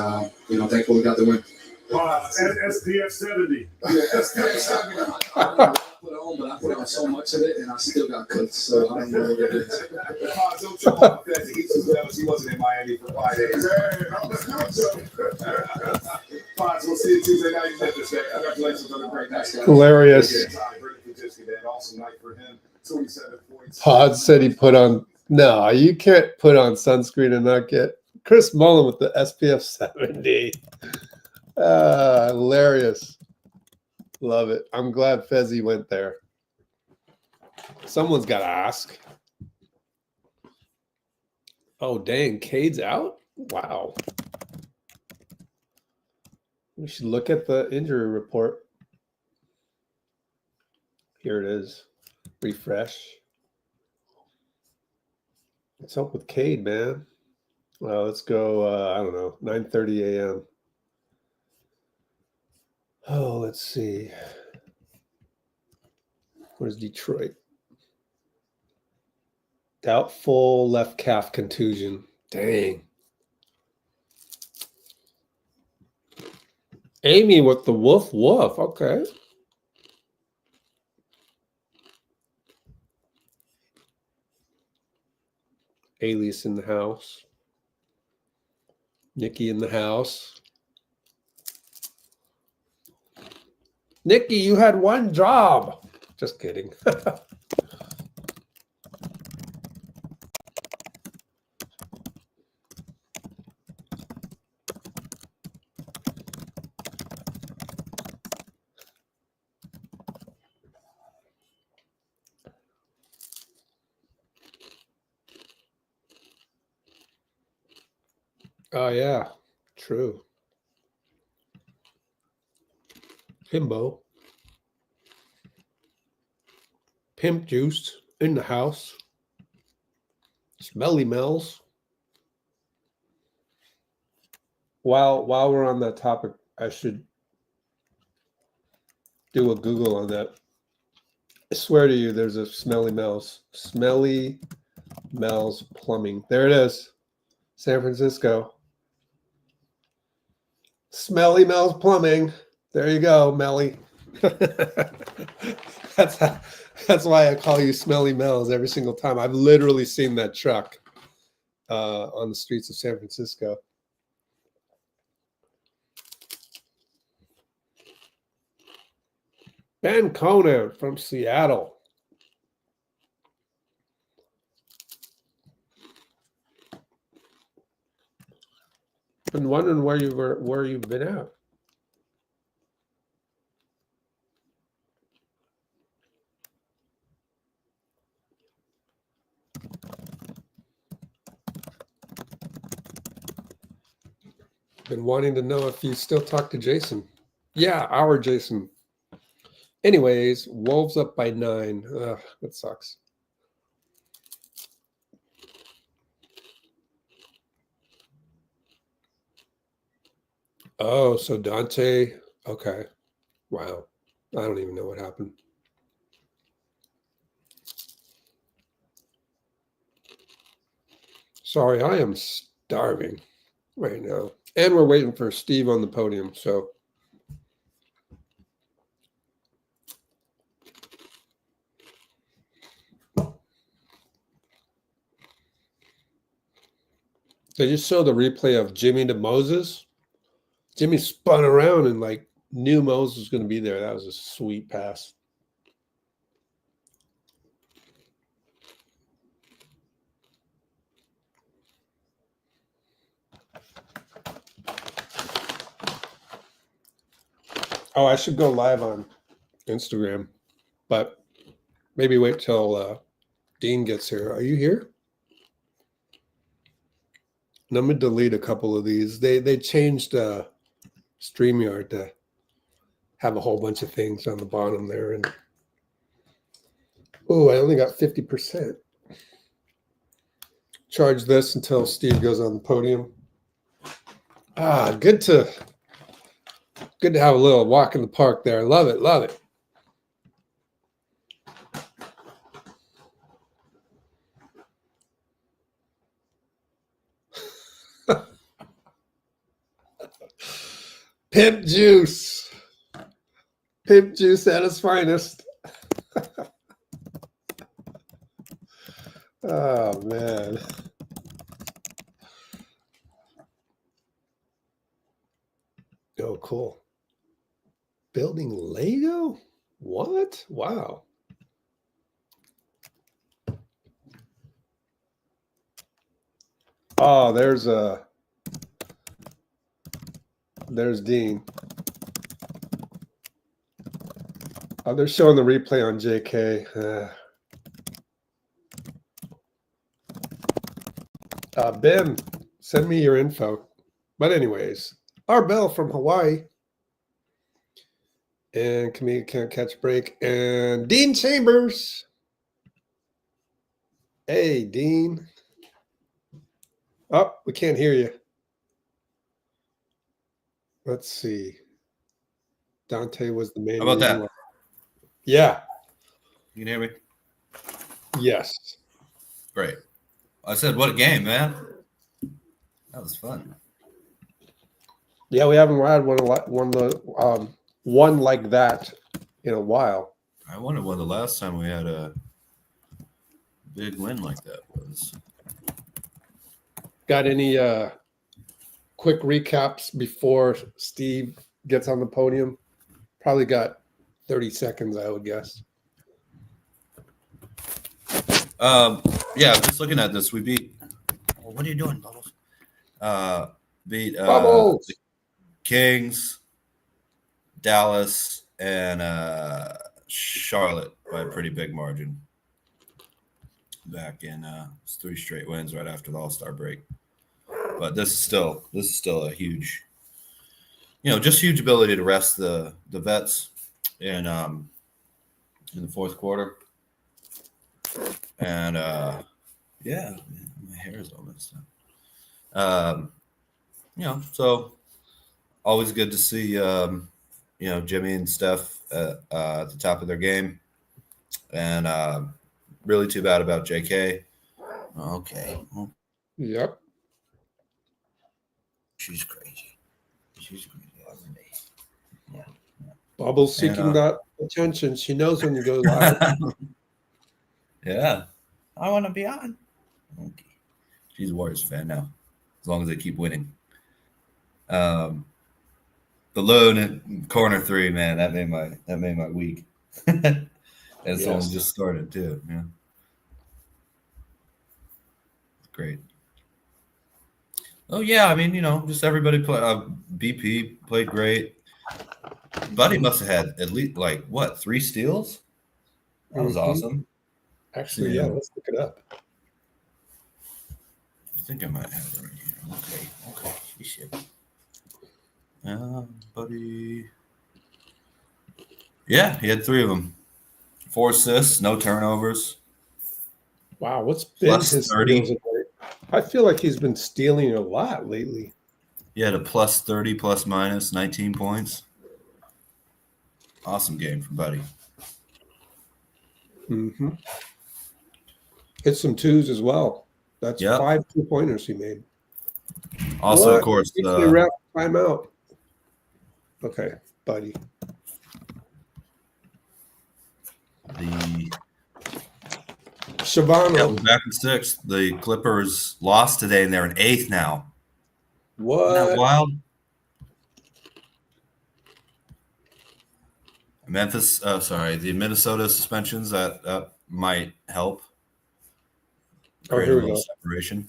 Speaker 9: thankful we got the win.
Speaker 2: SPF 70.
Speaker 9: Yeah, SPF 70. I don't know what I put on, but I put on so much of it, and I still got cooked. So I don't know what it is.
Speaker 2: Podz, don't jump off the fence. He's too jealous. He wasn't in Miami for 5 days. Podz, we'll see you Tuesday night in Memphis. Congratulations on a great night.
Speaker 1: Hilarious.
Speaker 2: Awesome night for him. 27 points.
Speaker 1: Podz said he put on. No, you can't put on sunscreen and not get Chris Mullen with the SPF 70. Hilarious. Love it. I'm glad Fezzi went there. Someone's got to ask. Oh, dang. Cade's out? Wow. We should look at the injury report. Here it is. Refresh. What's up with Cade, man? Well, let's go, I don't know, 9:30 a.m. Oh, let's see. Where's Detroit? Doubtful left calf contusion. Dang. Amy with the woof woof. Okay. Alias in the house. Nikki in the house. Nikki, you had one job. Just kidding. Oh, yeah. True. Himbo. Pimp juice in the house. Smelly Mel's. While we're on that topic, I should do a Google on that. I swear to you, there's a Smelly Mel's. Smelly Mel's Plumbing. There it is. San Francisco. Smelly Mel's Plumbing. There you go, Melly. That's why I call you Smelly Mel's every single time. I've literally seen that truck on the streets of San Francisco. Ben Conan from Seattle. Been wondering where you've been at. Been wanting to know if you still talk to Jason. Yeah, our Jason. Anyways, Wolves up by 9. Ugh, that sucks. Oh, so Dante. Okay. Wow. I don't even know what happened. Sorry, I am starving right now. And we're waiting for Steve on the podium, so. They just showed the replay of Jimmy to Moses. Jimmy spun around and knew Moses was going to be there. That was a sweet pass. Oh, I should go live on Instagram, but maybe wait till Dean gets here. Are you here? And I'm going to delete a couple of these. They changed StreamYard to have a whole bunch of things on the bottom there. And oh, I only got 50%. Charge this until Steve goes on the podium. Ah, good to have a little walk in the park there. Love it, love it. Pimp juice. Pimp juice at its finest. Oh, man. Oh, cool. Building Lego? What? Wow. Oh, there's Dean. Oh, they're showing the replay on JK. Ben, send me your info. But anyways, Arbel from Hawaii. And Kuminga can't catch a break. And Dean Chambers. Hey, Dean. Oh, we can't hear you. Let's see. Dante was the main.
Speaker 10: How about that?
Speaker 1: Yeah.
Speaker 10: You can hear me?
Speaker 1: Yes.
Speaker 10: Great. I said, what a game, man. That was fun.
Speaker 1: Yeah, we haven't had one like that in a while.
Speaker 10: I wonder when the last time we had a big win like that was.
Speaker 1: Got any quick recaps before Steve gets on the podium? Probably got 30 seconds, I would guess.
Speaker 10: Yeah, just looking at this, we beat. Oh, what are you doing, Bubbles? Beat
Speaker 1: Bubbles.
Speaker 10: The Kings, Dallas, and Charlotte by a pretty big margin. Back in 3 straight wins right after the All-Star break. But this is still a huge, just huge ability to rest the vets in the fourth quarter. And yeah, my hair is all messed up. So always good to see Jimmy and Steph at the top of their game. And really too bad about JK. Okay.
Speaker 1: Yep.
Speaker 10: She's crazy. Yeah.
Speaker 1: Bubbles seeking that attention. She knows when you go live.
Speaker 10: Yeah. I want to be on. Okay. She's a Warriors fan now, as long as they keep winning. The lone in corner 3, man, that made my week. And someone just started too. Yeah. Great. Oh yeah, I mean, just everybody play. BP played great. Buddy must have had at least 3 steals. That was awesome.
Speaker 1: Actually, yeah, let's look it up.
Speaker 10: I think I might have it right here. Okay. Shit. Buddy. Yeah, he had 3 of them. 4 assists, no turnovers.
Speaker 1: Wow, what's been
Speaker 10: Plus
Speaker 1: his
Speaker 10: 30.
Speaker 1: steals? I feel like he's been stealing a lot lately.
Speaker 10: He had a plus 30, plus minus 19 points. Awesome game for Buddy.
Speaker 1: Mm-hmm. Hit some 2s as well. That's 5 2-pointers he made.
Speaker 10: Also, of course,
Speaker 1: the timeout. Okay, Buddy.
Speaker 10: The
Speaker 1: Shavano.
Speaker 10: Yeah, we're back in 6th. The Clippers lost today, and they're in 8th now.
Speaker 1: What?
Speaker 10: Isn't that wild? The Minnesota suspensions that might help.
Speaker 1: Here we go.
Speaker 10: Separation.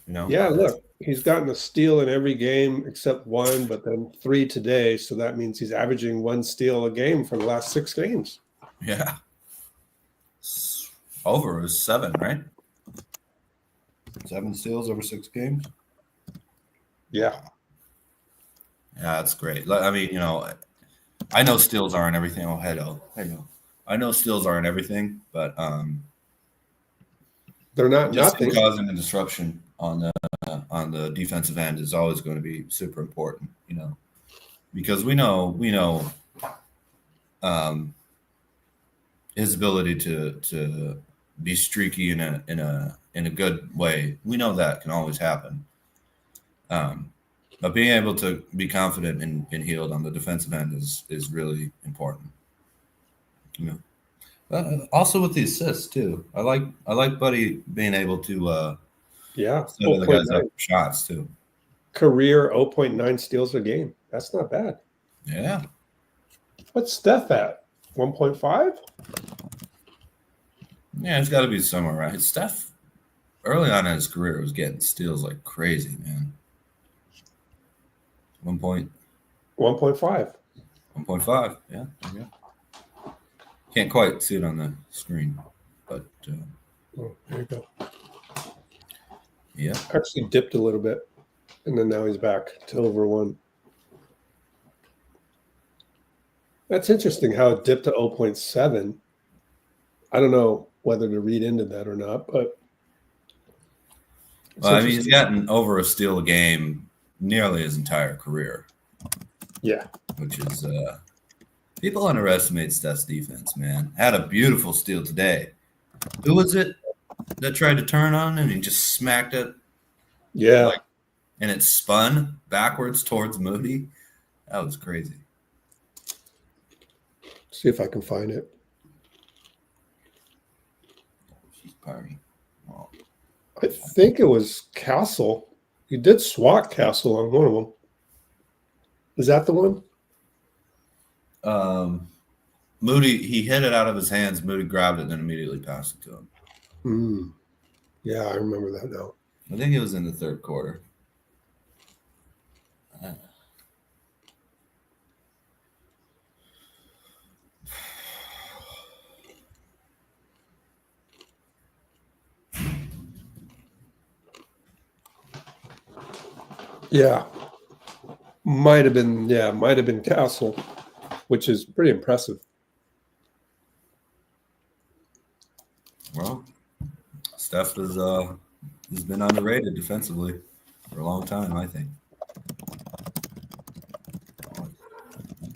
Speaker 1: Yeah, look, he's gotten a steal in every game except 1, but then 3 today. So that means he's averaging 1 steal a game for the last 6 games.
Speaker 10: Yeah. Over is 7, right? 7 steals over 6 games.
Speaker 1: Yeah.
Speaker 10: Yeah, that's great. I mean, I know steals aren't everything. Oh, hello. I know steals aren't everything, but
Speaker 1: they're not
Speaker 10: just
Speaker 1: nothing.
Speaker 10: Causing a disruption on the defensive end is always going to be super important, because we know his ability to be streaky in a good way. We know that can always happen. But being able to be confident in Hield on the defensive end is really important. You know, also with the assists too. I like Buddy being able to set the guys up for shots too.
Speaker 1: Career 0.9 steals a game. That's not bad.
Speaker 10: Yeah.
Speaker 1: What's Steph at? 1.5?
Speaker 10: Yeah, it's got to be somewhere, right? Steph, early on in his career, was getting steals like crazy, man. 1.5. 1.5, yeah. Can't quite see it on the screen, but
Speaker 1: there you go.
Speaker 10: Yeah.
Speaker 1: Actually dipped a little bit, and then now he's back to over 1. That's interesting how it dipped to 0.7. I don't know whether to read into that or not, but
Speaker 10: well, I mean, he's gotten over a steal a game nearly his entire career.
Speaker 1: Yeah.
Speaker 10: Which is people underestimate Steph's defense, man. Had a beautiful steal today. Who was it that tried to turn on and he just smacked it?
Speaker 1: Yeah.
Speaker 10: And it spun backwards towards Moody. That was crazy.
Speaker 1: See if I can find it.
Speaker 10: She's party. Oh.
Speaker 1: I think it was Castle. You did swat Castle on one of them. Is that the one?
Speaker 10: Moody, he hit it out of his hands. Moody grabbed it and then immediately passed it to him.
Speaker 1: Yeah, I remember that now.
Speaker 10: I think it was in the third quarter.
Speaker 1: Yeah. Might have been Castle, which is pretty impressive.
Speaker 10: Well, Steph has been underrated defensively for a long time, I think.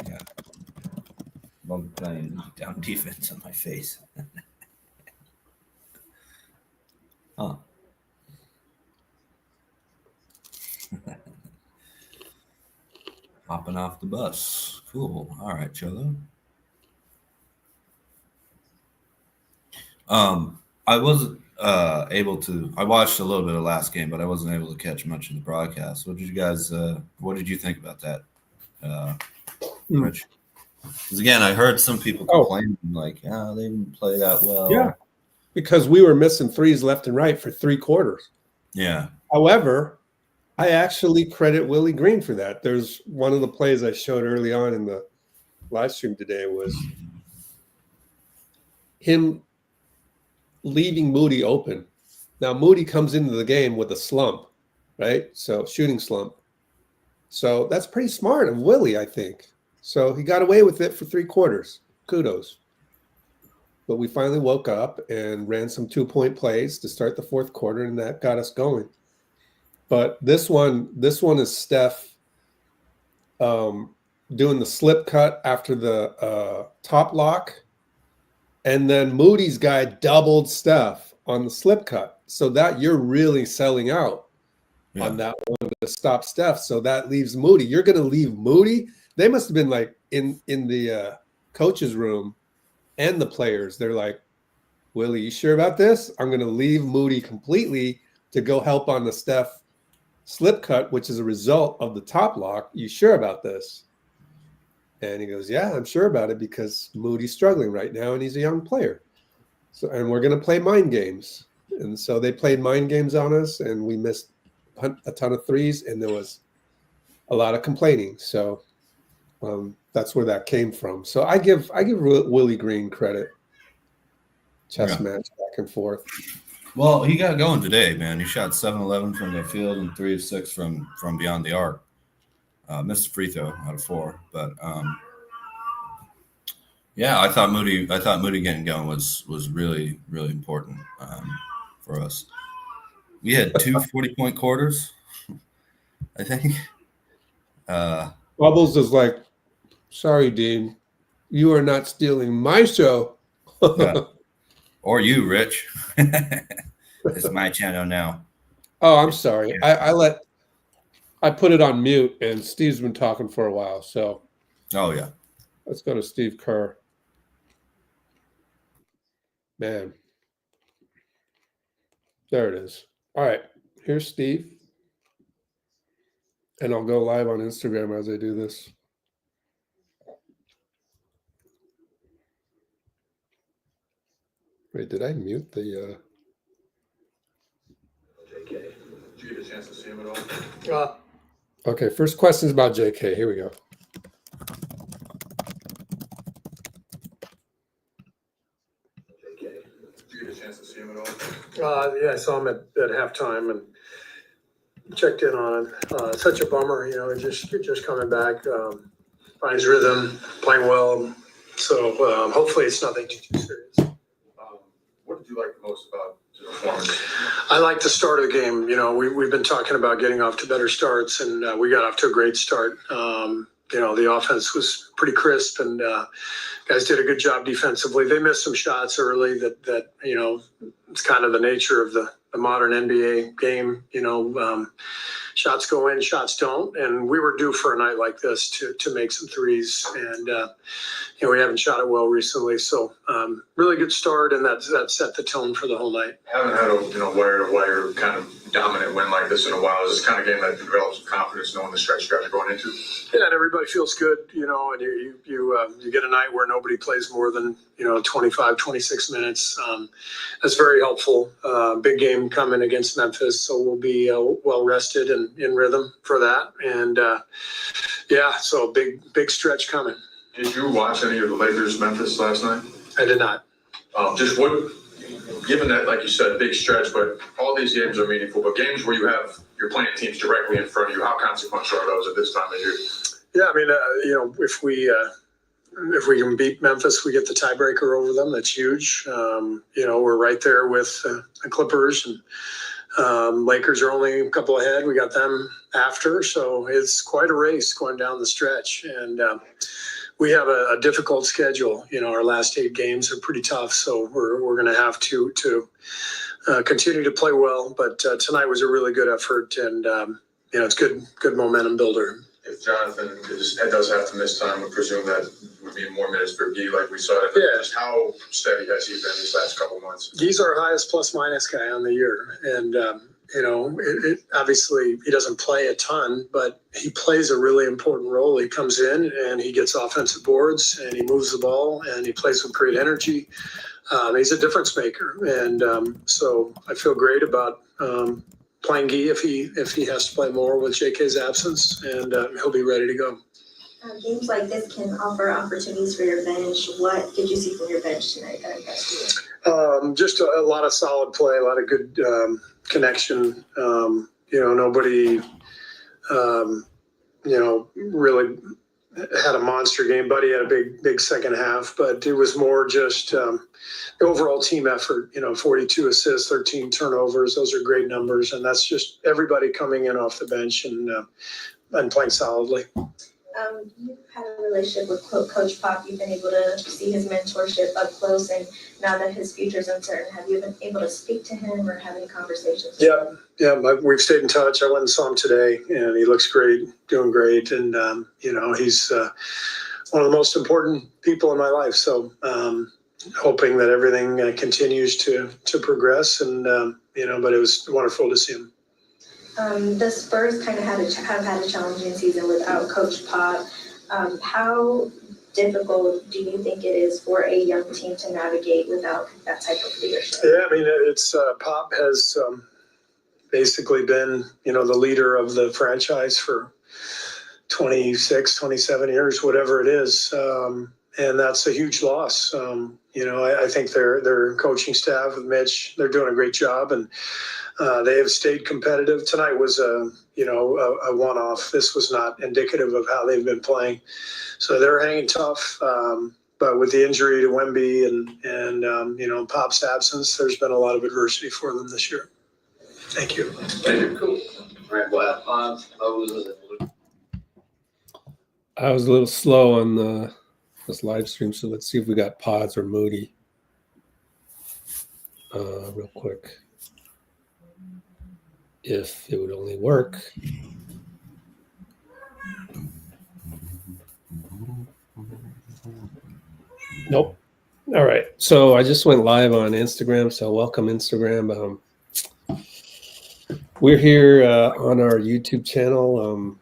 Speaker 10: Yeah. Love playing down defense on my face. Huh. Hopping off the bus. Cool. All right, Cholo. I wasn't able to. I watched a little bit of last game, but I wasn't able to catch much of the broadcast. What did you guys? What did you think about that, Rich? Because again, I heard some people complaining like, they didn't play that well.
Speaker 1: Yeah, because we were missing threes left and right for 3 quarters.
Speaker 10: Yeah.
Speaker 1: However, I actually credit Willie Green for that. There's one of the plays I showed early on in the live stream today was him leaving Moody open. Now, Moody comes into the game with a slump, right? So shooting slump. So that's pretty smart of Willie, I think. So he got away with it for 3 quarters. Kudos. But we finally woke up and ran some 2-point plays to start the 4th quarter, and that got us going. But this one is Steph doing the slip cut after the top lock. And then Moody's guy doubled Steph on the slip cut. So that you're really selling out on that one to stop Steph. So that leaves Moody. You're going to leave Moody? They must have been like in the coach's room and the players. They're like, Willie, you sure about this? I'm going to leave Moody completely to go help on the Steph slip cut, which is a result of the top lock. You sure about this? And he goes, yeah, I'm sure about it because Moody's struggling right now and he's a young player. So, and we're going to play mind games. And so they played mind games on us and we missed a ton of threes and there was a lot of complaining. So that's where that came from. So I give Willie Green credit. Chess match back and forth.
Speaker 10: Well, he got going today, man. He shot 7-11 from the field and 3 of 6 from beyond the arc. Missed a free throw out of 4, but I thought Moody getting going was really, really important for us. We had 2 40-point quarters, I think.
Speaker 1: Bubbles is like, sorry, Dean, you are not stealing my show.
Speaker 10: Yeah. Or you, Rich. It's my channel now.
Speaker 1: Oh, I'm sorry. I let I put it on mute, and Steve's been talking for a while. So,
Speaker 10: Oh yeah.
Speaker 1: let's go to Steve Kerr. Man, there it is. All right, here's Steve, and I'll go live on Instagram as I do this. Wait, did I mute the?
Speaker 11: JK, did you get a chance to see him at all?
Speaker 1: Okay, first question is about JK. Here we go.
Speaker 11: JK, did you get a chance to see him at all?
Speaker 3: Yeah, I saw him at halftime and checked in on him. Such a bummer, just coming back, finds rhythm, playing well. So hopefully it's nothing too serious.
Speaker 11: What did you like the most about the performance?
Speaker 3: I like the start of the game. We've been talking about getting off to better starts, and we got off to a great start. The offense was pretty crisp, and guys did a good job defensively. They missed some shots early that it's kind of the nature of the modern NBA game. Shots go in, shots don't, and we were due for a night like this to make some threes, and we haven't shot it well recently. So really good start, and that set the tone for the whole night.
Speaker 11: Haven't had a wire-to-wire kind of dominant win like this in a while. Is this kind of game that develops confidence knowing the stretch you guys are going into?
Speaker 3: Yeah, and everybody feels good, and you get a night where nobody plays more than 25, 26 minutes. That's very helpful. Big game coming against Memphis, so we'll be well rested and in rhythm for that. And so big stretch coming.
Speaker 11: Did you watch any of the Lakers Memphis last night?
Speaker 3: I did not.
Speaker 11: Just given that, like you said, big stretch, but all these games are meaningful. But games where you're playing teams directly in front of you, how consequential are those at this time of year?
Speaker 3: Yeah, I mean, if we can beat Memphis, we get the tiebreaker over them. That's huge. We're right there with the Clippers, and Lakers are only a couple ahead. We got them after, so it's quite a race going down the stretch. And we have a difficult schedule. Our last 8 games are pretty tough, so we're going to have to continue to play well. But tonight was a really good effort, and it's good momentum builder.
Speaker 11: If Jonathan does have to miss time, I presume that would be more minutes for Guy, like we saw it.
Speaker 3: Yeah.
Speaker 11: Just how steady has he been these last couple months?
Speaker 3: He's our highest plus-minus guy on the year, and obviously he doesn't play a ton, but he plays a really important role. He comes in and he gets offensive boards, and he moves the ball, and he plays with great energy. He's a difference maker, and so I feel great about playing Guy if he has to play more with JK's absence, and he'll be ready to go.
Speaker 12: Games like this can offer opportunities for your bench. What did you see from your bench tonight that impressed you?
Speaker 3: Just a lot of solid play, a lot of good connection. Nobody, really had a monster game. Buddy had a big second half, but it was more just the overall team effort. 42 assists, 13 turnovers. Those are great numbers, and that's just everybody coming in off the bench and playing solidly.
Speaker 12: You've had a relationship with Coach Pop. You've been able to see his mentorship up close, and now that his future is uncertain, have you been able to speak to him or have any conversations?
Speaker 3: Yeah, we've stayed in touch. I went and saw him today, and he looks great, doing great, and he's one of the most important people in my life. So hoping that everything continues to progress, and but it was wonderful to see him.
Speaker 12: The Spurs kind of have had a challenging season without Coach Pop. How difficult do you think it is for a young team to navigate without that type of leadership?
Speaker 3: Yeah, I mean, it's Pop has basically been, the leader of the franchise for 26, 27 years, whatever it is. And that's a huge loss. I think their coaching staff with Mitch, they're doing a great job, and they have stayed competitive. Tonight was a one-off. This was not indicative of how they've been playing. So they're hanging tough. But with the injury to Wemby and Pop's absence, there's been a lot of adversity for them this year. Thank you.
Speaker 11: Thank you. Cool. All right, well,
Speaker 1: I was a little slow on this live stream, so let's see if we got Podz or Moody real quick. If it would only work. Nope. All right. So I just went live on Instagram. So welcome, Instagram. We're here on our YouTube channel.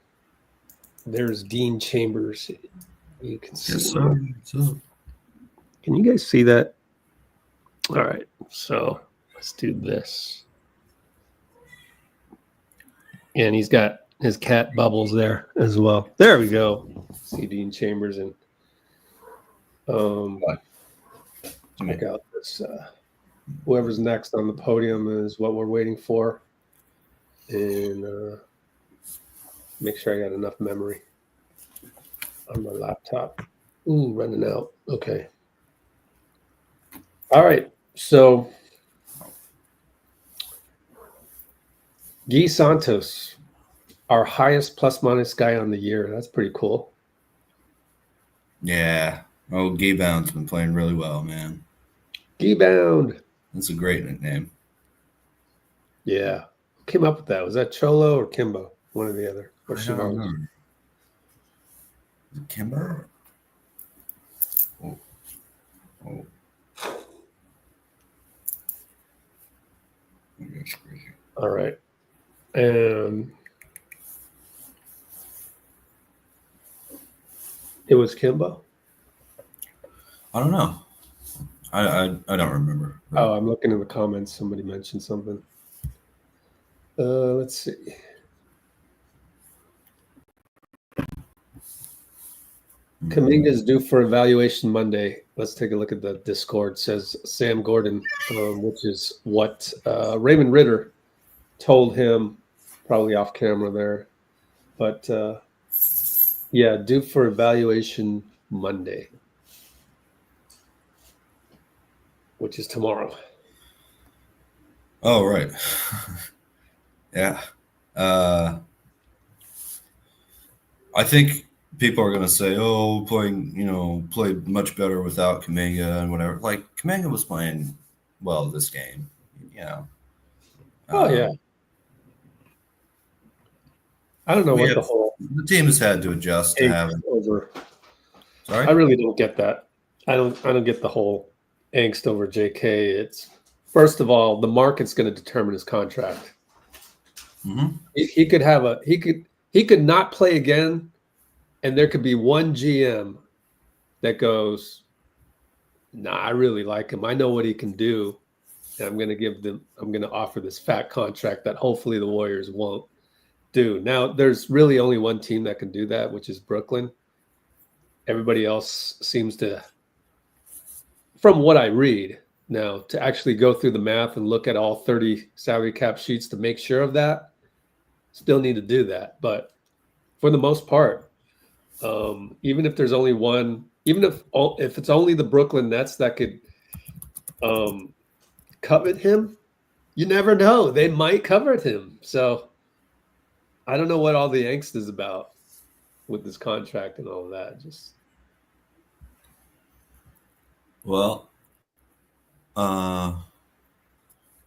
Speaker 1: There's Dean Chambers. You can see.
Speaker 10: Yes, sir.
Speaker 1: Can you guys see that? All right. So let's do this. And he's got his cat Bubbles there as well. There we go. See Dean Chambers and check out this. Whoever's next on the podium is what we're waiting for. And make sure I got enough memory on my laptop. Ooh, running out. Okay. All right. So Guy Santos, our highest plus minus guy on the year. That's pretty cool.
Speaker 10: Yeah. Oh, Gaybound's been playing really well, man.
Speaker 1: Gaybound.
Speaker 10: That's a great nickname.
Speaker 1: Yeah. Who came up with that? Was that Cholo or Kimbo? One or the other. Or
Speaker 10: I don't
Speaker 1: Siobhan?
Speaker 10: know. Is it Kimber? Oh. Oh. That's crazy.
Speaker 1: All right. And it was Kimbo?
Speaker 10: I don't know. I don't remember.
Speaker 1: Oh, I'm looking in the comments. Somebody mentioned something. Let's see. Kuminga is due for evaluation Monday. Let's take a look at the Discord. Says Sam Gordon, which is what Raymond Ritter told him, probably off camera there. But yeah, due for evaluation Monday, which is tomorrow.
Speaker 10: Oh, right. Yeah. I think people are going to say, oh, played much better without Kuminga and whatever. Like, Kuminga was playing well this game,
Speaker 1: Oh, yeah. I don't know what
Speaker 10: the team has had to adjust to having
Speaker 1: over.
Speaker 10: Sorry?
Speaker 1: I really don't get that. I don't get the whole angst over JK. It's first of all, the market's going to determine his contract.
Speaker 10: Mm-hmm.
Speaker 1: He could not play again, and there could be one GM that goes, nah, I really like him. I know what he can do, and I'm going to offer this fat contract that hopefully the Warriors won't do. Now, there's really only one team that can do that, which is Brooklyn. Everybody else seems to, from what I read now, to actually go through the math and look at all 30 salary cap sheets to make sure of that, still need to do that. But for the most part, even if there's only one, even if it's only the Brooklyn Nets that could covet him, you never know. They might covet him. So I don't know what all the angst is about with this contract and all of that.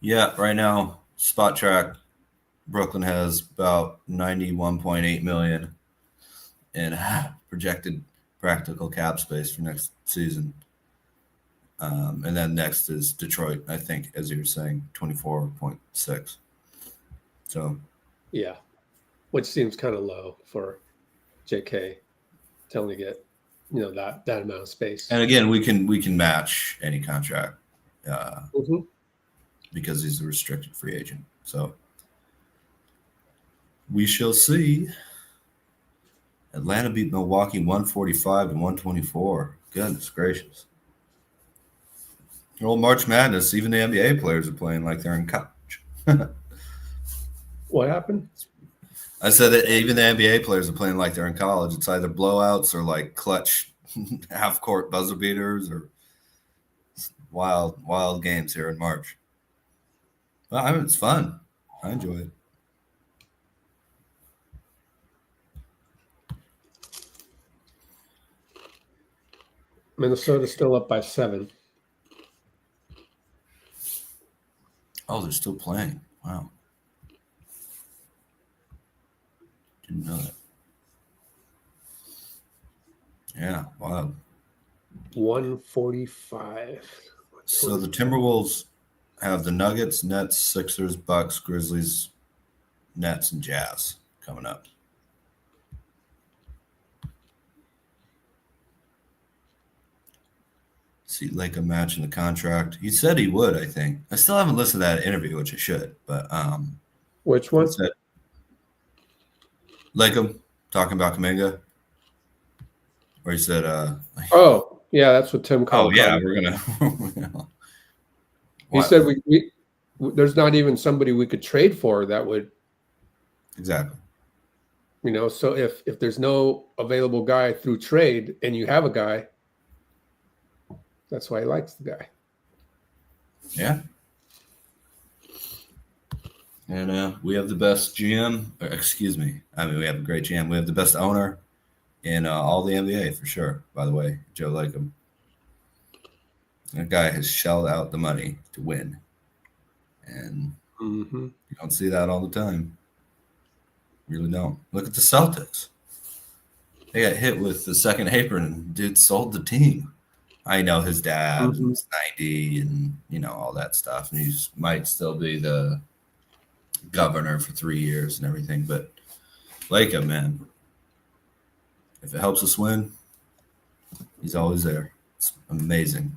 Speaker 10: Yeah, right now, Spot Track, Brooklyn has about $91.8 million in projected practical cap space for next season. And then next is Detroit, I think, as you were saying, 24.6. So,
Speaker 1: yeah, which seems kind of low for JK to only get, that amount of space.
Speaker 10: and again, we can match any contract because he's a restricted free agent. So we shall see. Atlanta beat Milwaukee 145-124. Goodness gracious. Well, March Madness, even the NBA players are playing like they're in college.
Speaker 1: What happened?
Speaker 10: I said that even the NBA players are playing like they're in college. It's either blowouts or like clutch half-court buzzer beaters or wild games here in March. Well, I mean, it's fun. I enjoy it.
Speaker 1: Minnesota's still up by 7.
Speaker 10: Oh, they're still playing. Wow. Didn't know that. Yeah, wow.
Speaker 1: 145.
Speaker 10: So the Timberwolves have the Nuggets, Nets, Sixers, Bucks, Grizzlies, Nets, and Jazz coming up. See Laker matching the contract. He said he would, I think. I still haven't listened to that interview, which I should. But
Speaker 1: which one?
Speaker 10: Lakem talking about Kuminga. Where he said
Speaker 1: oh, yeah, that's what Tim called.
Speaker 10: Oh, yeah, we're gonna
Speaker 1: he said we there's not even somebody we could trade for that would
Speaker 10: exactly.
Speaker 1: You know, so if there's no available guy through trade and you have a guy, that's why he likes the guy.
Speaker 10: Yeah. And we have the best GM. Excuse me. I mean, we have a great GM. We have the best owner in all the NBA for sure. By the way, Joe Lakem. That guy has shelled out the money to win, and you don't see that all the time. You really don't. Look at the Celtics. They got hit with the second apron, and dude sold the team. I know his dad was 90 and, you know, all that stuff. And he might still be the governor for 3 years and everything. But Lakem, man, if it helps us win, he's always there. It's amazing.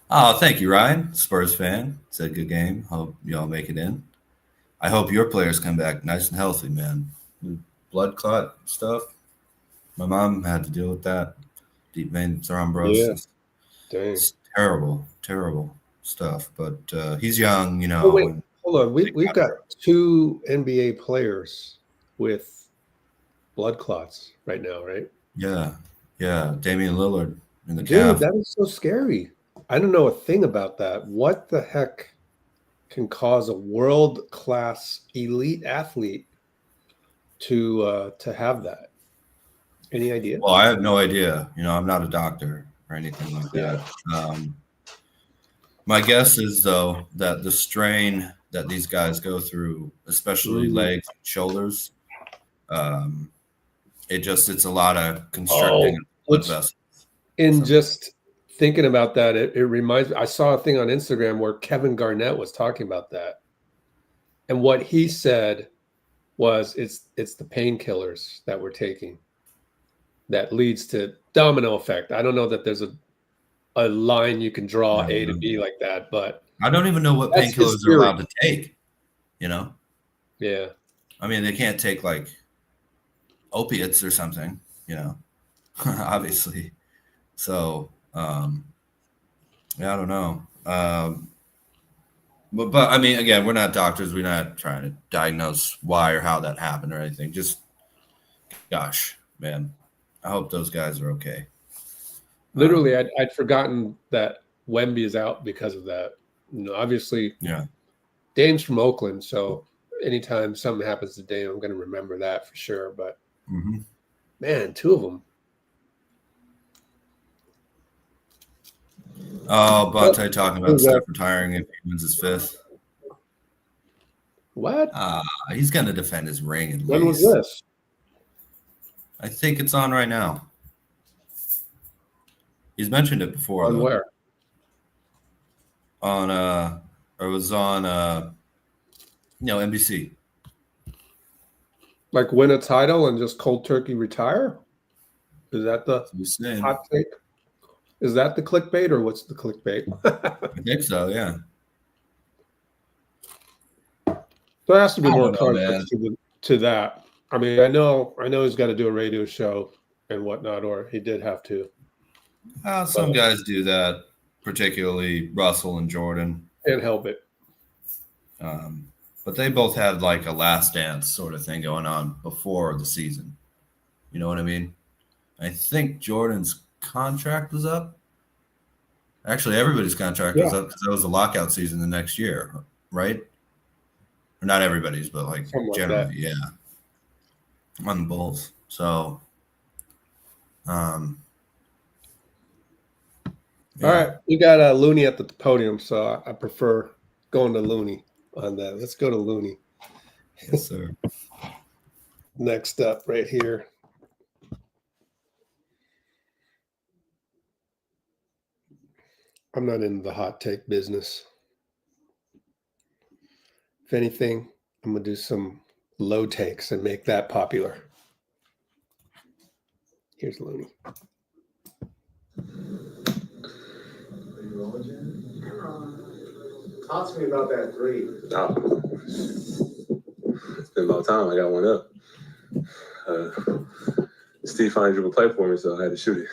Speaker 10: Oh, thank you, Ryan. Spurs fan. Said good game. Hope y'all make it in. I hope your players come back nice and healthy, man. Blood clot stuff. My mom had to deal with that. Deep vein thrombosis.
Speaker 1: Yeah. Dang.
Speaker 10: It's terrible, terrible stuff. But he's young, you know.
Speaker 1: Oh, wait, hold on. We've got 2 NBA players with blood clots right now, right?
Speaker 10: Yeah. Yeah. Damian Lillard in the
Speaker 1: Dude,
Speaker 10: calf.
Speaker 1: that is so scary. I don't know a thing about that. What the heck can cause a world-class elite athlete to have that? Any idea?
Speaker 10: Well, I have no idea. You know, I'm not a doctor or anything like that. My guess is, though, that the strain that these guys go through, especially legs and shoulders, it's a lot of constricting blood vessels.
Speaker 1: Just thinking about that, it reminds me, I saw a thing on Instagram where Kevin Garnett was talking about that. And what he said was it's the painkillers that we're taking that leads to domino effect. I don't know that there's a line you can draw A to B like that, but
Speaker 10: I don't even know what painkillers are allowed to take, you know?
Speaker 1: Yeah.
Speaker 10: I mean, they can't take like opiates or something, you know, obviously. So, yeah, I don't know. But I mean, again, we're not doctors. We're not trying to diagnose why or how that happened or anything. Just, gosh, man, I hope those guys are okay.
Speaker 1: Literally, I'd forgotten that Wemby is out because of that. You know, obviously,
Speaker 10: yeah.
Speaker 1: Dame's from Oakland, so anytime something happens to Dame, I'm going to remember that for sure. But man, 2 of them.
Speaker 10: Oh, Bonte talking about Steph retiring if he wins his 5th.
Speaker 1: What?
Speaker 10: He's going to defend his ring. At
Speaker 1: When
Speaker 10: least.
Speaker 1: was this?
Speaker 10: I think it's on right now. He's mentioned it before.
Speaker 1: On
Speaker 10: though.
Speaker 1: where?
Speaker 10: On or it was on NBC.
Speaker 1: Like win a title and just cold turkey retire? Is that the hot take? Is that the clickbait or what's the clickbait?
Speaker 10: I think so, yeah.
Speaker 1: There has to be more context to that. I mean, I know he's got to do a radio show and whatnot, or he did have to.
Speaker 10: Some guys do that, particularly Russell and Jordan.
Speaker 1: Can't help it.
Speaker 10: But they both had like a last dance sort of thing going on before the season. You know what I mean? I think Jordan's contract was up. Actually, everybody's contract was up because that was the lockout season the next year, right? Or not everybody's, but like generally, yeah. On the Bulls. So,
Speaker 1: all right, we got Looney at the podium, so I prefer going to Looney on that. Let's go to Looney.
Speaker 10: Yes, sir.
Speaker 1: Next up, right here, I'm not in the hot take business. If anything, I'm going to do some low takes and make that popular. Here's Looney.
Speaker 13: Talk to me about that three.
Speaker 14: Oh. It's been about time I got one up. Steve finally drew a play for me, so I had to shoot it.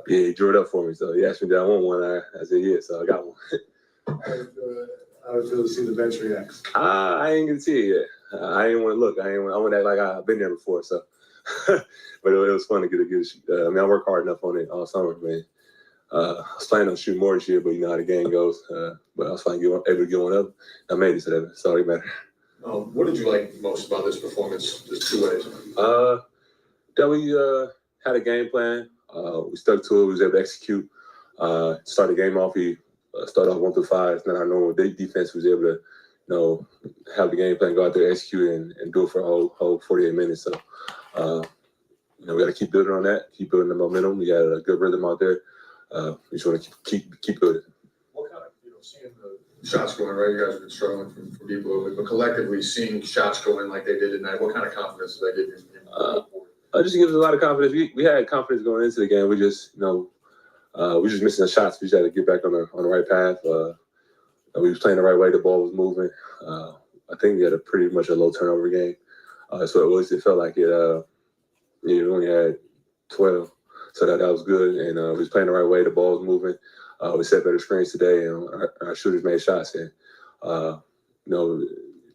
Speaker 14: Yeah, he drew it up for me, so he asked me, did I want one? I said, yeah, so I got one.
Speaker 13: I would feel to see the bench reacts.
Speaker 14: I ain't gonna see it yet. I ain't want to look. I want to act like I've been there before, so. But it was fun to get a good shoot. I mean, I worked hard enough on it all summer, man. I was planning on shooting more this year, but you know how the game goes. But I was finally able to get one up. I made it, so that's all that matters.
Speaker 11: What did you like most about this performance? There's two ways.
Speaker 14: That we had a game plan. We stuck to it. We was able to execute. Start the game off. We started off 1 through 5. It's not our normal defense. We was able to, you know, have the game plan, go out there, execute, and do it for a whole 48 minutes. So, you know, we got to keep building on that. Keep building the momentum. We got a good rhythm out there. We just want to keep building.
Speaker 11: What kind of, seeing the shots going, right? You guys have been struggling from deep a little bit, but collectively seeing shots go in like they did tonight, what kind of confidence does that give you?
Speaker 14: Just gives us a lot of confidence. We had confidence going into the game. We just, you know, we just missing the shots. We just had to get back on the right path. We was playing the right way. The ball was moving. I think we had pretty much a low turnover game. So it was. It felt like it. We only had 12. So that was good, and we was playing the right way. The ball was moving. We set better screens today, and our shooters made shots. And you know,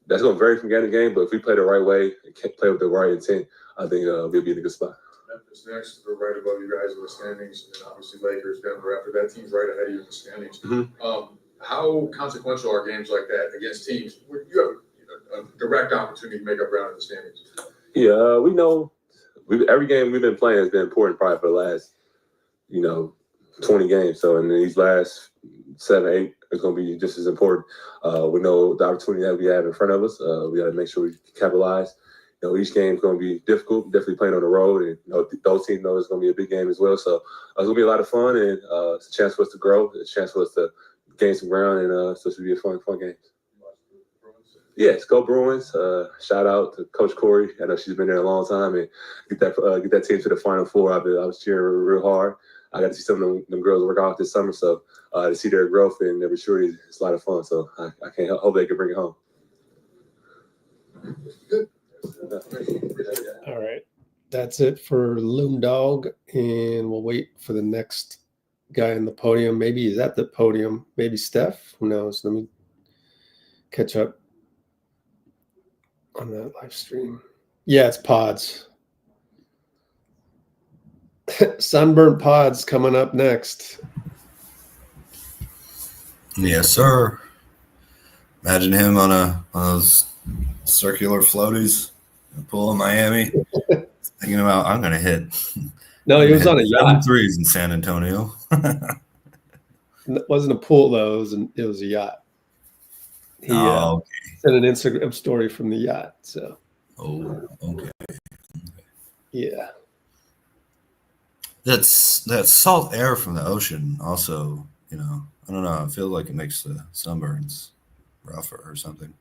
Speaker 14: that's going to vary from game to game. But if we play the right way and play with the right intent, I think we'll be in a good spot.
Speaker 11: Memphis next, we're right above you guys in the standings, and then obviously Lakers, Denver after that. Team's right ahead of you in the standings.
Speaker 14: Mm-hmm.
Speaker 11: How consequential are games like that against teams where you have a direct opportunity to make up ground in the standings?
Speaker 14: Yeah, we know. Every game we've been playing has been important probably for the last, 20 games. So in these last 7, 8, it's going to be just as important. We know the opportunity that we have in front of us. We got to make sure we capitalize. Each game is going to be difficult, definitely playing on the road. And those teams know it's going to be a big game as well. So it's going to be a lot of fun, and it's a chance for us to grow. It's a chance for us to gain some ground, and so it should be a fun game. Yes, go Bruins. Shout out to Coach Corey. I know she's been there a long time, and get that team to the Final Four. I was cheering real hard. I got to see some of them girls work out this summer, so to see their growth and their maturity, it's a lot of fun. So I can't hope they can bring it home.
Speaker 11: Good.
Speaker 1: All right, that's it for Loom Dog, and we'll wait for the next guy on the podium. Maybe he's at the podium. Maybe Steph. Who knows? Let me catch up on that live stream. Yeah, it's Pods. Sunburnt Pods coming up next.
Speaker 10: Yes, sir. Imagine him on those circular floaties in the pool in Miami, thinking about, I'm going to hit.
Speaker 1: No, he was on a yacht.
Speaker 10: 7 threes in San Antonio.
Speaker 1: It wasn't a pool, though. It was a yacht. He
Speaker 10: okay.
Speaker 1: sent an Instagram story from the yacht. So.
Speaker 10: Oh, okay.
Speaker 1: Yeah.
Speaker 10: That salt air from the ocean also, I don't know. I feel like it makes the sunburns rougher or something.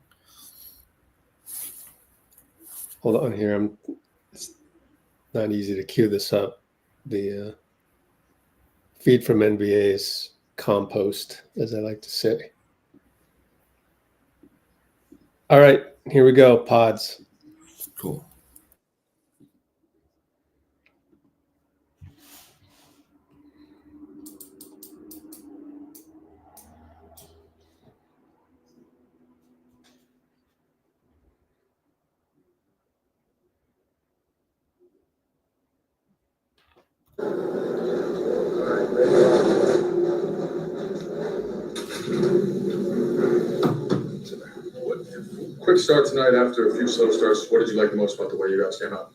Speaker 1: Hold on here. It's not easy to cue this up. The feed from NBA is compost, as I like to say. All right, here we go, Pods.
Speaker 10: Cool.
Speaker 11: Quick start tonight after a few slow starts. What did you like the most about the way you guys came out?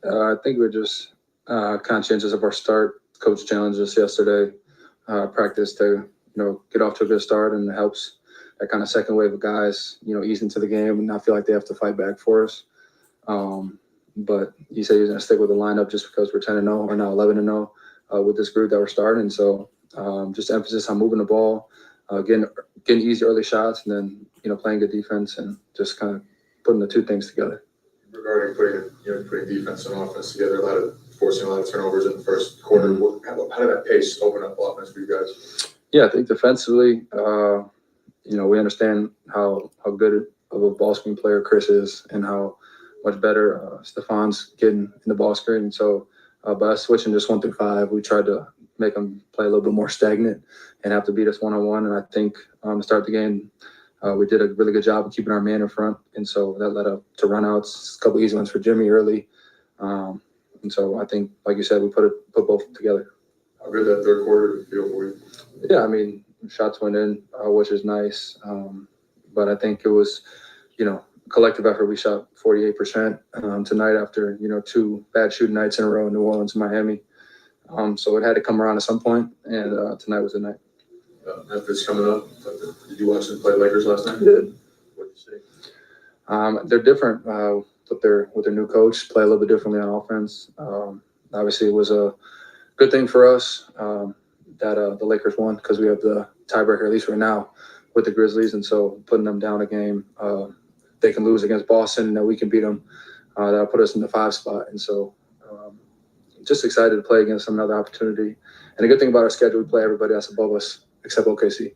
Speaker 9: I think we're just conscientious of our start. Coach challenged us yesterday. Practice to get off to a good start, and it helps that kind of second wave of guys ease into the game and not feel like they have to fight back for us. But he said he was going to stick with the lineup just because we're 10-0 or now 11-0 with this group that we're starting. So just emphasis on moving the ball, getting easy early shots, and then, playing good defense and just kind of putting the two things together.
Speaker 11: Regarding putting defense and offense together, forcing a lot of turnovers in the first quarter. How did that pace open up offense for you guys?
Speaker 9: Yeah, I think defensively, we understand how good of a ball screen player Chris is and how much better Stefan's getting in the ball screen. And so by us switching just 1 through 5, we tried to make them play a little bit more stagnant and have to beat us one-on-one. And I think to start the game, we did a really good job of keeping our man in front. And so that led up to runouts, a couple easy ones for Jimmy early. And so I think, like you said, we put both together.
Speaker 11: How good that third quarter feel for you?
Speaker 9: Yeah, I mean, shots went in, which is nice. But I think it was, collective effort. We shot 48% tonight after, 2 bad shooting nights in a row in New Orleans and Miami. So it had to come around at some point, and tonight was the night.
Speaker 11: Memphis coming up. Did you watch them play Lakers last night?
Speaker 9: I did.
Speaker 11: What did you see?
Speaker 9: They're different with their new coach, play a little bit differently on offense. Obviously, it was a good thing for us that the Lakers won because we have the tiebreaker, at least right now, with the Grizzlies. And so putting them down a game, they can lose against Boston and then we can beat them. That'll put us in the 5 spot. And so just excited to play against them, another opportunity. And the good thing about our schedule, we play everybody that's above us except OKC.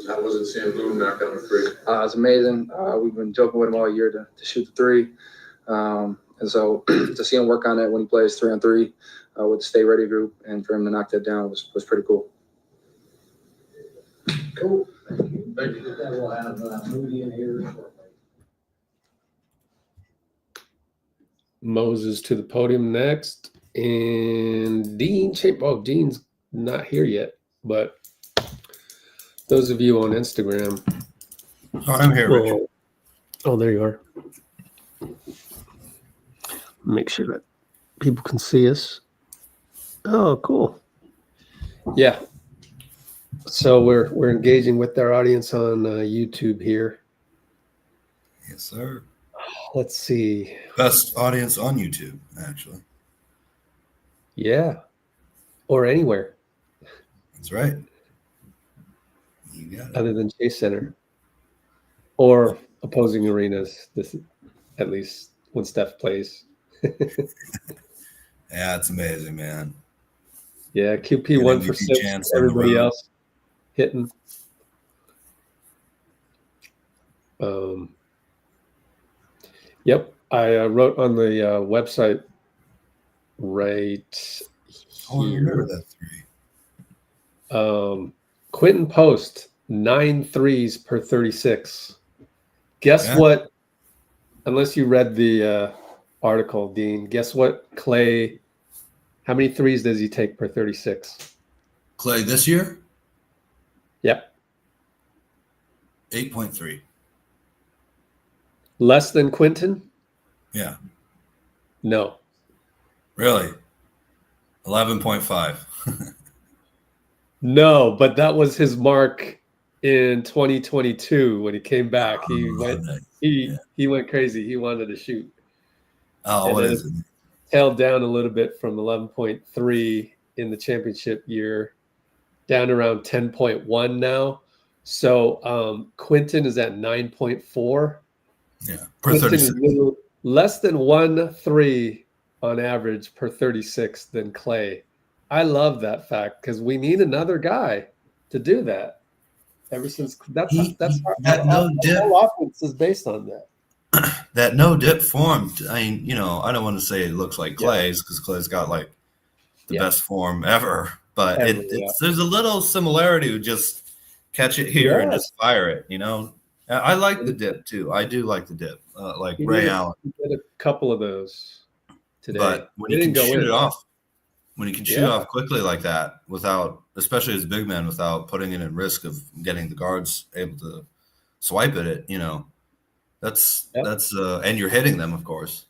Speaker 11: How was it seeing Bloom knock down the 3?
Speaker 9: It's amazing. We've been joking with him all year to shoot the 3. And so to see him work on it when he plays 3-on-3 with the Stay Ready group and for him to knock that down was pretty cool.
Speaker 11: Cool.
Speaker 15: Thank you. We'll have Moody in here shortly.
Speaker 1: Moses to the podium next. And Dean Champ. Oh, Dean's not here yet, but those of you on Instagram.
Speaker 10: Oh, I'm here, Richard.
Speaker 1: Oh, there you are. Make sure that people can see us. Oh, cool. Yeah. So we're engaging with our audience on YouTube here.
Speaker 10: Yes, sir.
Speaker 1: Let's see.
Speaker 10: Best audience on YouTube, actually.
Speaker 1: Yeah. Or anywhere.
Speaker 10: That's right. You got it.
Speaker 1: Other than Chase Center. Or opposing arenas, this at least when Steph plays.
Speaker 10: Yeah, it's amazing, man.
Speaker 1: Yeah, QP 1 for 6. Everybody else hitting. Yep, I wrote on the website right
Speaker 10: Oh, I remember that
Speaker 1: 3. Quentin Post, 9 threes per 36. Guess what? Unless you read the article, Dean, guess what Clay, how many threes does he take per 36?
Speaker 10: Clay this year?
Speaker 1: Yep.
Speaker 10: 8.3.
Speaker 1: Less than Quentin?
Speaker 10: Yeah.
Speaker 1: No.
Speaker 10: Really? 11.5.
Speaker 1: No, but that was his mark in 2022 when he came back. He went crazy. He wanted to shoot.
Speaker 10: Oh,
Speaker 1: and
Speaker 10: what is it?
Speaker 1: Tailed down a little bit from 11.3 in the championship year, down around 10.1 now. So Quentin is at 9.4.
Speaker 10: Yeah,
Speaker 1: per 36. Less than 1 3 on average per 36 than Clay. I love that fact because we need another guy to do that. Ever since that's our whole offense is based on that.
Speaker 10: That no dip form. I mean, I don't want to say it looks like Clay's because Clay's got like the best form ever, but there's a little similarity. Just catch it here and just fire it. I like the dip too. I do like the dip, like Ray Allen.
Speaker 1: He did a couple of those today,
Speaker 10: but when he can shoot it off. When he can shoot off quickly like that, without, especially as a big man, without putting it at risk of getting the guards able to swipe at it, that's and you're hitting them, of course.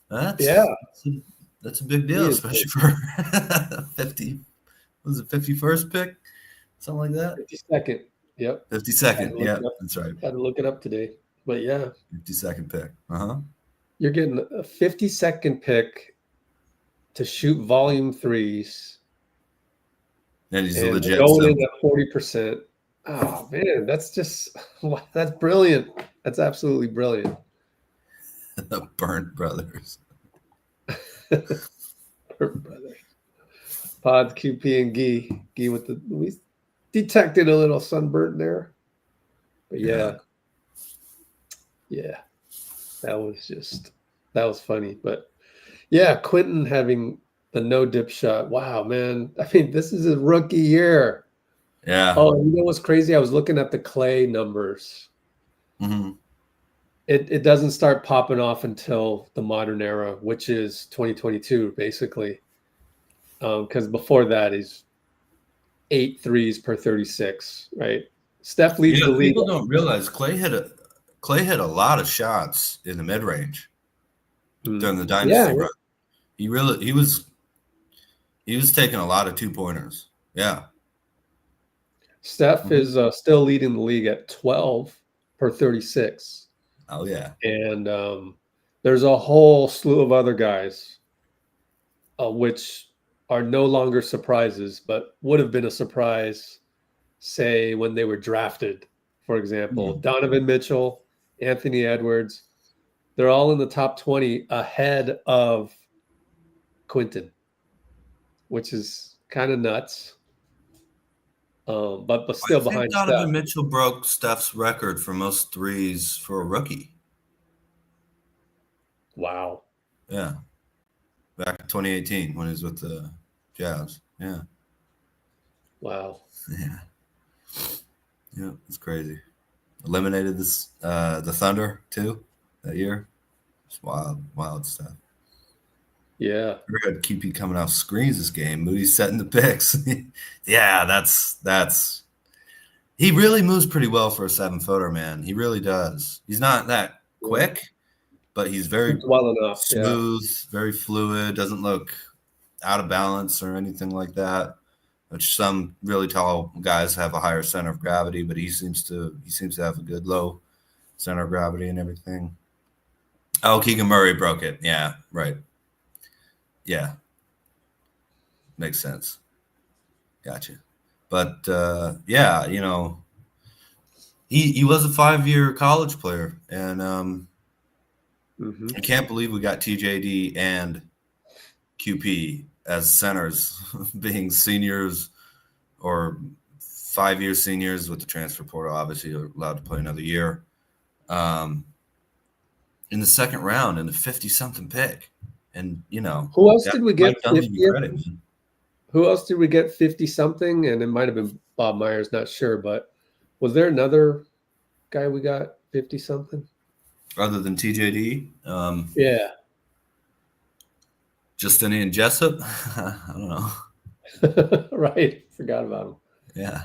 Speaker 10: That's a big deal, especially for 50. Was it 51st pick, something like that?
Speaker 1: 52nd. Yep.
Speaker 10: 52nd. Yeah, that's right.
Speaker 1: Had to look it up today, but
Speaker 10: 52nd pick.
Speaker 1: You're getting a 52nd pick to shoot volume threes.
Speaker 10: And he's a
Speaker 1: and
Speaker 10: legit
Speaker 1: going in
Speaker 10: simp.
Speaker 1: at 40%. Oh man, that's brilliant. That's absolutely brilliant.
Speaker 10: The Burnt Brothers.
Speaker 1: Brothers. Pod, QP, and Gee with we detected a little sunburn there. But yeah, that was funny. But yeah, Quentin having the no dip shot. Wow, man. I mean, this is a rookie year.
Speaker 10: Yeah.
Speaker 1: Oh, you know what's crazy? I was looking at the Clay numbers.
Speaker 10: Mm-hmm.
Speaker 1: It doesn't start popping off until the modern era, which is 2022, basically. Because before that, he's 8 threes per 36, right? Steph leads the league.
Speaker 10: People don't realize Clay hit a lot of shots in the mid range during the dynasty run. He was taking a lot of 2-pointers. Yeah.
Speaker 1: Steph is still leading the league at 12 per 36.
Speaker 10: Oh yeah.
Speaker 1: And there's a whole slew of other guys, which are no longer surprises, but would have been a surprise, say, when they were drafted, for example. Donovan Mitchell, Anthony Edwards, they're all in the top 20 ahead of Quentin, which is kind of nuts. But still behind
Speaker 10: Donovan
Speaker 1: Steph.
Speaker 10: Mitchell broke Steph's record for most threes for a rookie.
Speaker 1: Wow.
Speaker 10: Yeah. Back in 2018 when he was with the Jazz. Yeah.
Speaker 1: Wow.
Speaker 10: Yeah. Yeah, it's crazy. Eliminated the Thunder too that year. It's wild stuff.
Speaker 1: Yeah.
Speaker 10: We had QP coming off screens this game. Moody setting the picks. Yeah, that's he really moves pretty well for a 7-footer, man. He really does. He's not that quick, but he's very
Speaker 1: well enough,
Speaker 10: smooth, very fluid, doesn't look out of balance or anything like that. Which some really tall guys have a higher center of gravity, but he seems to have a good low center of gravity and everything. Oh, Keegan Murray broke it. Yeah, right. Yeah. Makes sense. Gotcha. But yeah, you know, he was a 5-year college player, and I can't believe we got TJD and QP as centers, being seniors or 5-year seniors with the transfer portal. Obviously, they're allowed to play another year. In the second round, in the 50-something pick, and you know,
Speaker 1: who else did we get? Who else did we get 50-something? And it might have been Bob Myers, not sure, but was there another guy we got 50-something
Speaker 10: other than TJD?
Speaker 1: Yeah.
Speaker 10: Justinian Jessup? I don't know.
Speaker 1: Right. Forgot about him.
Speaker 10: Yeah.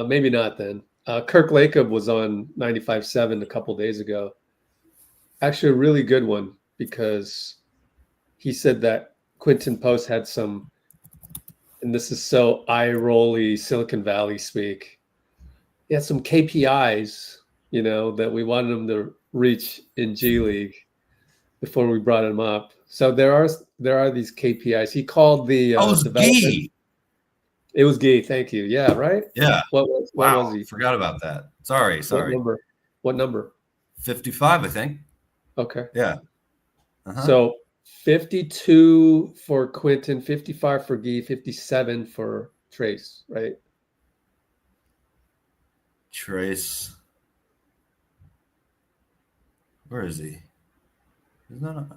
Speaker 1: Maybe not then. Kirk Lacob was on 95.7 a couple days ago. Actually, a really good one, because he said that Quentin Post had some, and this is so eye-rolly Silicon Valley speak, he had some KPIs, you know, that we wanted him to reach in G League before we brought him up. So there are these KPIs. He called the development. It was Gee. Thank you. Yeah. Right.
Speaker 10: Yeah.
Speaker 1: What was he?
Speaker 10: Forgot about that. Sorry.
Speaker 1: What number?
Speaker 10: 55, I think.
Speaker 1: Okay.
Speaker 10: Yeah.
Speaker 1: So 52 for Quentin, 55 for Gee, 57 for Trace. Right.
Speaker 10: Trace. Where is he? He's not.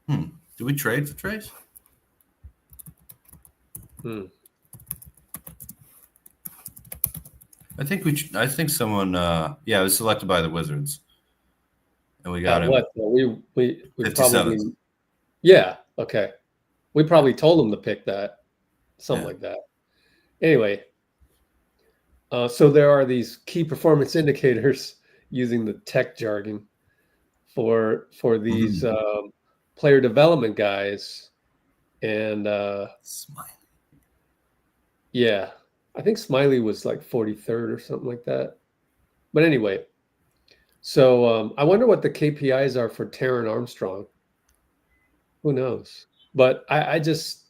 Speaker 10: Did we trade for Trace? I think someone. Yeah, it was selected by the Wizards, and we got him.
Speaker 1: What? We
Speaker 10: 57.
Speaker 1: probably. Yeah. Okay. We probably told him to pick that, something like that. Anyway. So there are these key performance indicators, using the tech jargon, for these player development guys, and yeah, I think Smiley was like 43rd or something like that. But anyway, so I wonder what the KPIs are for Taron Armstrong. Who knows? But I just,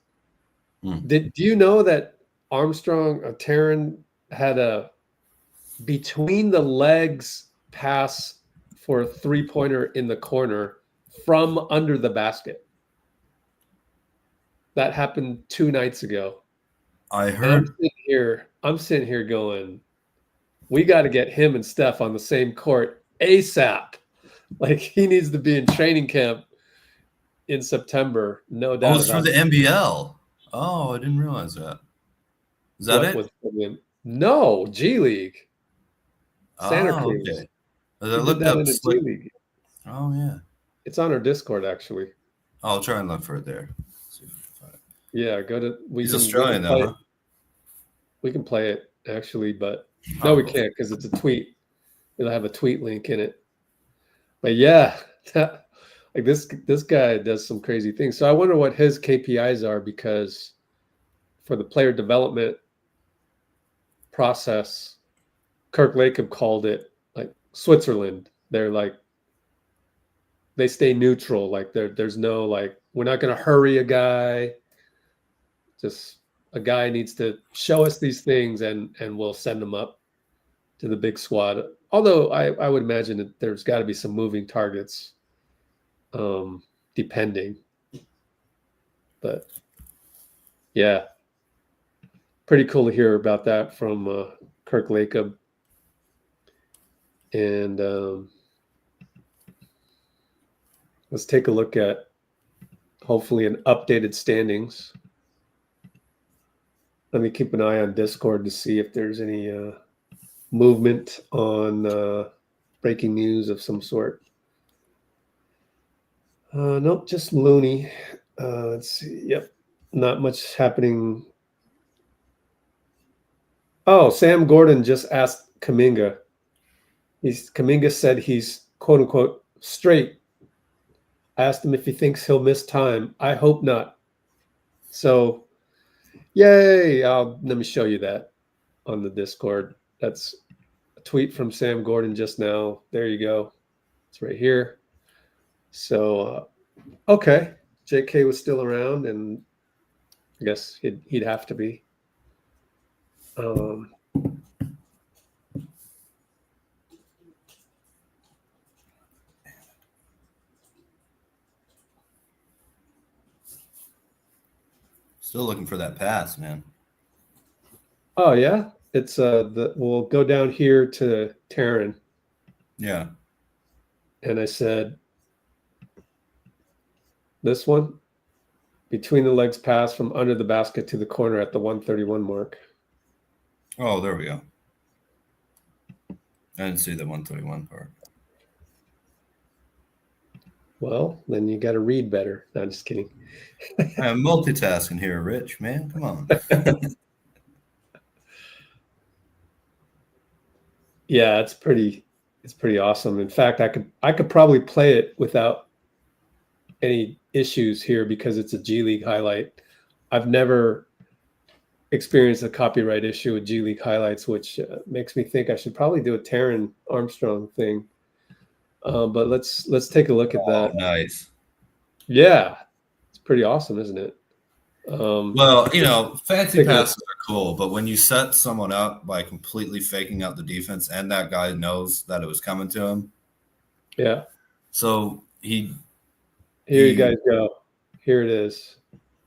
Speaker 1: Do you know that Armstrong or Taryn had a between the legs pass for a 3-pointer in the corner from under the basket? That happened 2 nights ago.
Speaker 10: I
Speaker 1: And
Speaker 10: heard.
Speaker 1: I'm sitting here going, we got to get him and Steph on the same court ASAP. Like, he needs to be in training camp in September, no doubt.
Speaker 10: Oh, it's for the NBL. Oh, I didn't realize that. Is that it?
Speaker 1: No, G League. Santa Cruz.
Speaker 10: Okay. I
Speaker 1: He
Speaker 10: looked
Speaker 1: did that
Speaker 10: up
Speaker 1: in the G League.
Speaker 10: Oh, yeah.
Speaker 1: It's on our Discord, actually.
Speaker 10: I'll try and look for it there.
Speaker 1: Yeah, go to.
Speaker 10: He's Australian, though, huh?
Speaker 1: We can play it, actually, but no, we can't because it's a tweet. It'll have a tweet link in it. But yeah, like this guy does some crazy things. So I wonder what his KPIs are, because for the player development process, Kirk Lacob called it like Switzerland. They're like, they stay neutral. Like there's no like, we're not going to hurry a guy. Just a guy needs to show us these things and we'll send them up to the big squad. Although I would imagine that there's got to be some moving targets, depending. But yeah, pretty cool to hear about that from Kirk Lacob. And let's take a look at hopefully an updated standings. Let me keep an eye on Discord to see if there's any movement on breaking news of some sort. Nope, just loony. Let's see. Yep, not much happening. Oh, Sam Gordon just asked Kuminga. Kuminga said he's quote unquote straight. I asked him if he thinks he'll miss time. I hope not. So, yay! Let me show you that on the Discord. That's a tweet from Sam Gordon just now. There you go. It's right here. So, okay, J.K. was still around, and I guess he'd have to be.
Speaker 10: Still looking for that pass, man.
Speaker 1: Oh yeah, it's we'll go down here to Taryn.
Speaker 10: Yeah.
Speaker 1: And I said, this one, between the legs pass from under the basket to the corner at the 131 mark.
Speaker 10: Oh, there we go. I didn't see the 131 part.
Speaker 1: Well, then you got to read better. No, I'm just kidding.
Speaker 10: I'm multitasking here, Rich, man. Come on.
Speaker 1: Yeah, it's pretty awesome. In fact, I could probably play it without any issues here because it's a G League highlight. I've never experienced a copyright issue with G League highlights, which makes me think I should probably do a Taryn Armstrong thing. But let's take a look at that.
Speaker 10: Nice.
Speaker 1: Yeah, it's pretty awesome, isn't it?
Speaker 10: Well, you know, fancy passes are cool, but when you set someone up by completely faking out the defense and that guy knows that it was coming to him.
Speaker 1: Yeah.
Speaker 10: So
Speaker 1: here you guys go. Here it is.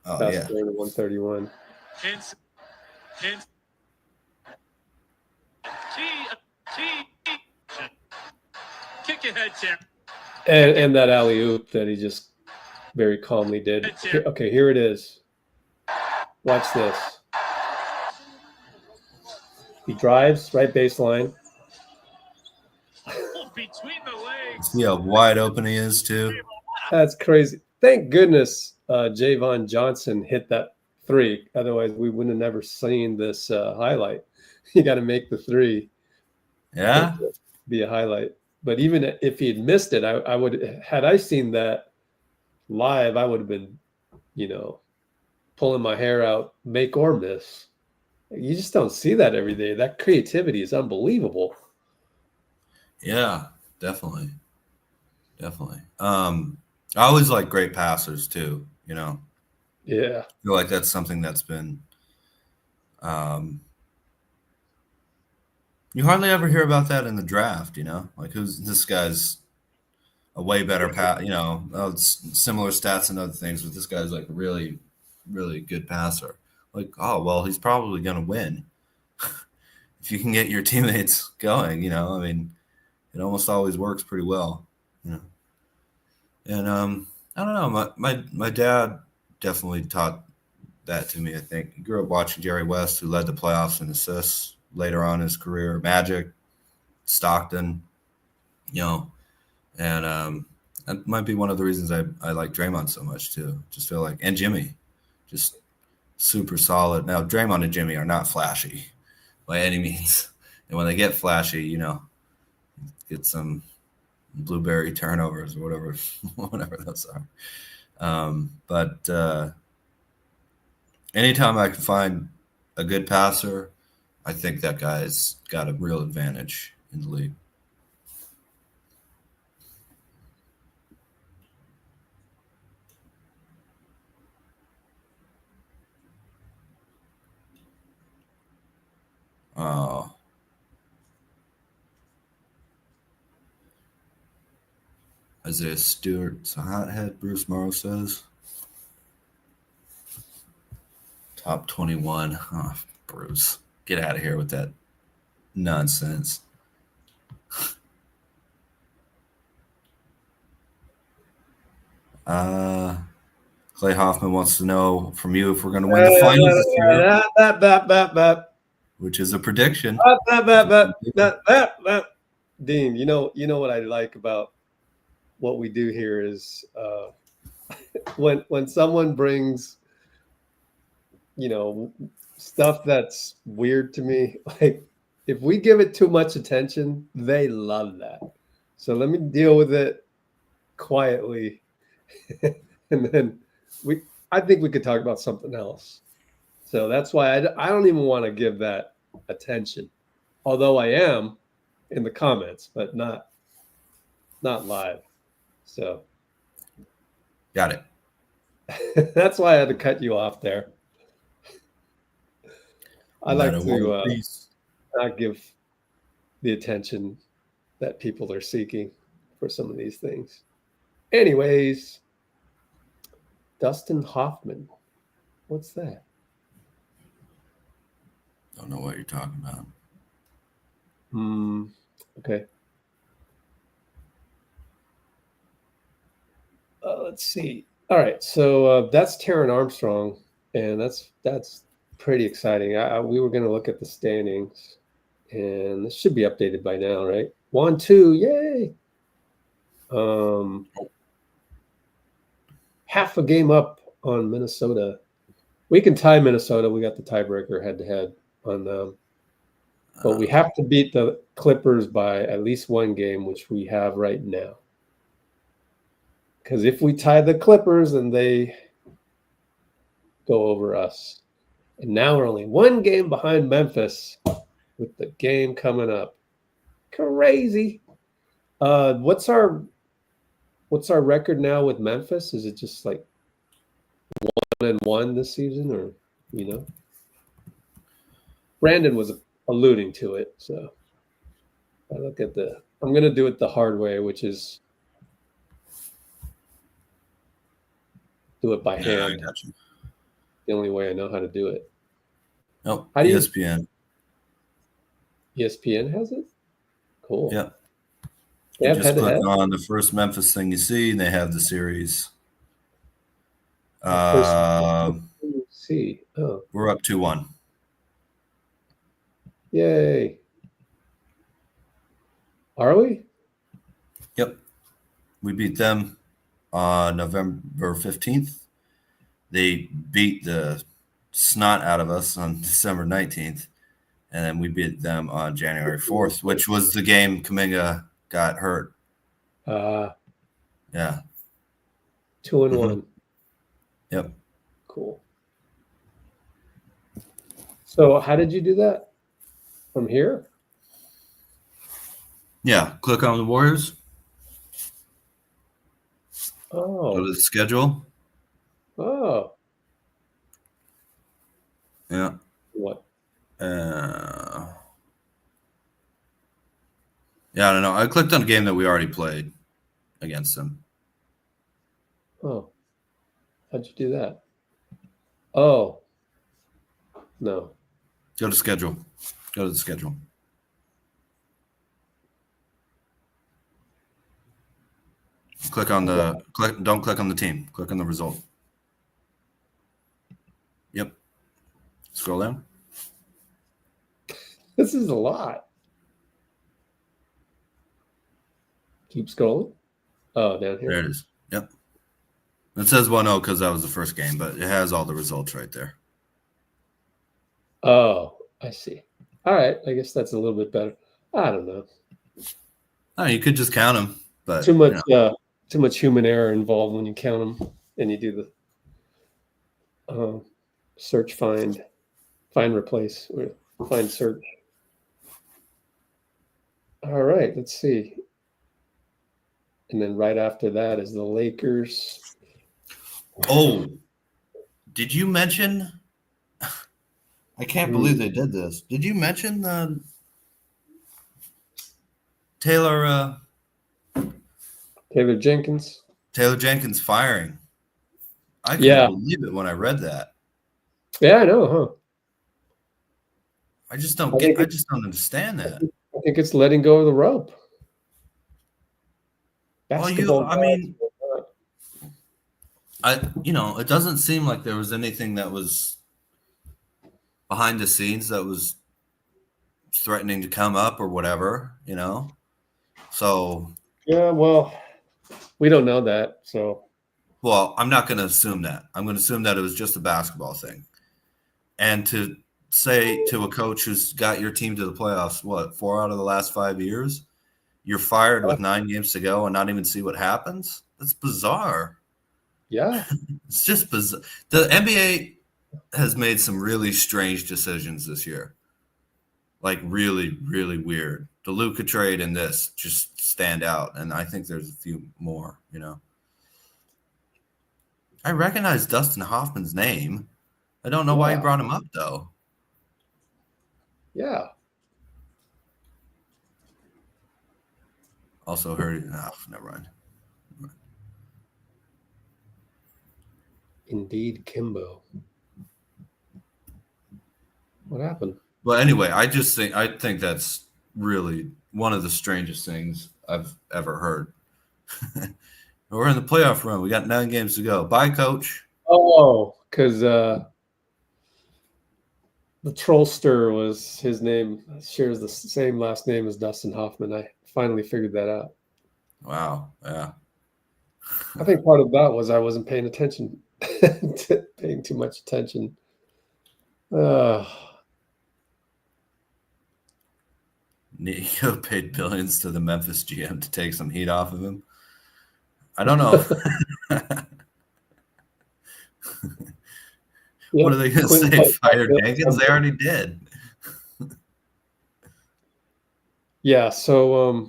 Speaker 10: Oh,
Speaker 1: Fast
Speaker 10: yeah.
Speaker 1: forward to 131.
Speaker 16: Kick ahead, Tim.
Speaker 1: And that alley-oop that he just very calmly did. Okay, here it is. Watch this. He drives right baseline.
Speaker 16: Between the legs.
Speaker 10: See how wide open he is, too.
Speaker 1: That's crazy. Thank goodness Javon Johnson hit that three. Otherwise, we wouldn't have never seen this highlight. You got to make the three.
Speaker 10: Yeah.
Speaker 1: Be a highlight. But even if he had missed it, I would, had I seen that live, I would have been, pulling my hair out, make or miss. You just don't see that every day. That creativity is unbelievable.
Speaker 10: Yeah, definitely. Definitely. I always like great passers too,
Speaker 1: Yeah.
Speaker 10: I feel like that's something that's been you hardly ever hear about that in the draft, Like who's this guy's a way better pass, similar stats and other things, but this guy's like a really, really good passer. Like, oh well, he's probably gonna win. If you can get your teammates going, I mean, it almost always works pretty well, And I don't know, my dad definitely taught that to me. I think he grew up watching Jerry West, who led the playoffs in assists later on in his career, Magic, Stockton, and that might be one of the reasons I like Draymond so much too. Just feel like, and Jimmy, just super solid. Now Draymond and Jimmy are not flashy by any means, and when they get flashy, get some blueberry turnovers or whatever those are. But anytime I can find a good passer, I think that guy's got a real advantage in the league. Oh. Isaiah Stewart's a hothead, Bruce Morrow says. Top 21. Oh, Bruce. Get out of here with that nonsense. Clay Hoffman wants to know from you if we're going to win the finals this year. Which is a prediction.
Speaker 1: Dean, you know what I like about what we do here is when someone brings stuff that's weird to me, like if we give it too much attention, they love that. So let me deal with it quietly, and then I think we could talk about something else. So that's why I don't even want to give that attention, although I am in the comments, but not live. So
Speaker 10: got
Speaker 1: it. That's why I had to cut you off there. I like to not give the attention that people are seeking for some of these things. Anyways, Dustin Hoffman, what's that?
Speaker 10: Don't know what you're talking about.
Speaker 1: Okay. Let's see. All right, so that's Taron Armstrong, and that's pretty exciting. We were going to look at the standings, and this should be updated by now, right? 1-2, yay! Half a game up on Minnesota. We can tie Minnesota. We got the tiebreaker head-to-head on them. But we have to beat the Clippers by at least one game, which we have right now. Because if we tie the Clippers, then they go over us. And now we're only one game behind Memphis with the game coming up. Crazy. What's our record now with Memphis? Is it just like 1-1 this season, or Brandon was alluding to it, so I look at I'm going to do it the hard way, which is do it by hand.
Speaker 10: I got you.
Speaker 1: The only way I know how to do it.
Speaker 10: Nope.
Speaker 1: How do
Speaker 10: ESPN.
Speaker 1: ESPN has it? Cool.
Speaker 10: Yep.
Speaker 1: They
Speaker 10: You
Speaker 1: have
Speaker 10: just click
Speaker 1: head-to-head?
Speaker 10: on the first Memphis thing you see, and they have the series.
Speaker 1: See. Oh.
Speaker 10: We're up 2-1.
Speaker 1: Yay. Are we?
Speaker 10: Yep. We beat them on November 15th. They beat the snot out of us on December 19th. And then we beat them on January 4th, which was the game Kuminga got hurt. Yeah.
Speaker 1: 2-1.
Speaker 10: Yep.
Speaker 1: Cool. So how did you do that? From here?
Speaker 10: Yeah. Click on the Warriors.
Speaker 1: Oh.
Speaker 10: Go to the schedule.
Speaker 1: Oh.
Speaker 10: Yeah.
Speaker 1: What?
Speaker 10: Yeah, I don't know. I clicked on a game that we already played against them.
Speaker 1: Oh, how'd you do that? Oh, no.
Speaker 10: Go to schedule. Go to the schedule. Click on the click. Don't click on the team. Click on the result. Yep. Scroll down.
Speaker 1: This is a lot. Keep scrolling. Oh, down here.
Speaker 10: There it is. Yep. It says 1-0 because that was the first game, but it has all the results right there.
Speaker 1: Oh, I see. All right. I guess that's a little bit better. I don't know.
Speaker 10: Oh, you could just count them, but
Speaker 1: Too much human error involved when you count them and you do the search, find, replace, or find, search. All right. Let's see. And then right after that is the Lakers.
Speaker 10: Oh, did you mention? I can't believe they did this. Did you mention the Taylor
Speaker 1: Jenkins
Speaker 10: firing? I couldn't believe it when I read that.
Speaker 1: Yeah, I know, huh?
Speaker 10: I just don't get. I just don't understand that.
Speaker 1: I think it's letting go of the rope.
Speaker 10: Well, it doesn't seem like there was anything that was behind the scenes that was threatening to come up or whatever, So
Speaker 1: yeah, well, we don't know that. So,
Speaker 10: well, I'm not going to assume that. I'm going to assume that it was just a basketball thing. And to say to a coach who's got your team to the playoffs, 4 out of the last 5 years, you're fired with 9 games to go and not even see what happens? That's bizarre.
Speaker 1: Yeah.
Speaker 10: It's just bizarre. The NBA has made some really strange decisions this year. Like really, really weird. The Luka trade and this just stand out. And I think there's a few more, I recognize Dustin Hoffman's name. I don't know why he brought him up, though.
Speaker 1: Yeah.
Speaker 10: Also heard, never mind.
Speaker 1: Indeed, Kimbo. What happened?
Speaker 10: Well, anyway, I think that's really one of the strangest things I've ever heard. We're in the playoff run. We got 9 games to go. Bye, coach.
Speaker 1: Oh, because the trollster was his name, shares the same last name as Dustin Hoffman. I finally figured that out.
Speaker 10: Wow. Yeah.
Speaker 1: I think part of that was I wasn't paying attention, paying too much attention.
Speaker 10: Nico paid billions to the Memphis GM to take some heat off of him. I don't know. What are they going to say? Fire Jenkins? They already did.
Speaker 1: Yeah. So,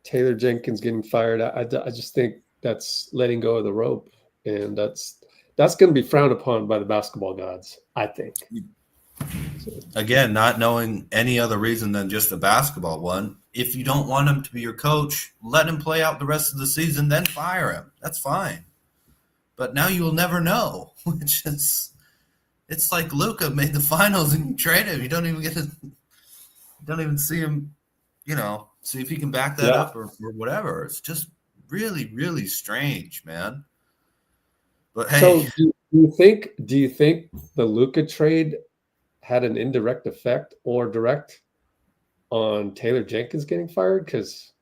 Speaker 1: Taylor Jenkins getting fired. I just think that's letting go of the rope, and that's going to be frowned upon by the basketball gods, I think.
Speaker 10: Again, not knowing any other reason than just the basketball one. If you don't want him to be your coach, let him play out the rest of the season, then fire him. That's fine. But now you will never know, which is, it's like Luka made the finals and you trade him. You don't even see him, see if he can back that up or whatever. It's just really, really strange, man. But hey,
Speaker 1: so do you think the Luka trade had an indirect effect or direct on Taylor Jenkins getting fired? Because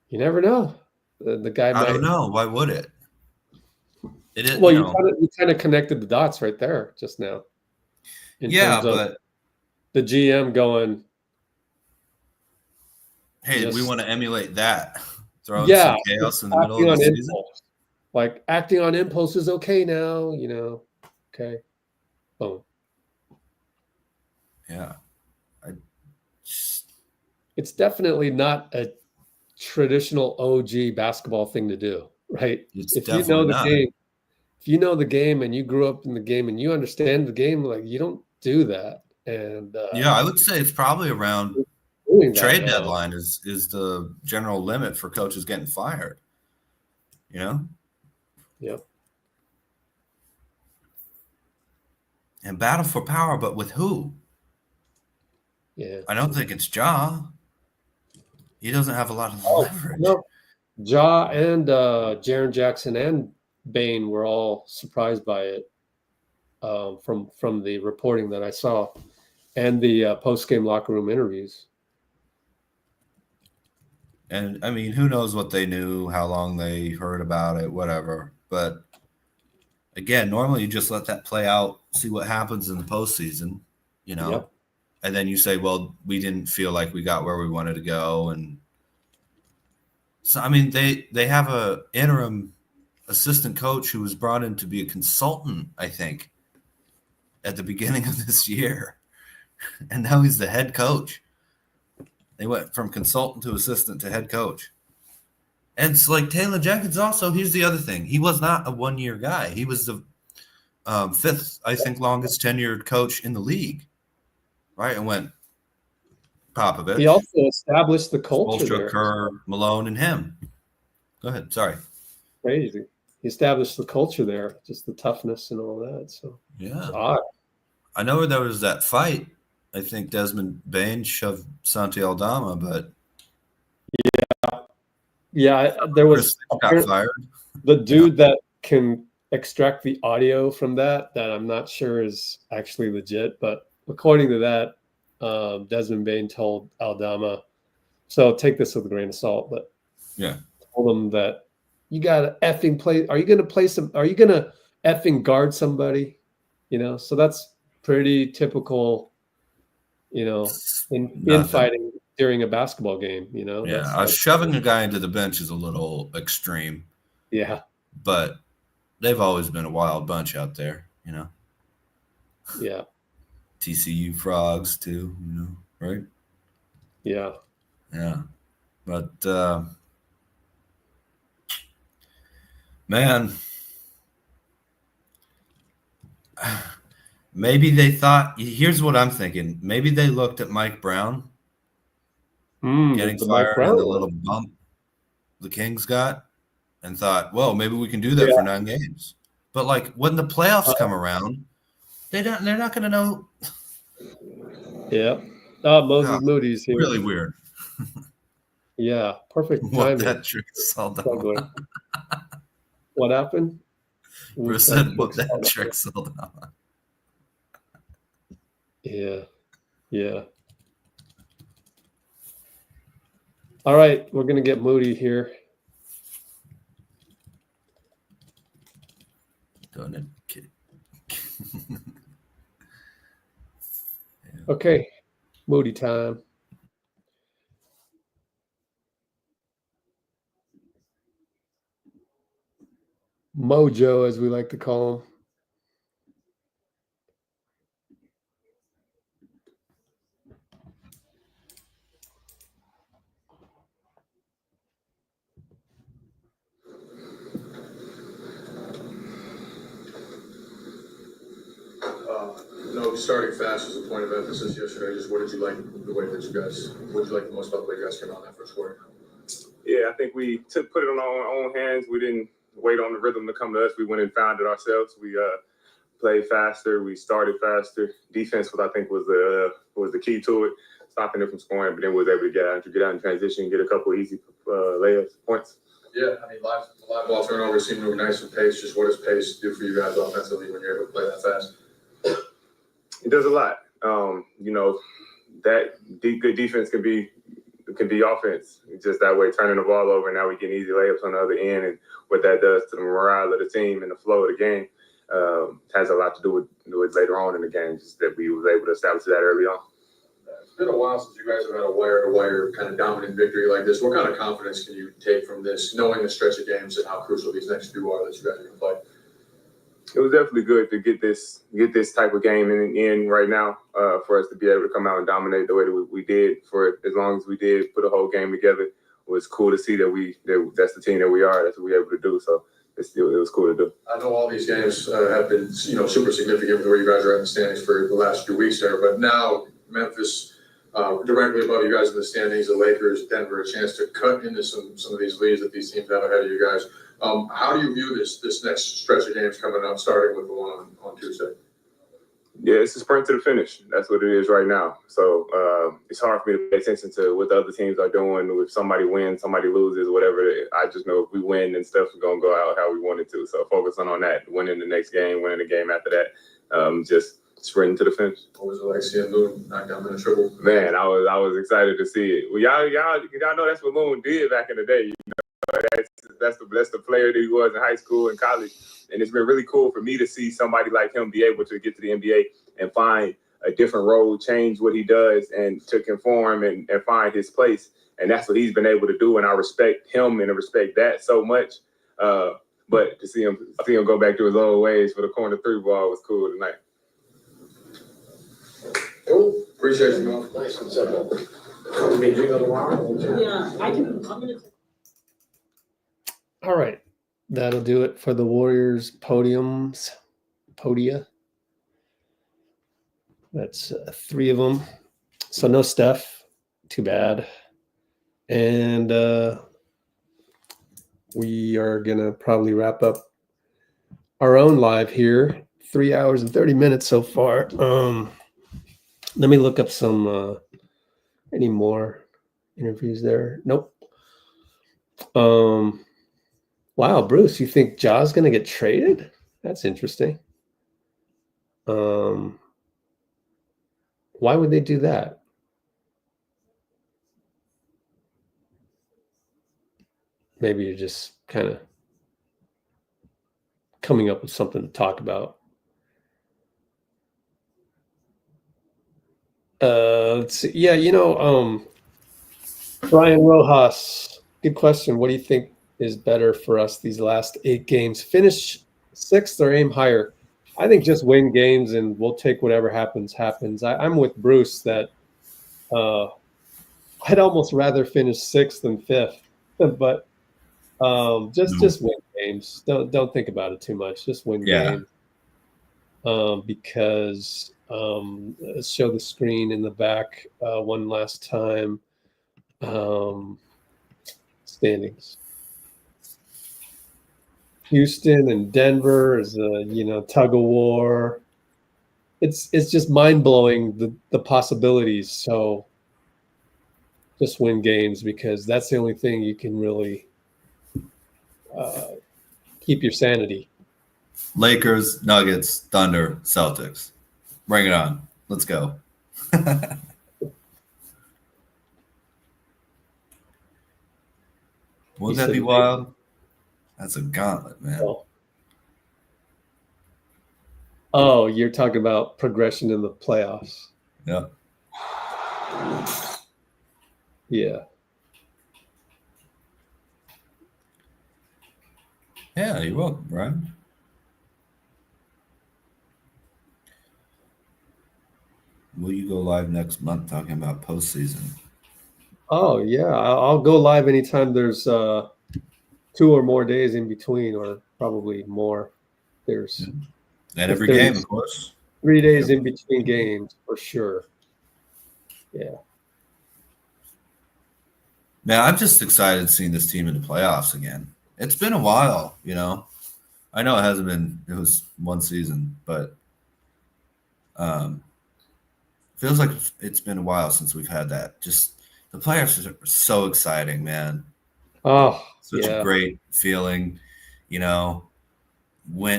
Speaker 1: you never know. The guy
Speaker 10: I don't know. Why would it? It is.
Speaker 1: Well, you kind of connected the dots right there just now. In terms of
Speaker 10: but
Speaker 1: the GM going,
Speaker 10: hey, we want to emulate that. Throw
Speaker 1: some
Speaker 10: chaos in the middle of the season.
Speaker 1: Like acting on impulse is okay now, Okay. Boom.
Speaker 10: Yeah.
Speaker 1: It's definitely not a traditional OG basketball thing to do, right?
Speaker 10: It's
Speaker 1: If you know the game, if you know the game and you grew up in the game and you understand the game, like you don't do that. And
Speaker 10: yeah, I would say it's probably around trade deadline is the general limit for coaches getting fired. You know?
Speaker 1: Yep.
Speaker 10: And battle for power, but with who?
Speaker 1: Yeah.
Speaker 10: I don't think it's Ja. He doesn't have a lot of leverage.
Speaker 1: No. Ja and Jaren Jackson and Bane were all surprised by it from the reporting that I saw and the post-game locker room interviews.
Speaker 10: And I mean, who knows what they knew, how long they heard about it, whatever. But again, normally you just let that play out, see what happens in the postseason, you know,
Speaker 1: Yep.
Speaker 10: And then you say, well, we didn't feel like we got where we wanted to go. And so, I mean, they have a interim assistant coach who was brought in to be a consultant, I think, at the beginning of this year. And now he's the head coach. They went from consultant to assistant to head coach. And it's like Taylor Jenkins also, here's the other thing. He was not a one-year guy. He was the fifth, I think, longest tenured coach in the league. Right? And went Popovich.
Speaker 1: He also established the culture there.
Speaker 10: Kerr, Malone, and him. Go ahead. Sorry.
Speaker 1: Crazy. He established the culture there, just the toughness and all that. So
Speaker 10: yeah.
Speaker 1: Odd.
Speaker 10: I know there was that fight. I think Desmond Bain shoved Santi Aldama, but
Speaker 1: yeah, there was
Speaker 10: got fired.
Speaker 1: The dude that can extract the audio from that I'm not sure is actually legit, but according to that, Desmond Bain told Aldama, so take this with a grain of salt, but
Speaker 10: yeah,
Speaker 1: told him that you gotta effing play. Are you gonna effing guard somebody? You know, so that's pretty typical. You know, in fighting during a basketball game, you know.
Speaker 10: Yeah, shoving a guy into the bench is a little extreme.
Speaker 1: Yeah.
Speaker 10: But they've always been a wild bunch out there, you know.
Speaker 1: Yeah.
Speaker 10: TCU frogs too, you know, right?
Speaker 1: Yeah.
Speaker 10: Yeah. But man, maybe they thought, here's what I'm thinking. Maybe they looked at Mike Brown getting fired and the little bump the Kings got and thought, well, maybe we can do that for 9 games. But like when the playoffs come around, they're not going to know.
Speaker 1: Yeah. Moses Moody's here.
Speaker 10: Really weird.
Speaker 1: Yeah. Perfect timing.
Speaker 10: What that trick sold on.
Speaker 1: What happened?
Speaker 10: Bruce said what that trick sold on.
Speaker 1: Yeah. Yeah. All right. We're going to get Moody here.
Speaker 10: Don't it, kid.
Speaker 1: Okay. Moody time. Mojo, as we like to call him.
Speaker 11: No, starting fast was a point of emphasis yesterday. Just what did you like the way that you guys? What did you like the most about the way you guys came out in that first quarter?
Speaker 17: Yeah, I think we put it on our own hands. We didn't wait on the rhythm to come to us. We went and found it ourselves. We played faster. We started faster. Defense was the key to it, stopping it from scoring. But then we was able to get out in transition, get a couple easy layups, points.
Speaker 11: Yeah, I mean, live ball turnovers seem to be nice with pace. Just what does pace do for you guys offensively when you're able to play that fast?
Speaker 17: It does a lot. You know, that good defense can be offense. It's just that way, turning the ball over, and now we get easy layups on the other end, and what that does to the morale of the team and the flow of the game has a lot to do with later on in the game. Just that we was able to establish that early on.
Speaker 11: It's been a while since you guys have had a wire-to-wire kind of dominant victory like this. What kind of confidence can you take from this, knowing the stretch of games and how crucial these next few are that you guys are going to play?
Speaker 17: It was definitely good to get this type of game in right now for us to be able to come out and dominate the way that we did for as long as we did, put a whole game together was cool to see that's the team that we are. That's what we're able to do. So it was cool to do.
Speaker 11: I know all these games have been, super significant with where you guys are at in the standings for the last few weeks there, but now Memphis directly above you guys in the standings, the Lakers, Denver, a chance to cut into some of these leads that these teams have ahead of you guys. How do you view this next stretch of games coming up, starting with the one on Tuesday?
Speaker 17: Yeah, it's a sprint to the finish. That's what it is right now. So it's hard for me to pay attention to what the other teams are doing. If somebody wins, somebody loses, whatever. I just know if we win, then stuff's going to go out how we want it to. So focusing on that, winning the next game, winning the game after that, just sprinting to the finish.
Speaker 11: What was it like seeing Moon knock down in a triple?
Speaker 17: Man, I was excited to see it. Well, y'all know that's what Moon did back in the day. That's the player that he was in high school and college. And it's been really cool for me to see somebody like him be able to get to the NBA and find a different role, change what he does, and to conform and find his place. And that's what he's been able to do. And I respect him and I respect that so much. But to see him go back to his old ways for the corner three ball was cool tonight.
Speaker 11: Cool. Appreciate you, man.
Speaker 15: Nice and simple. Yeah, I'm gonna.
Speaker 1: All right. That'll do it for the Warriors podia. That's 3 of them. So no Steph. Too bad. And we are going to probably wrap up our own live here. 3 hours and 30 minutes so far. Let me look up some any more interviews there. Nope. Wow, Bruce, you think Ja's going to get traded? That's interesting. Why would they do that? Maybe you're just kind of coming up with something to talk about. Let's see. Yeah, Brian Rojas, good question. What do you think is better for us these last 8 games? Finish 6th or aim higher? I think just win games and we'll take whatever happens. I'm with Bruce that I'd almost rather finish 6th than 5th, but just win games. Don't think about it too much. Just win games. Because let's show the screen in the back one last time. Standings. Houston and Denver is a tug of war. It's just mind blowing the possibilities. So just win games because that's the only thing you can really keep your sanity.
Speaker 10: Lakers, Nuggets, Thunder, Celtics. Bring it on. Let's go. Wouldn't that be wild? That's a gauntlet, man.
Speaker 1: Oh, you're talking about progression in the playoffs.
Speaker 10: Yeah.
Speaker 1: Yeah.
Speaker 10: Yeah, you're welcome, Brian. Will you go live next month talking about postseason?
Speaker 1: Oh, yeah. I'll go live anytime there's 2 or more days in between, or probably more. There's
Speaker 10: and every game, of course.
Speaker 1: 3 days in between games for sure. Yeah.
Speaker 10: Man, I'm just excited seeing this team in the playoffs again. It's been a while, I know it was one season, but feels like it's been a while since we've had that. Just the playoffs are so exciting, man.
Speaker 1: Oh,
Speaker 10: such a great feeling, win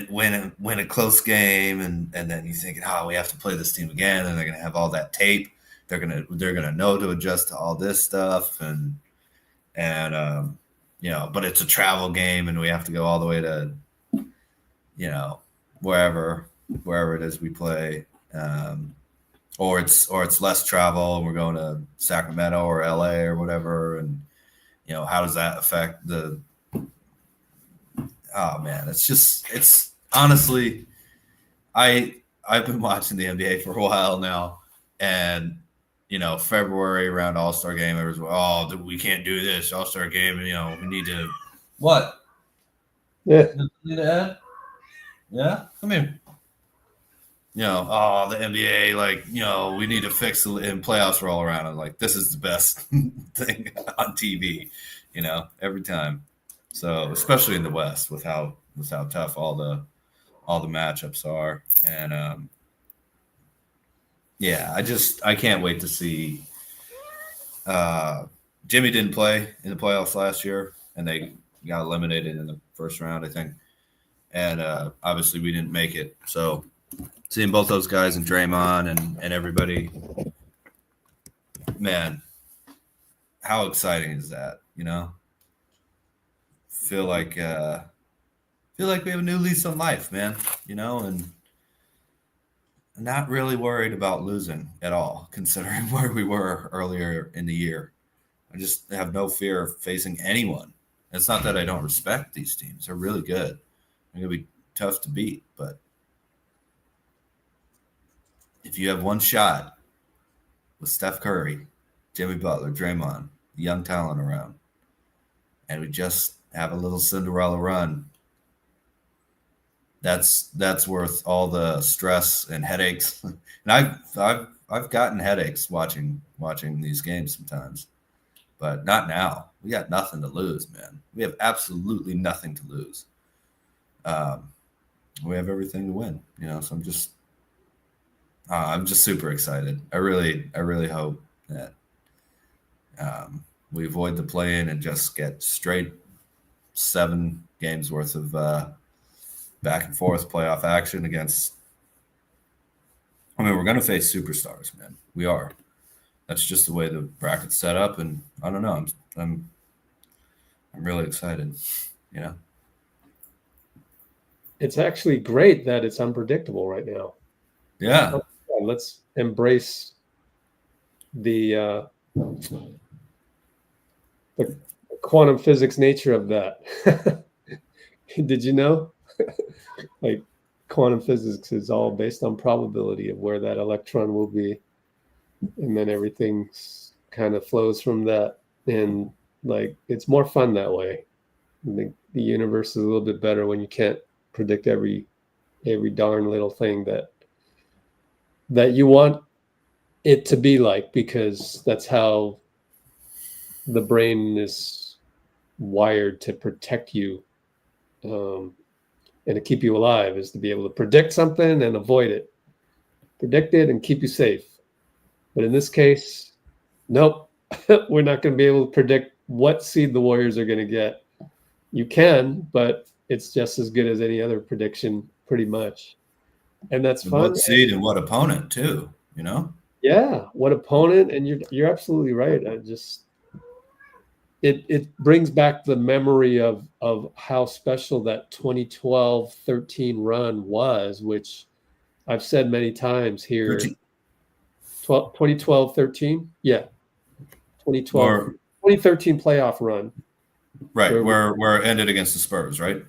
Speaker 10: a close game, and then you think, we have to play this team again, and they're gonna have all that tape. They're gonna know to adjust to all this stuff, and but it's a travel game, and we have to go all the way to, wherever it is we play, or it's less travel, and we're going to Sacramento or LA or whatever, and how does that affect the? Oh man, it's honestly, I've been watching the NBA for a while now, and February around All-Star game, it was, we can't do this All-Star game, and we need to what?
Speaker 1: Yeah.
Speaker 10: Need to add? Yeah, come here. The NBA, we need to fix it, and playoffs roll around. I'm like, this is the best thing on TV, every time. So especially in the West with how tough all the matchups are. And I can't wait to see. Jimmy didn't play in the playoffs last year, and they got eliminated in the first round, I think. And obviously we didn't make it. So seeing both those guys and Draymond and everybody, man, how exciting is that? Feel like we have a new lease on life, man. And not really worried about losing at all, considering where we were earlier in the year. I just have no fear of facing anyone. It's not that I don't respect these teams; they're really good. They're gonna be tough to beat, but if you have one shot with Steph Curry, Jimmy Butler, Draymond, young talent around, and we just have a little Cinderella run, that's worth all the stress and headaches. And I've gotten headaches watching these games sometimes, but not now. We got nothing to lose, man. We have absolutely nothing to lose. We have everything to win, So I'm just super excited. I really hope that we avoid the play-in and just get straight 7 games worth of back and forth playoff action against. We're going to face superstars, man. We are. That's just the way the bracket's set up, and I don't know. I'm really excited.
Speaker 1: It's actually great that it's unpredictable right now.
Speaker 10: Yeah.
Speaker 1: Let's embrace the quantum physics nature of that. Did you know? Like, quantum physics is all based on probability of where that electron will be, and then everything kind of flows from that. And it's more fun that way. I think the universe is a little bit better when you can't predict every darn little thing that you want it to be like, because that's how the brain is wired to protect you, and to keep you alive, is to be able to predict something and avoid it, predict it and keep you safe. But in this case, nope, we're not going to be able to predict what seed the Warriors are going to get. You can, but it's just as good as any other prediction, pretty much. And that's fun.
Speaker 10: What seed and what opponent too,
Speaker 1: Yeah, what opponent, and you're absolutely right. It brings back the memory of how special that 2012-13 run was, which I've said many times here. 2012-13? Yeah. 2013 playoff run.
Speaker 10: Right, where it ended against the Spurs, right?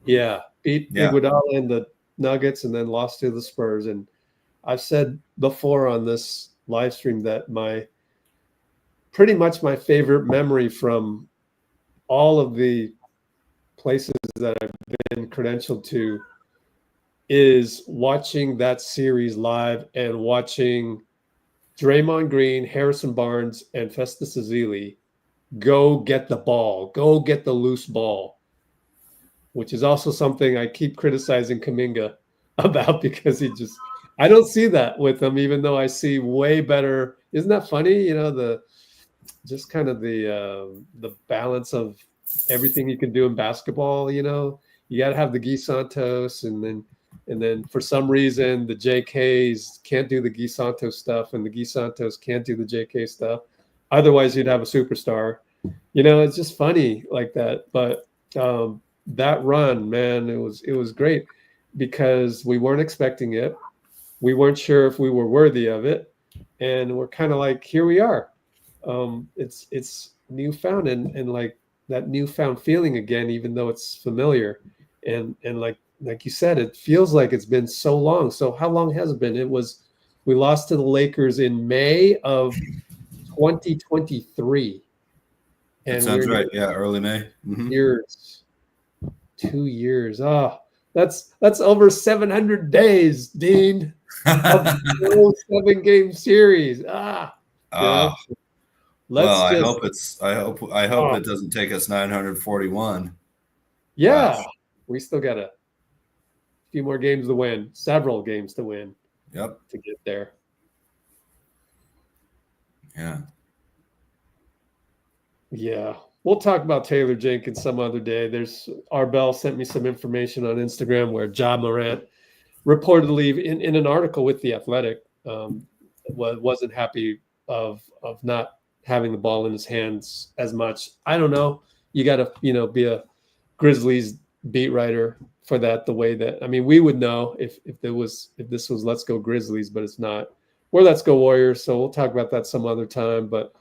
Speaker 1: Yeah, beat Iguodala and the Nuggets and then lost to the Spurs. And I've said before on this live stream that pretty much my favorite memory from all of the places that I've been credentialed to is watching that series live and watching Draymond Green, Harrison Barnes, and Festus Ezeli go get the ball, go get the loose ball, which is also something I keep criticizing Kuminga about, because I don't see that with him, even though I see way better. Isn't that funny? The balance of everything you can do in basketball. You got to have the Guy Santos, and then for some reason the JKs can't do the Guy Santos stuff, and the Guy Santos can't do the JK stuff. Otherwise, you'd have a superstar. It's just funny like that. But that run, man, it was great, because we weren't expecting it. We weren't sure if we were worthy of it, and we're kind of like, here we are. It's newfound and like that newfound feeling again, even though it's familiar. And like you said, it feels like it's been so long. So how long has it been? It was We lost to the Lakers in May of 2023.
Speaker 10: That
Speaker 1: And
Speaker 10: sounds right. Yeah, early May.
Speaker 1: Years. 2 years. Oh, that's over 700 days, Dean. Of the whole 7-game series.
Speaker 10: Well,
Speaker 1: just
Speaker 10: I hope it doesn't take us 941.
Speaker 1: Yeah.
Speaker 10: Gosh.
Speaker 1: We still got a few more games to win, several games to win.
Speaker 10: Yep.
Speaker 1: To get there.
Speaker 10: Yeah.
Speaker 1: Yeah. We'll talk about Taylor Jenkins some other day. Arbel sent me some information on Instagram where Ja Morant reportedly in an article with The Athletic wasn't happy of not having the ball in his hands as much. I don't know. You got to, be a Grizzlies beat writer for that, the way that, we would know if this was Let's Go Grizzlies, but it's not. We're Let's Go Warriors. So we'll talk about that some other time. But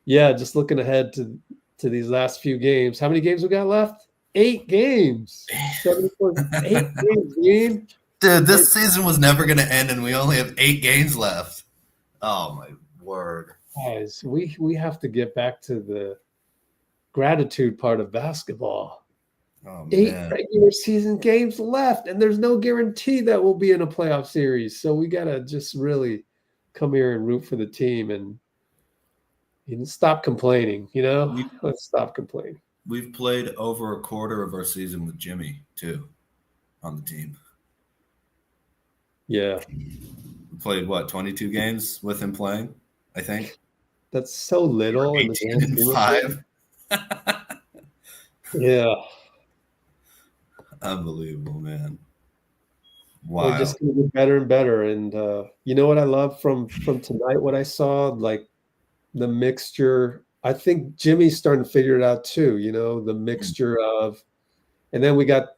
Speaker 1: yeah, just looking ahead to these last few games. How many games we got left? 8 games. 74, 8 games, Dean.
Speaker 10: Dude, this season was never going to end, and we only have 8 games left. Oh, my word.
Speaker 1: Guys, we have to get back to the gratitude part of basketball.
Speaker 10: Oh,
Speaker 1: 8
Speaker 10: man.
Speaker 1: regular season games left, and there's no guarantee that we'll be in a playoff series. So we got to just really come here and root for the team and stop complaining, Let's stop complaining.
Speaker 10: We've played over a quarter of our season with Jimmy, too, on the team.
Speaker 1: Yeah.
Speaker 10: We played, 22 games with him playing, I think?
Speaker 1: That's so little.
Speaker 10: 18 and 5.
Speaker 1: Yeah.
Speaker 10: Unbelievable, man. Wow.
Speaker 1: We're just going to get better and better. And you know what I love from tonight, what I saw? Like the mixture. I think Jimmy's starting to figure it out too, the mixture of, and then we got,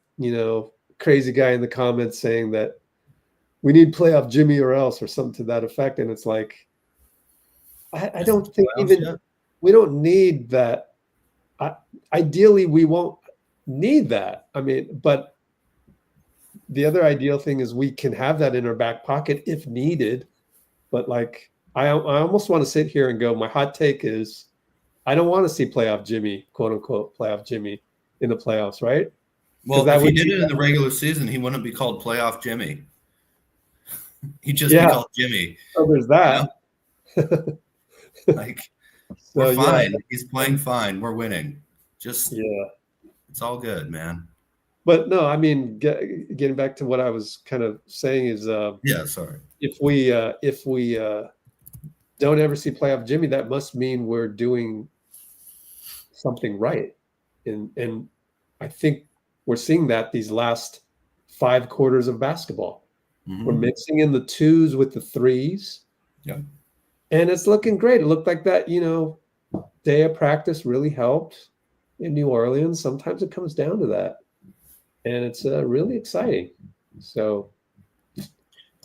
Speaker 1: crazy guy in the comments saying that we need playoff Jimmy or else or something to that effect. And it's like, I don't think we don't need that. Ideally, we won't need that. But the other ideal thing is we can have that in our back pocket if needed. But I almost want to sit here and go, my hot take is I don't want to see playoff Jimmy, quote unquote, playoff Jimmy in the playoffs, right?
Speaker 10: Well, if he did it in the regular season, he wouldn't be called playoff Jimmy. He'd just be called Jimmy.
Speaker 1: Oh, there's that.
Speaker 10: We're fine. Yeah. He's playing fine. We're winning. It's all good, man.
Speaker 1: But no, getting back to what I was kind of saying is,
Speaker 10: sorry.
Speaker 1: If we don't ever see playoff Jimmy, that must mean we're doing something right, and I think we're seeing that these last 5 quarters of basketball. Mm-hmm. We're mixing in the 2s with the 3s.
Speaker 10: Yeah.
Speaker 1: And it's looking great. It looked like that, day of practice really helped in New Orleans. Sometimes it comes down to that. And it's really exciting. So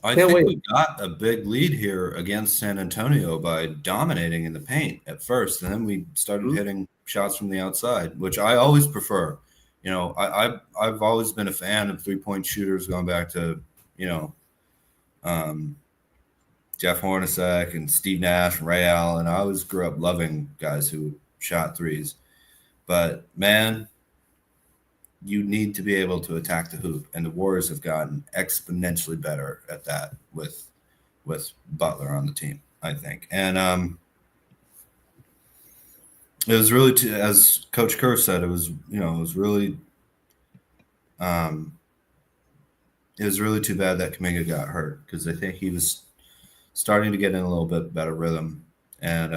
Speaker 10: I think we got a big lead here against San Antonio by dominating in the paint at first. And then we started hitting shots from the outside, which I always prefer. I've always been a fan of 3-point shooters going back to, Jeff Hornacek and Steve Nash and Ray Allen. I always grew up loving guys who shot threes. But, man, you need to be able to attack the hoop. And the Warriors have gotten exponentially better at that with Butler on the team, I think. And it was really, as Coach Kerr said, it was really too bad that Kuminga got hurt because I think he was starting to get in a little bit better rhythm. And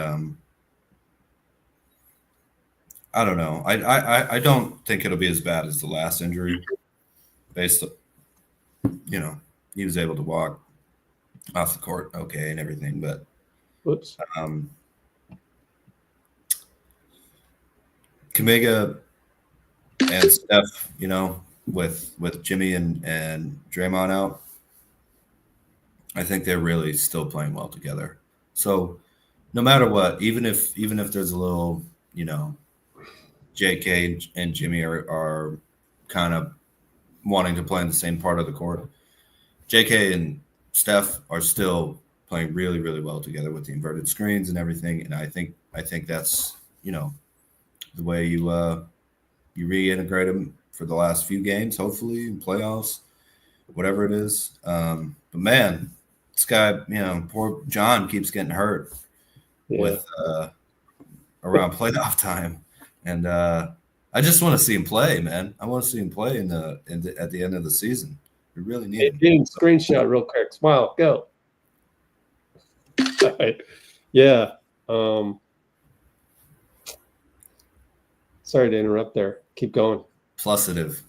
Speaker 10: I don't know. I don't think it'll be as bad as the last injury. Based on, he was able to walk off the court okay and everything, but Kuminga and Steph, with Jimmy and Draymond out, I think they're really still playing well together. So no matter what, even if there's a little, J.K. and Jimmy are kind of wanting to play in the same part of the court, J.K. and Steph are still playing really, really well together with the inverted screens and everything. And I think that's, you know, the way you reintegrate them for the last few games, hopefully in playoffs, whatever it is. But man, this guy, you know, poor John keeps getting hurt with around playoff time, and I just want to see him play, man. I want to see him play at the end of the season. We really need him.
Speaker 1: Getting screenshot real quick. Smile, go. All right. Yeah. Sorry to interrupt there. Keep going.
Speaker 10: Plusative.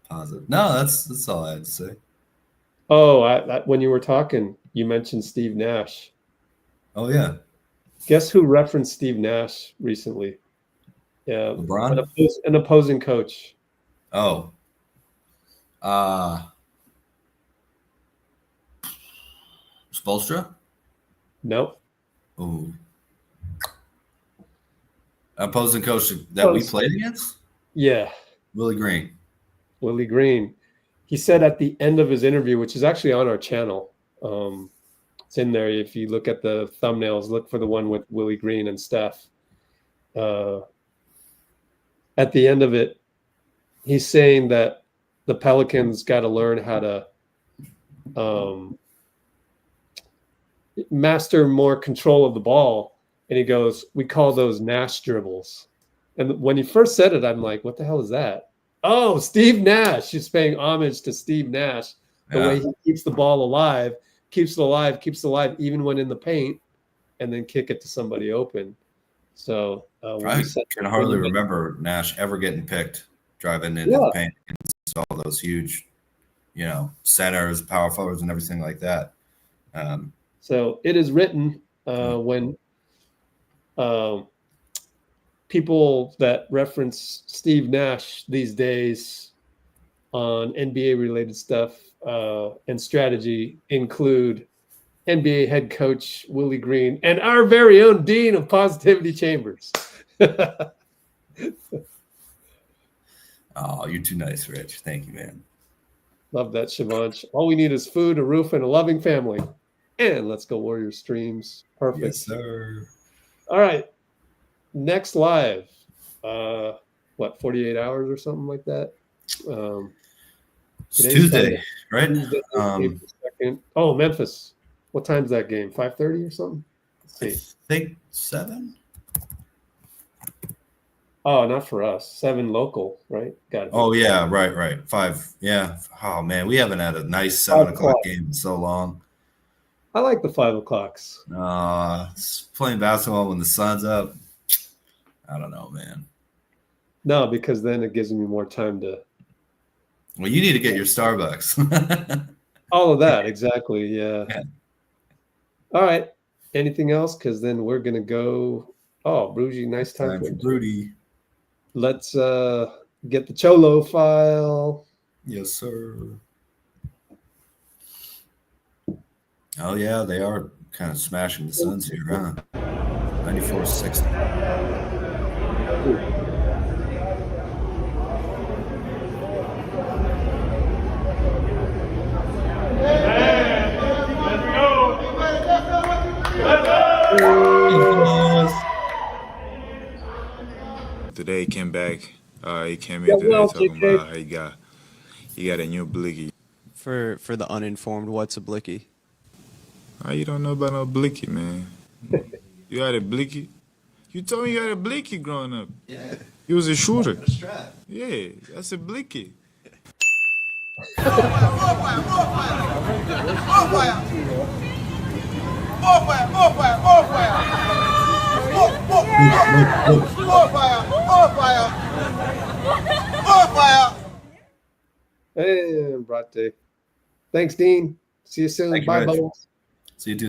Speaker 10: Positive. No, that's all I had to say.
Speaker 1: Oh, when you were talking, you mentioned Steve Nash.
Speaker 10: Oh, yeah.
Speaker 1: Guess who referenced Steve Nash recently? Yeah.
Speaker 10: LeBron?
Speaker 1: An opposing coach.
Speaker 10: Oh. Spoelstra?
Speaker 1: Nope.
Speaker 10: Ooh. Opposing coach that we played against?
Speaker 1: Yeah.
Speaker 10: Willie Green.
Speaker 1: Willie Green. He said at the end of his interview, which is actually on our channel, it's in there. If you look at the thumbnails, look for the one with Willie Green and Steph. At the end of it, he's saying that the Pelicans got to learn how to master more control of the ball. And he goes, we call those Nash dribbles. And when he first said it, I'm like, what the hell is that? Oh, Steve Nash. He's paying homage to Steve Nash, the way he keeps the ball alive, keeps it alive, even when in the paint, and then kick it to somebody open. So
Speaker 10: I can hardly remember Nash ever getting picked driving into the paint against all those huge, you know, centers, power forwards, and everything like that.
Speaker 1: So it is written when people that reference Steve Nash these days on NBA-related stuff and strategy include NBA head coach Willie Green and our very own Dean of Positivity Chambers.
Speaker 10: Oh, you're too nice, Rich. Thank you, man.
Speaker 1: Love that, Shivansh. All we need is food, a roof, and a loving family. And let's go Warriors streams. Perfect.
Speaker 10: Yes, sir.
Speaker 1: All right. Next live. 48 hours or something like that?
Speaker 10: It's Tuesday, right?
Speaker 1: Tuesday, April 2nd. Oh, Memphis. What time's that game? 5:30 or something? Let's see.
Speaker 10: I think 7.
Speaker 1: Oh, not for us. 7 local, right? Got it.
Speaker 10: Oh, yeah, right. 5. Yeah. Oh, man, we haven't had a nice 7 o'clock game in so long.
Speaker 1: I like the 5 o'clocks.
Speaker 10: Playing basketball when the sun's up. I don't know, man.
Speaker 1: No, because then it gives me more time to.
Speaker 10: Well, you need to get your Starbucks.
Speaker 1: All of that, exactly. Yeah. All right. Anything else? Because then we're gonna go. Oh, Brugy, nice time
Speaker 10: for Broody.
Speaker 1: Let's get the Cholo file.
Speaker 10: Yes, sir. Oh yeah, they are kind of smashing the Suns here, huh? 94-60.
Speaker 18: Today he came back. He came in today talking about how he got a new blicky.
Speaker 19: For the uninformed, what's a blicky?
Speaker 18: You don't know about no blicky, man. You had a blicky? You told me you had a blicky growing up. Yeah. You was a shooter. Yeah, that's a blicky.
Speaker 1: And Brate. Thanks, Dean. See you soon. Bye, Bubbles.
Speaker 10: See you, dude.